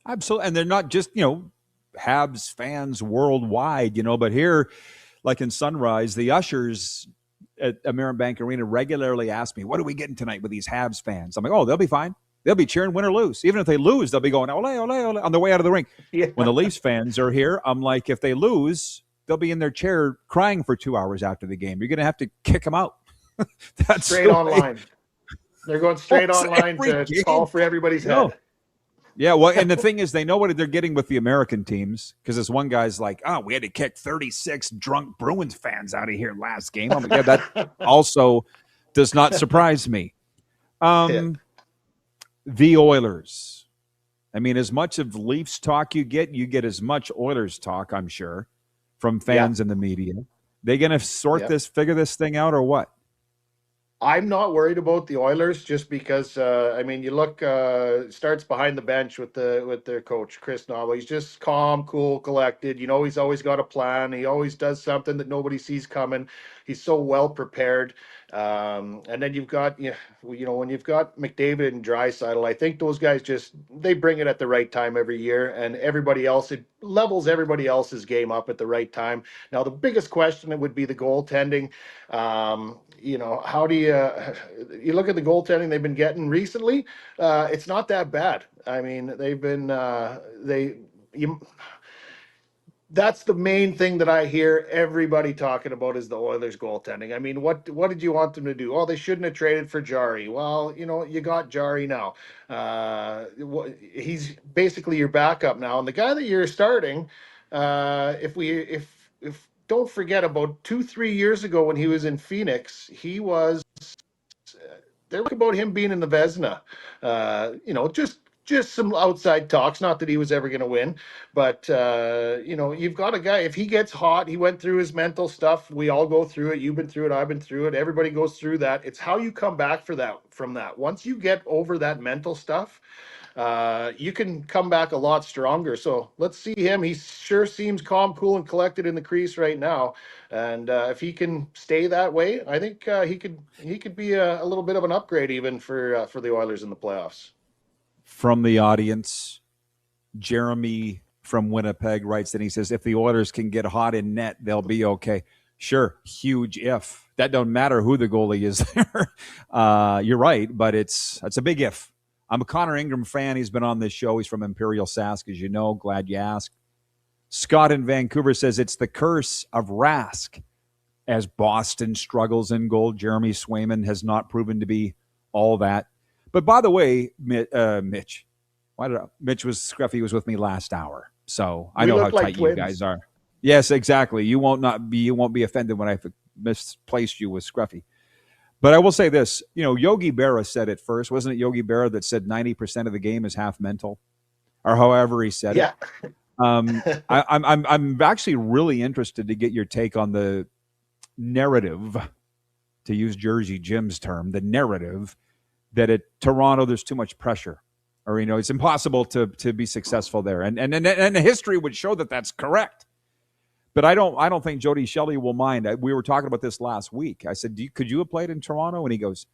Absolutely. And they're not just, Habs fans worldwide, but here, like in Sunrise, the ushers at American Bank Arena regularly ask me, what are we getting tonight with these Habs fans? I'm like, oh, they'll be fine. They'll be cheering win or lose. Even if they lose, they'll be going, ole, ole, ole, on their way out of the rink. Yeah. When the Leafs fans are here, I'm like, if they lose, they'll be in their chair crying for 2 hours after the game. You're going to have to kick them out. That's straight online. They're going straight online to call for everybody's head. Yeah, well, and the thing is, they know what they're getting with the American teams, because this one guy's like, oh, we had to kick 36 drunk Bruins fans out of here last game. I'm like, yeah, that also does not surprise me. The Oilers. I mean, as much of Leafs talk you get as much Oilers talk, I'm sure, from fans and the media. They going to figure this thing out, or what? I'm not worried about the Oilers, just because you look, starts behind the bench with their coach Chris Noble. He's just calm, cool, collected. He's always got a plan. He always does something that nobody sees coming. He's so well prepared. And then you've got when you've got McDavid and Draisaitl, I think those guys they bring it at the right time every year, and everybody else, it levels everybody else's game up at the right time. Now the biggest question would be the goaltending. How do you look at the goaltending they've been getting recently? It's not that bad. I mean, they've been that's the main thing that I hear everybody talking about, is the Oilers goaltending. I mean, what did you want them to do? Oh, they shouldn't have traded for Jari. Well, you got Jari now. He's basically your backup now, and the guy that you're starting, if don't forget, about 2-3 years ago when he was in Phoenix, he was there was about him being in the Vezina. Just some outside talks. Not that he was ever going to win, but you've got a guy. If he gets hot, he went through his mental stuff. We all go through it. You've been through it. I've been through it. Everybody goes through that. It's how you come back from that. Once you get over that mental stuff, you can come back a lot stronger. So let's see him. He sure seems calm, cool, and collected in the crease right now. And if he can stay that way, I think he could be a little bit of an upgrade even for the Oilers in the playoffs. From the audience, Jeremy from Winnipeg writes that he says, if the Oilers can get hot in net, they'll be okay. Sure, huge if. That don't matter who the goalie is there. You're right, but that's a big if. I'm a Connor Ingram fan. He's been on this show. He's from Imperial Sask, as you know. Glad you asked. Scott in Vancouver says it's the curse of Rask. as Boston struggles in goal. Jeremy Swayman has not proven to be all that. But by the way, Mitch, Scruffy was with me last hour, so I know how tight you guys are. Yes, exactly. You won't be offended when I misplaced you with Scruffy. But I will say this, Yogi Berra said it first. Wasn't it Yogi Berra that said 90% of the game is half mental? Or however he said it. I'm actually really interested to get your take on the narrative, to use Jersey Jim's term, the narrative that at Toronto there's too much pressure, or it's impossible to be successful there, and the history would show that that's correct. But I don't think Jody Shelley will mind. We were talking about this last week. I said, could you have played in Toronto? And he goes,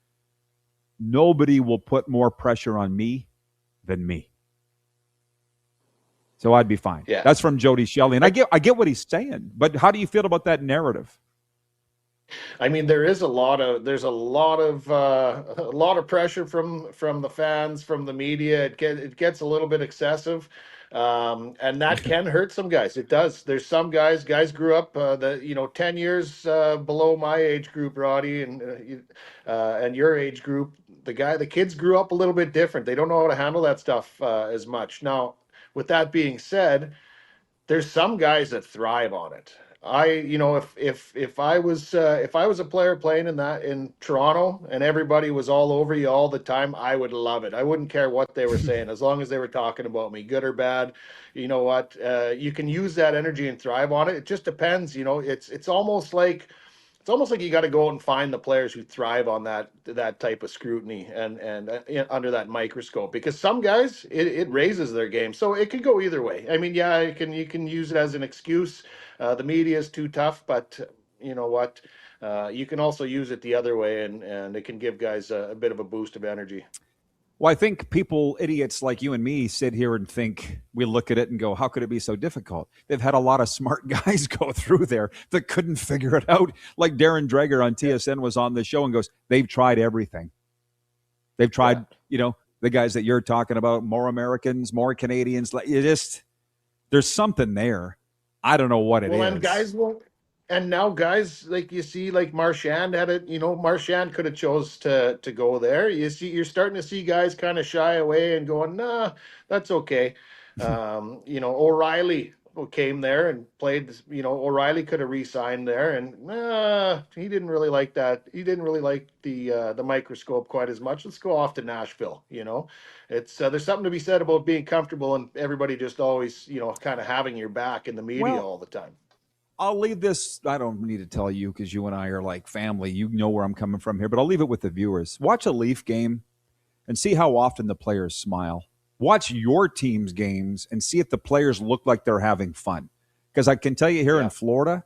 nobody will put more pressure on me than me. So I'd be fine. Yeah. That's from Jody Shelley. And I get what he's saying, but how do you feel about that narrative? I mean, there's a lot of pressure from the fans, from the media. It gets a little bit excessive, and that can hurt some guys. It does. There's some guys grew up 10 years below my age group, Roddy, and your age group. The kids grew up a little bit different. They don't know how to handle that stuff as much. Now, with that being said, there's some guys that thrive on it. If I was a player playing in Toronto and everybody was all over you all the time, I would love it. I wouldn't care what they were saying as long as they were talking about me, good or bad. You know what? You can use that energy and thrive on it. It just depends. It's almost like you got to go out and find the players who thrive on that type of scrutiny and under that microscope, because some guys it raises their game. So it could go either way. I mean, yeah, you can use it as an excuse. The media is too tough, but you know what? You can also use it the other way, and it can give guys a bit of a boost of energy. Well, I think idiots like you and me, sit here and think, we look at it and go, how could it be so difficult? They've had a lot of smart guys go through there that couldn't figure it out. Like Darren Dreger on TSN was on the show and goes, they've tried everything. They've tried, the guys that you're talking about, more Americans, more Canadians. There's something there. I don't know what it is. And guys won't. And now guys, like you see, like Marchand had it, Marchand could have chose to go there. You're starting to see guys kind of shy away and going, nah, that's okay. O'Reilly came there and played, O'Reilly could have re-signed there, and he didn't really like that. He didn't really like the microscope quite as much. Let's go off to Nashville. It's there's something to be said about being comfortable and everybody just always, kind of having your back in the media all the time. I'll leave this. I don't need to tell you because you and I are like family. You know where I'm coming from here, but I'll leave it with the viewers. Watch a Leaf game and see how often the players smile. Watch your team's games and see if the players look like they're having fun. Because I can tell you here in Florida,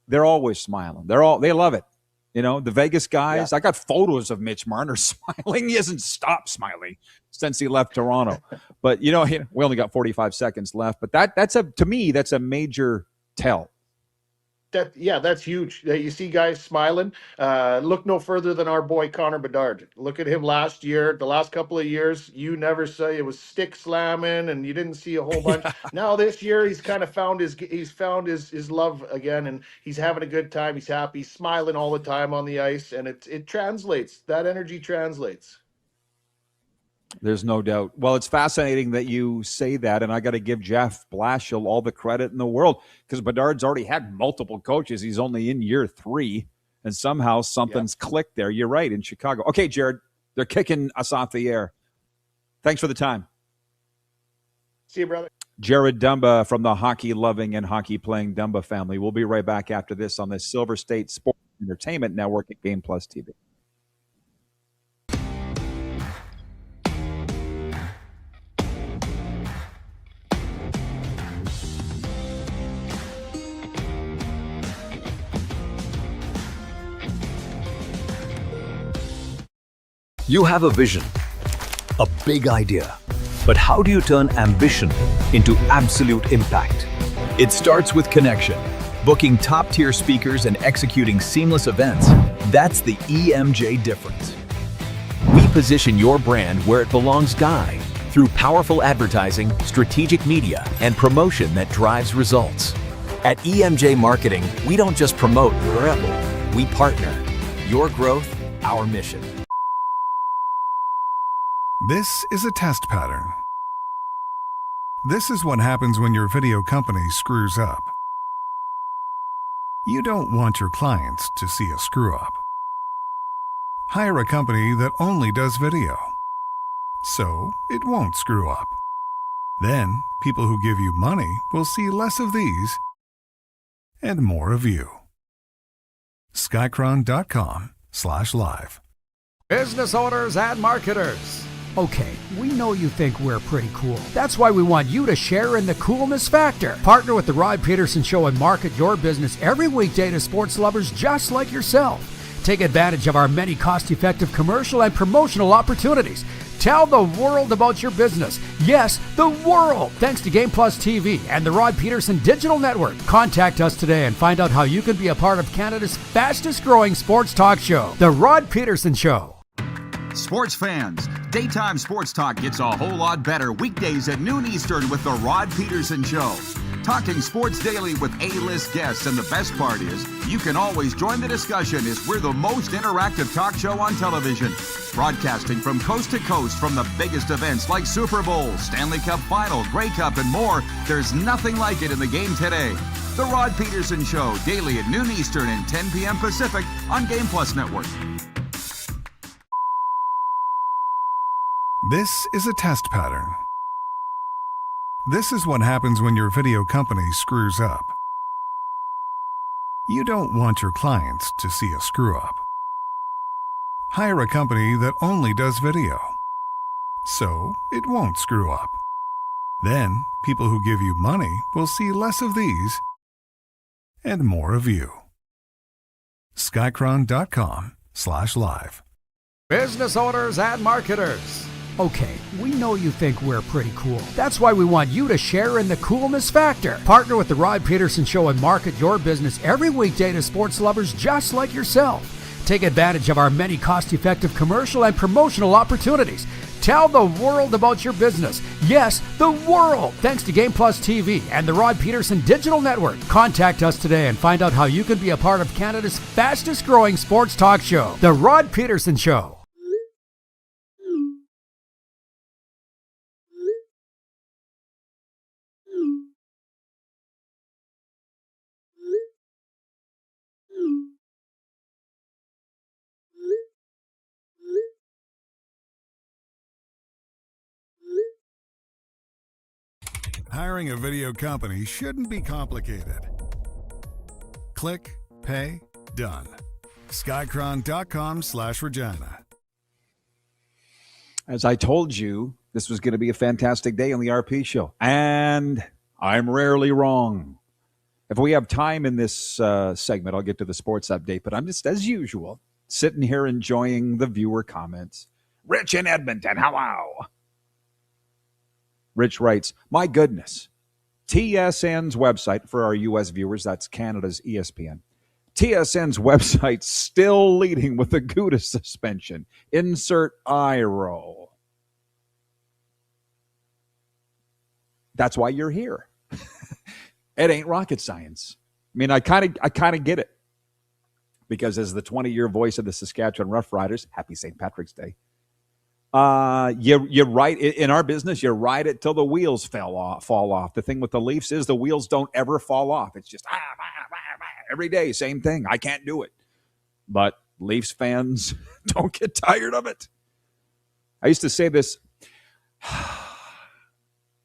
they're always smiling. They love it. The Vegas guys, I got photos of Mitch Marner smiling. He hasn't stopped smiling since he left Toronto. But, we only got 45 seconds left. But to me, that's a major tell. That's huge. You see guys smiling. Look no further than our boy Connor Bedard. Look at him last year. The last couple of years, you never say it was stick slamming, and you didn't see a whole bunch. Now this year, he's kind of found his love again, and he's having a good time. He's happy, he's smiling all the time on the ice, and it translates. That energy translates. There's no doubt. Well, it's fascinating that you say that, and I got to give Jeff Blashill all the credit in the world because Bedard's already had multiple coaches. He's only in year 3, and somehow something's clicked there. You're right, in Chicago. Okay, Jared, they're kicking us off the air. Thanks for the time. See you, brother. Jared Dumba from the hockey-loving and hockey-playing Dumba family. We'll be right back after this on the Silver State Sports Entertainment Network at Game Plus TV. You have a vision, a big idea, but how do you turn ambition into absolute impact? It starts with connection. Booking top-tier speakers and executing seamless events, that's the EMJ difference. We position your brand where it belongs, through powerful advertising, strategic media, and promotion that drives results. At EMJ Marketing, we don't just promote, we partner. Your growth, our mission. This is a test pattern. This is what happens when your video company screws up. You don't want your clients to see a screw up. Hire a company that only does video, so it won't screw up. Then, people who give you money will see less of these and more of you. Skycron.com/live. Business owners and marketers. Okay, we know you think we're pretty cool. That's why we want you to share in the coolness factor. Partner with the Rod Pedersen Show and market your business every weekday to sports lovers just like yourself. Take advantage of our many cost-effective commercial and promotional opportunities. Tell the world about your business. Yes, the world. Thanks to Game Plus TV and the Rod Pedersen Digital Network. Contact us today and find out how you can be a part of Canada's fastest-growing sports talk show, The Rod Pedersen Show. Sports fans, daytime sports talk gets a whole lot better weekdays at noon Eastern with the Rod Pedersen Show. Talking sports daily with A-list guests, and the best part is, you can always join the discussion as we're the most interactive talk show on television. Broadcasting from coast to coast from the biggest events like Super Bowl, Stanley Cup Final, Grey Cup, and more, there's nothing like it in the game today. The Rod Pedersen Show, daily at noon Eastern and 10 p.m. Pacific on Game Plus Network. This is a test pattern. This is what happens when your video company screws up. You don't want your clients to see a screw up. Hire a company that only does video, so it won't screw up. Then, people who give you money will see less of these and more of you. Skycron.com/live. Business owners and marketers. Okay, we know you think we're pretty cool. That's why we want you to share in the coolness factor. Partner with the Rod Pedersen Show and market your business every weekday to sports lovers just like yourself. Take advantage of our many cost-effective commercial and promotional opportunities. Tell the world about your business. Yes, the world. Thanks to Game Plus TV and the Rod Pedersen Digital Network. Contact us today and find out how you can be a part of Canada's fastest-growing sports talk show, The Rod Pedersen Show. Hiring a video company shouldn't be complicated. Click, pay, done. Skycron.com/Regina. As I told you, this was going to be a fantastic day on the RP show. And I'm rarely wrong. If we have time in this segment, I'll get to the sports update. But I'm just, as usual, sitting here enjoying the viewer comments. Rich in Edmonton, hello. Rich writes, my goodness, TSN's website, for our U.S. viewers, that's Canada's ESPN. TSN's website still leading with the Gouda suspension. Insert eye roll. That's why you're here. It ain't rocket science. I mean, I kind of get it. Because as the 20-year voice of the Saskatchewan Roughriders, happy St. Patrick's Day, you ride in our business. You ride it till the wheels fall off. The thing with the Leafs is the wheels don't ever fall off. It's just every day, same thing. I can't do it, but Leafs fans don't get tired of it. I used to say this.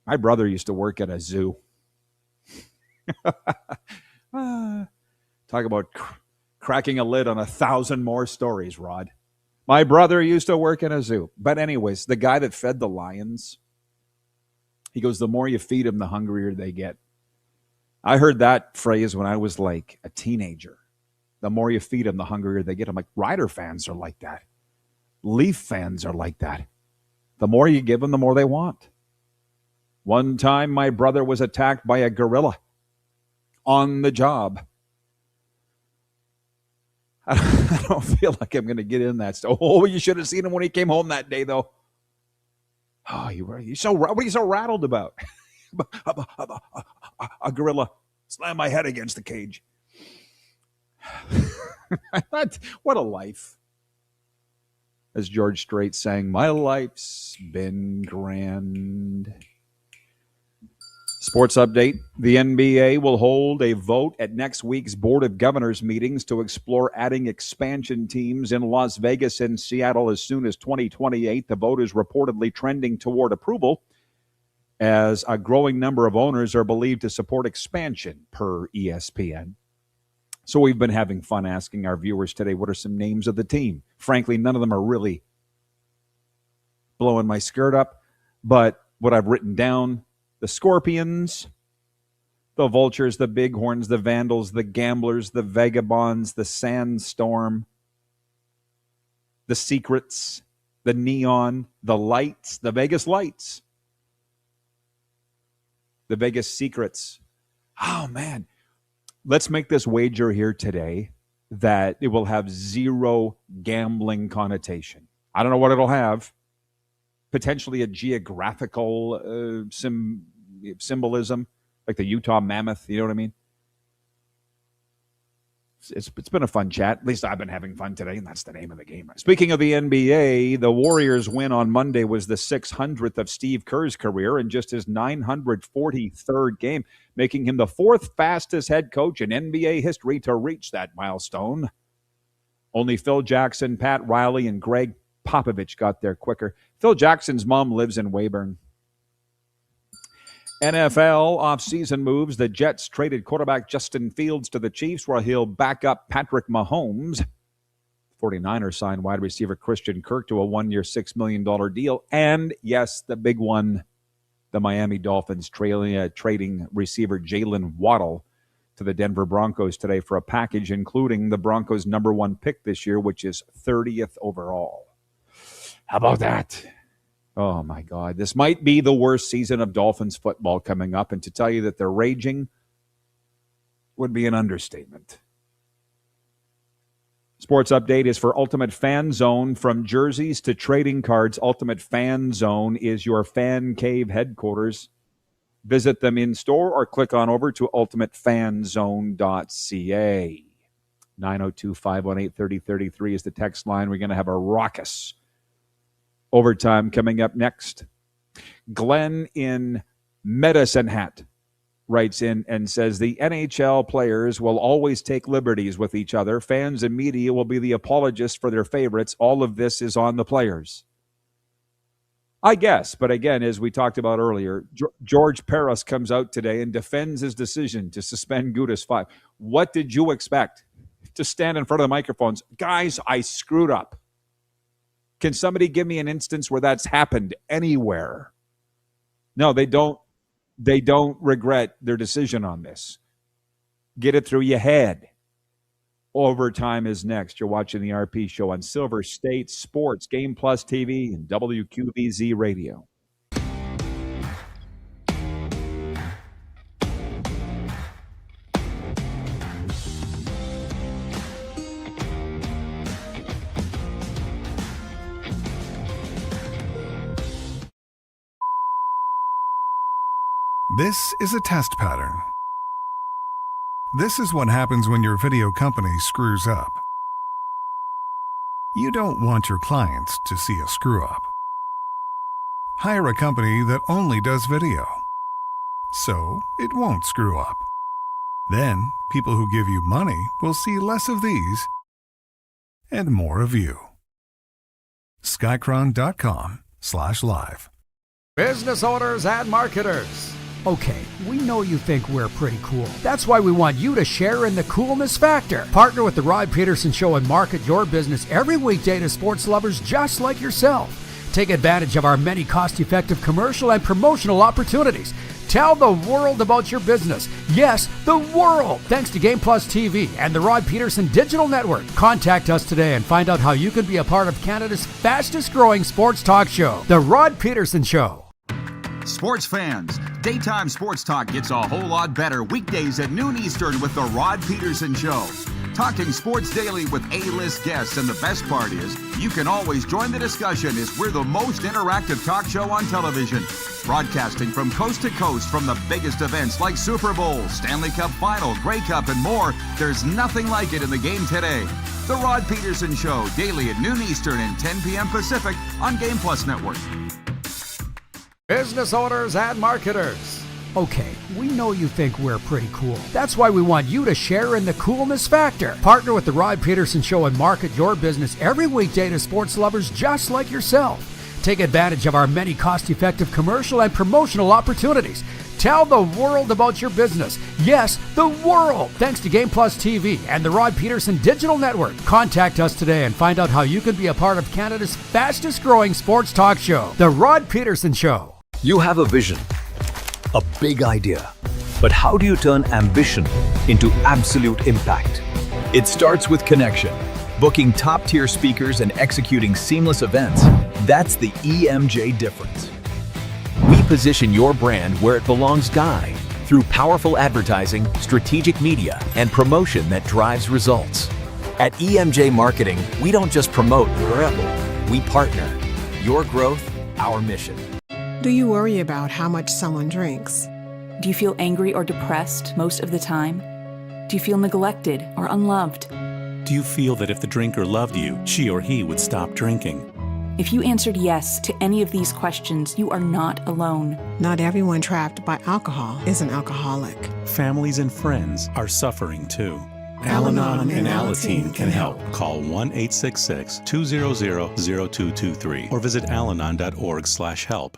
My brother used to work at a zoo. Talk about cracking a lid on 1,000 more stories, Rod. My brother used to work in a zoo. But anyways, the guy that fed the lions, he goes, the more you feed them, the hungrier they get. I heard that phrase when I was like a teenager. The more you feed them, the hungrier they get. I'm like, Rider fans are like that. Leaf fans are like that. The more you give them, the more they want. One time, my brother was attacked by a gorilla on the job. I don't feel like I'm going to get in that stuff. Oh, you should have seen him when he came home that day, though. Oh, what are you so rattled about? A gorilla Slam my head against the cage. What a life. As George Strait sang, my life's been grand. Sports update. The NBA will hold a vote at next week's Board of Governors meetings to explore adding expansion teams in Las Vegas and Seattle as soon as 2028. The vote is reportedly trending toward approval, as a growing number of owners are believed to support expansion, per ESPN. So we've been having fun asking our viewers today, what are some names of the team? Frankly, none of them are really blowing my skirt up, but what I've written down, the Scorpions, the Vultures, the Bighorns, the Vandals, the Gamblers, the Vagabonds, the Sandstorm, the Secrets, the Neon, the Lights, the Vegas Lights, the Vegas Secrets. Oh, man. Let's make this wager here today that it will have zero gambling connotation. I don't know what it'll have. Potentially a geographical symbolism, like the Utah Mammoth. You know what I mean? It's been a fun chat. At least I've been having fun today, and that's the name of the game. Speaking of the NBA, the Warriors' win on Monday was the 600th of Steve Kerr's career and just his 943rd game, making him the fourth fastest head coach in NBA history to reach that milestone. Only Phil Jackson, Pat Riley, and Greg Popovich got there quicker. Phil Jackson's mom lives in Weyburn. NFL offseason moves. The Jets traded quarterback Justin Fields to the Chiefs, where he'll back up Patrick Mahomes. 49ers signed wide receiver Christian Kirk to a one-year, $6 million deal. And, yes, the big one, the Miami Dolphins trading receiver Jalen Waddle to the Denver Broncos today for a package including the Broncos' number one pick this year, which is 30th overall. How about that? Oh, my God. This might be the worst season of Dolphins football coming up, and to tell you that they're raging would be an understatement. Sports update is for Ultimate Fan Zone. From jerseys to trading cards, Ultimate Fan Zone is your fan cave headquarters. Visit them in store or click on over to ultimatefanzone.ca. 902-518-3033 is the text line. We're going to have a raucous overtime coming up next. Glenn in Medicine Hat writes in and says, the NHL players will always take liberties with each other. Fans and media will be the apologists for their favorites. All of this is on the players. I guess, but again, as we talked about earlier, George Paris comes out today and defends his decision to suspend Gudas 5. What did you expect? To stand in front of the microphones. Guys, I screwed up. Can somebody give me an instance where that's happened anywhere? No, they don't. They don't regret their decision on this. Get it through your head. Overtime is next. You're watching the RP Show on Silver State Sports, Game Plus TV, and WQVZ Radio. This is a test pattern. This is what happens when your video company screws up. You don't want your clients to see a screw-up. Hire a company that only does video, so it won't screw up. Then, people who give you money will see less of these and more of you. Skycron.com/live. Business owners and marketers. Okay, we know you think we're pretty cool. That's why we want you to share in the coolness factor. Partner with the Rod Pedersen Show and market your business every weekday to sports lovers just like yourself. Take advantage of our many cost-effective commercial and promotional opportunities. Tell the world about your business. Yes, the world. Thanks to Game Plus TV and the Rod Pedersen Digital Network. Contact us today and find out how you can be a part of Canada's fastest-growing sports talk show, The Rod Pedersen Show. Sports fans, daytime sports talk gets a whole lot better weekdays at noon Eastern with the Rod Pedersen Show. Talking sports daily with A-list guests, and the best part is, you can always join the discussion as we're the most interactive talk show on television. Broadcasting from coast to coast from the biggest events like Super Bowl, Stanley Cup Final, Grey Cup, and more, there's nothing like it in the game today. The Rod Pedersen Show, daily at noon Eastern and 10 p.m. Pacific on Game Plus Network. Business owners and marketers. Okay, we know you think we're pretty cool. That's why we want you to share in the coolness factor. Partner with the Rod Pedersen Show and market your business every weekday to sports lovers just like yourself. Take advantage of our many cost-effective commercial and promotional opportunities. Tell the world about your business. Yes, the world. Thanks to Game Plus TV and the Rod Pedersen Digital Network. Contact us today and find out how you can be a part of Canada's fastest growing sports talk show, The Rod Pedersen Show. You have a vision, a big idea. But how do you turn ambition into absolute impact? It starts with connection. Booking top-tier speakers and executing seamless events. That's the EMJ difference. We position your brand where it belongs, through powerful advertising, strategic media, and promotion that drives results. At EMJ Marketing, we don't just promote, we partner. Your growth, our mission. Do you worry about how much someone drinks? Do you feel angry or depressed most of the time? Do you feel neglected or unloved? Do you feel that if the drinker loved you, she or he would stop drinking? If you answered yes to any of these questions, you are not alone. Not everyone trapped by alcohol is an alcoholic. Families and friends are suffering too. Al-Anon and Alateen can help. Call 1-866-200-0223 or visit alanon.org/help.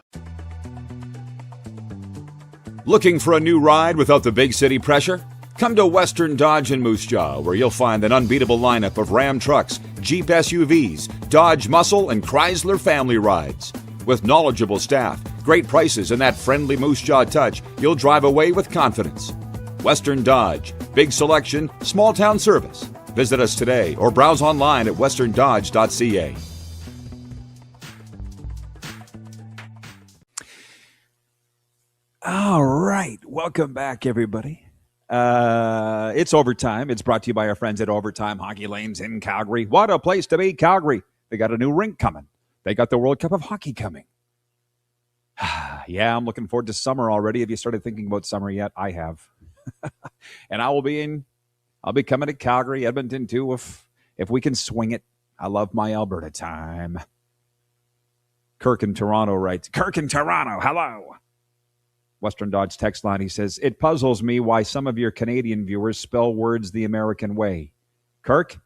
Looking for a new ride without the big city pressure? Come to Western Dodge in Moose Jaw, where you'll find an unbeatable lineup of Ram trucks, Jeep SUVs, Dodge Muscle, and Chrysler family rides. With knowledgeable staff, great prices, and that friendly Moose Jaw touch, you'll drive away with confidence. Western Dodge, big selection, small town service. Visit us today or browse online at westerndodge.ca. All right, welcome back, everybody. It's overtime. It's brought to you by our friends at Overtime Hockey Lanes in Calgary. What a place to be, Calgary. They got a new rink coming. They got the World Cup of Hockey coming. Yeah, I'm looking forward to summer already. Have you started thinking about summer yet? I have. And I'll be coming to Calgary, Edmonton too, if we can swing it. I love my Alberta time. Kirk in Toronto writes, Kirk in Toronto, hello. Western Dodge text line, he says, it puzzles me why some of your Canadian viewers spell words the American way. Kirk,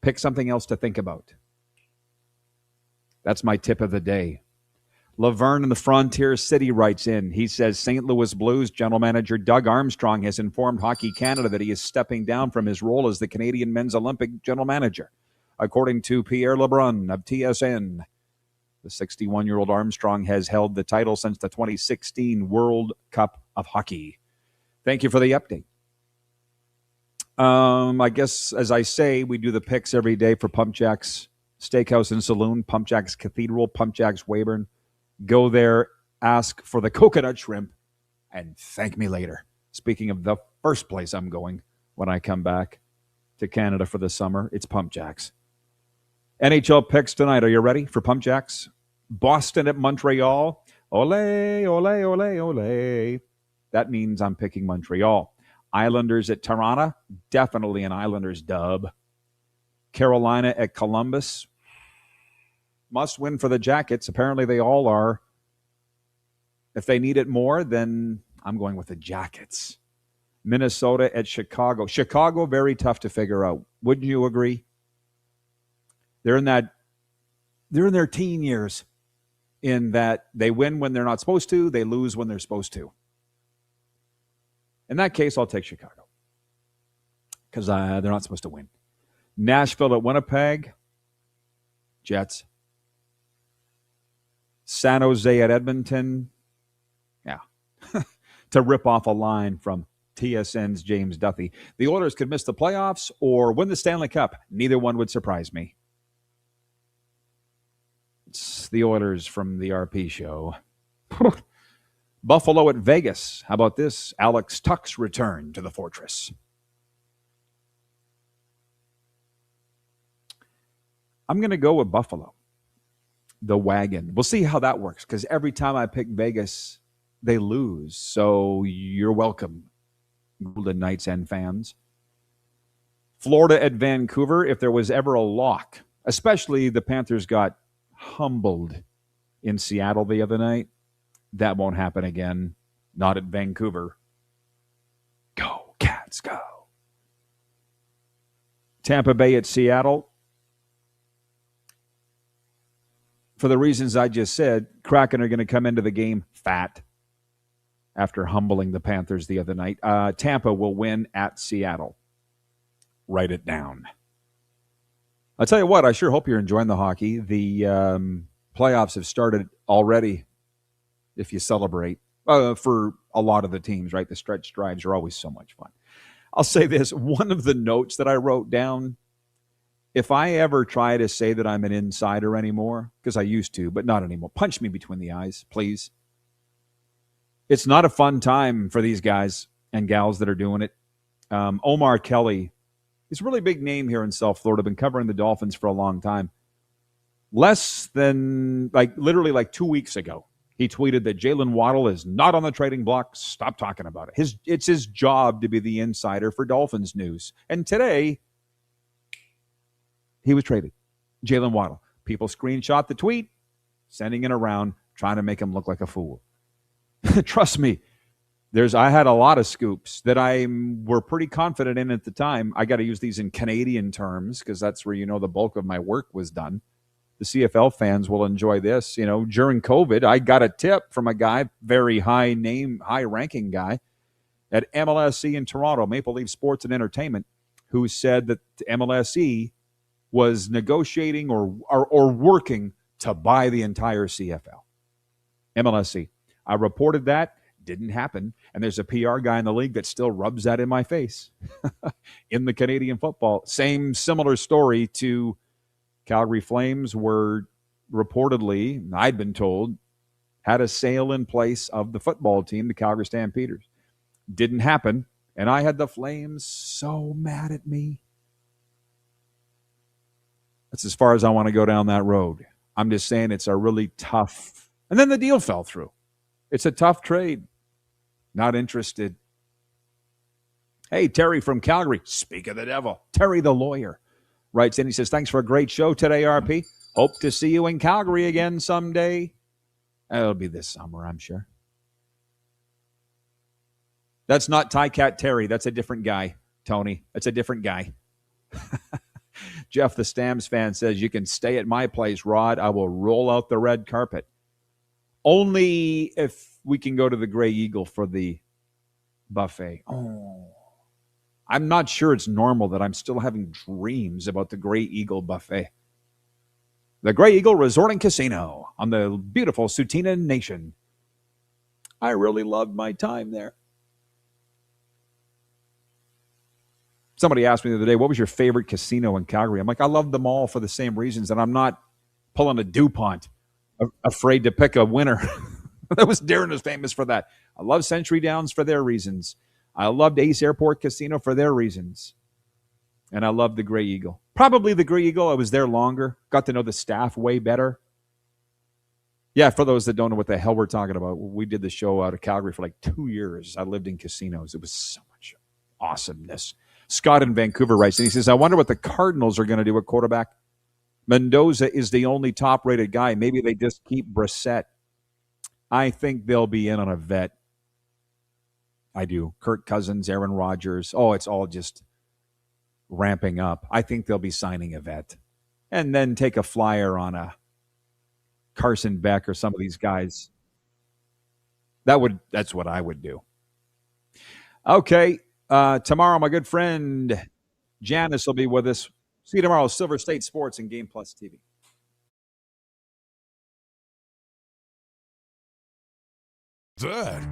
pick something else to think about. That's my tip of the day. Laverne in the Frontier City writes in. He says, St. Louis Blues general manager Doug Armstrong has informed Hockey Canada that he is stepping down from his role as the Canadian men's Olympic general manager. According to Pierre Lebrun of TSN, the 61-year-old Armstrong has held the title since the 2016 World Cup of Hockey. Thank you for the update. I guess, as I say, we do the picks every day for Pump Jack's Steakhouse and Saloon, Pump Jack's Cathedral, Pump Jack's Weyburn. Go there, ask for the coconut shrimp, and thank me later. Speaking of the first place I'm going when I come back to Canada for the summer, it's Pump Jack's. NHL picks tonight. Are you ready for Pump Jack's? Boston at Montreal. Ole, ole, ole, ole. That means I'm picking Montreal. Islanders at Toronto. Definitely an Islanders dub. Carolina at Columbus. Must win for the Jackets. Apparently they all are. If they need it more, then I'm going with the Jackets. Minnesota at Chicago. Chicago, very tough to figure out. Wouldn't you agree? They're in their teen years in that they win when they're not supposed to, they lose when they're supposed to. In that case, I'll take Chicago because they're not supposed to win. Nashville at Winnipeg. Jets. San Jose at Edmonton. Yeah. To rip off a line from TSN's James Duthie. The Oilers could miss the playoffs or win the Stanley Cup. Neither one would surprise me. It's the Oilers from the RP show. Buffalo at Vegas. How about this? Alex Tuck's return to the Fortress. I'm going to go with Buffalo, the wagon. We'll see how that works because every time I pick Vegas, they lose. So you're welcome, Golden Knights and fans. Florida at Vancouver, if there was ever a lock, especially the Panthers got humbled in Seattle the other night, that won't happen again. Not at Vancouver. Go, Cats, go. Tampa Bay at Seattle. For the reasons I just said, Kraken are going to come into the game fat after humbling the Panthers the other night. Tampa will win at Seattle. Write it down. I'll tell you what, I sure hope you're enjoying the hockey. The playoffs have started already, if you celebrate, for a lot of the teams, right? The stretch drives are always so much fun. I'll say this, one of the notes that I wrote down, if I ever try to say that I'm an insider anymore, because I used to, but not anymore, punch me between the eyes, please. It's not a fun time for these guys and gals that are doing it. Omar Kelly, he's a really big name here in South Florida, been covering the Dolphins for a long time. Less than, literally 2 weeks ago, he tweeted that Jalen Waddle is not on the trading block. Stop talking about it. It's his job to be the insider for Dolphins news. And today, he was traded. Jalen Waddle. People screenshot the tweet, sending it around, trying to make him look like a fool. Trust me, I had a lot of scoops that I were pretty confident in at the time. I got to use these in Canadian terms because that's where the bulk of my work was done. The CFL fans will enjoy this. During COVID, I got a tip from a guy, very high-ranking guy at MLSE in Toronto, Maple Leaf Sports and Entertainment, who said that MLSE was negotiating or working to buy the entire CFL. MLSE. I reported that. Didn't happen. And there's a PR guy in the league that still rubs that in my face. In the Canadian football. Similar story to Calgary Flames were reportedly, I'd been told, had a sale in place of the football team, the Calgary Stampeders. Didn't happen. And I had the Flames so mad at me. That's as far as I want to go down that road. I'm just saying it's a really tough. And then the deal fell through. It's a tough trade. Not interested. Hey, Terry from Calgary. Speak of the devil. Terry the lawyer writes in. He says, thanks for a great show today, RP. Hope to see you in Calgary again someday. It'll be this summer, I'm sure. That's not Tycat Terry. That's a different guy, Tony. That's a different guy. Jeff, the Stamps fan, says, you can stay at my place, Rod. I will roll out the red carpet. Only if we can go to the Grey Eagle for the buffet. Oh, I'm not sure it's normal that I'm still having dreams about the Grey Eagle buffet. The Grey Eagle Resort and Casino on the beautiful Tsuut'ina Nation. I really loved my time there. Somebody asked me the other day, what was your favorite casino in Calgary? I'm like, I love them all for the same reasons, and I'm not pulling a DuPont, afraid to pick a winner. That was Darren was famous for that. I love Century Downs for their reasons. I loved Ace Airport Casino for their reasons. And I loved the Grey Eagle. Probably the Grey Eagle. I was there longer. Got to know the staff way better. Yeah, for those that don't know what the hell we're talking about, we did the show out of Calgary for 2 years. I lived in casinos. It was so much awesomeness. Scott in Vancouver writes, and he says, I wonder what the Cardinals are going to do at quarterback. Mendoza is the only top-rated guy. Maybe they just keep Brissett. I think they'll be in on a vet. I do. Kirk Cousins, Aaron Rodgers. Oh, it's all just ramping up. I think they'll be signing a vet. And then take a flyer on a Carson Beck or some of these guys. That's what I would do. Okay. Tomorrow, my good friend Janice will be with us. See you tomorrow, Silver State Sports and Game Plus TV. That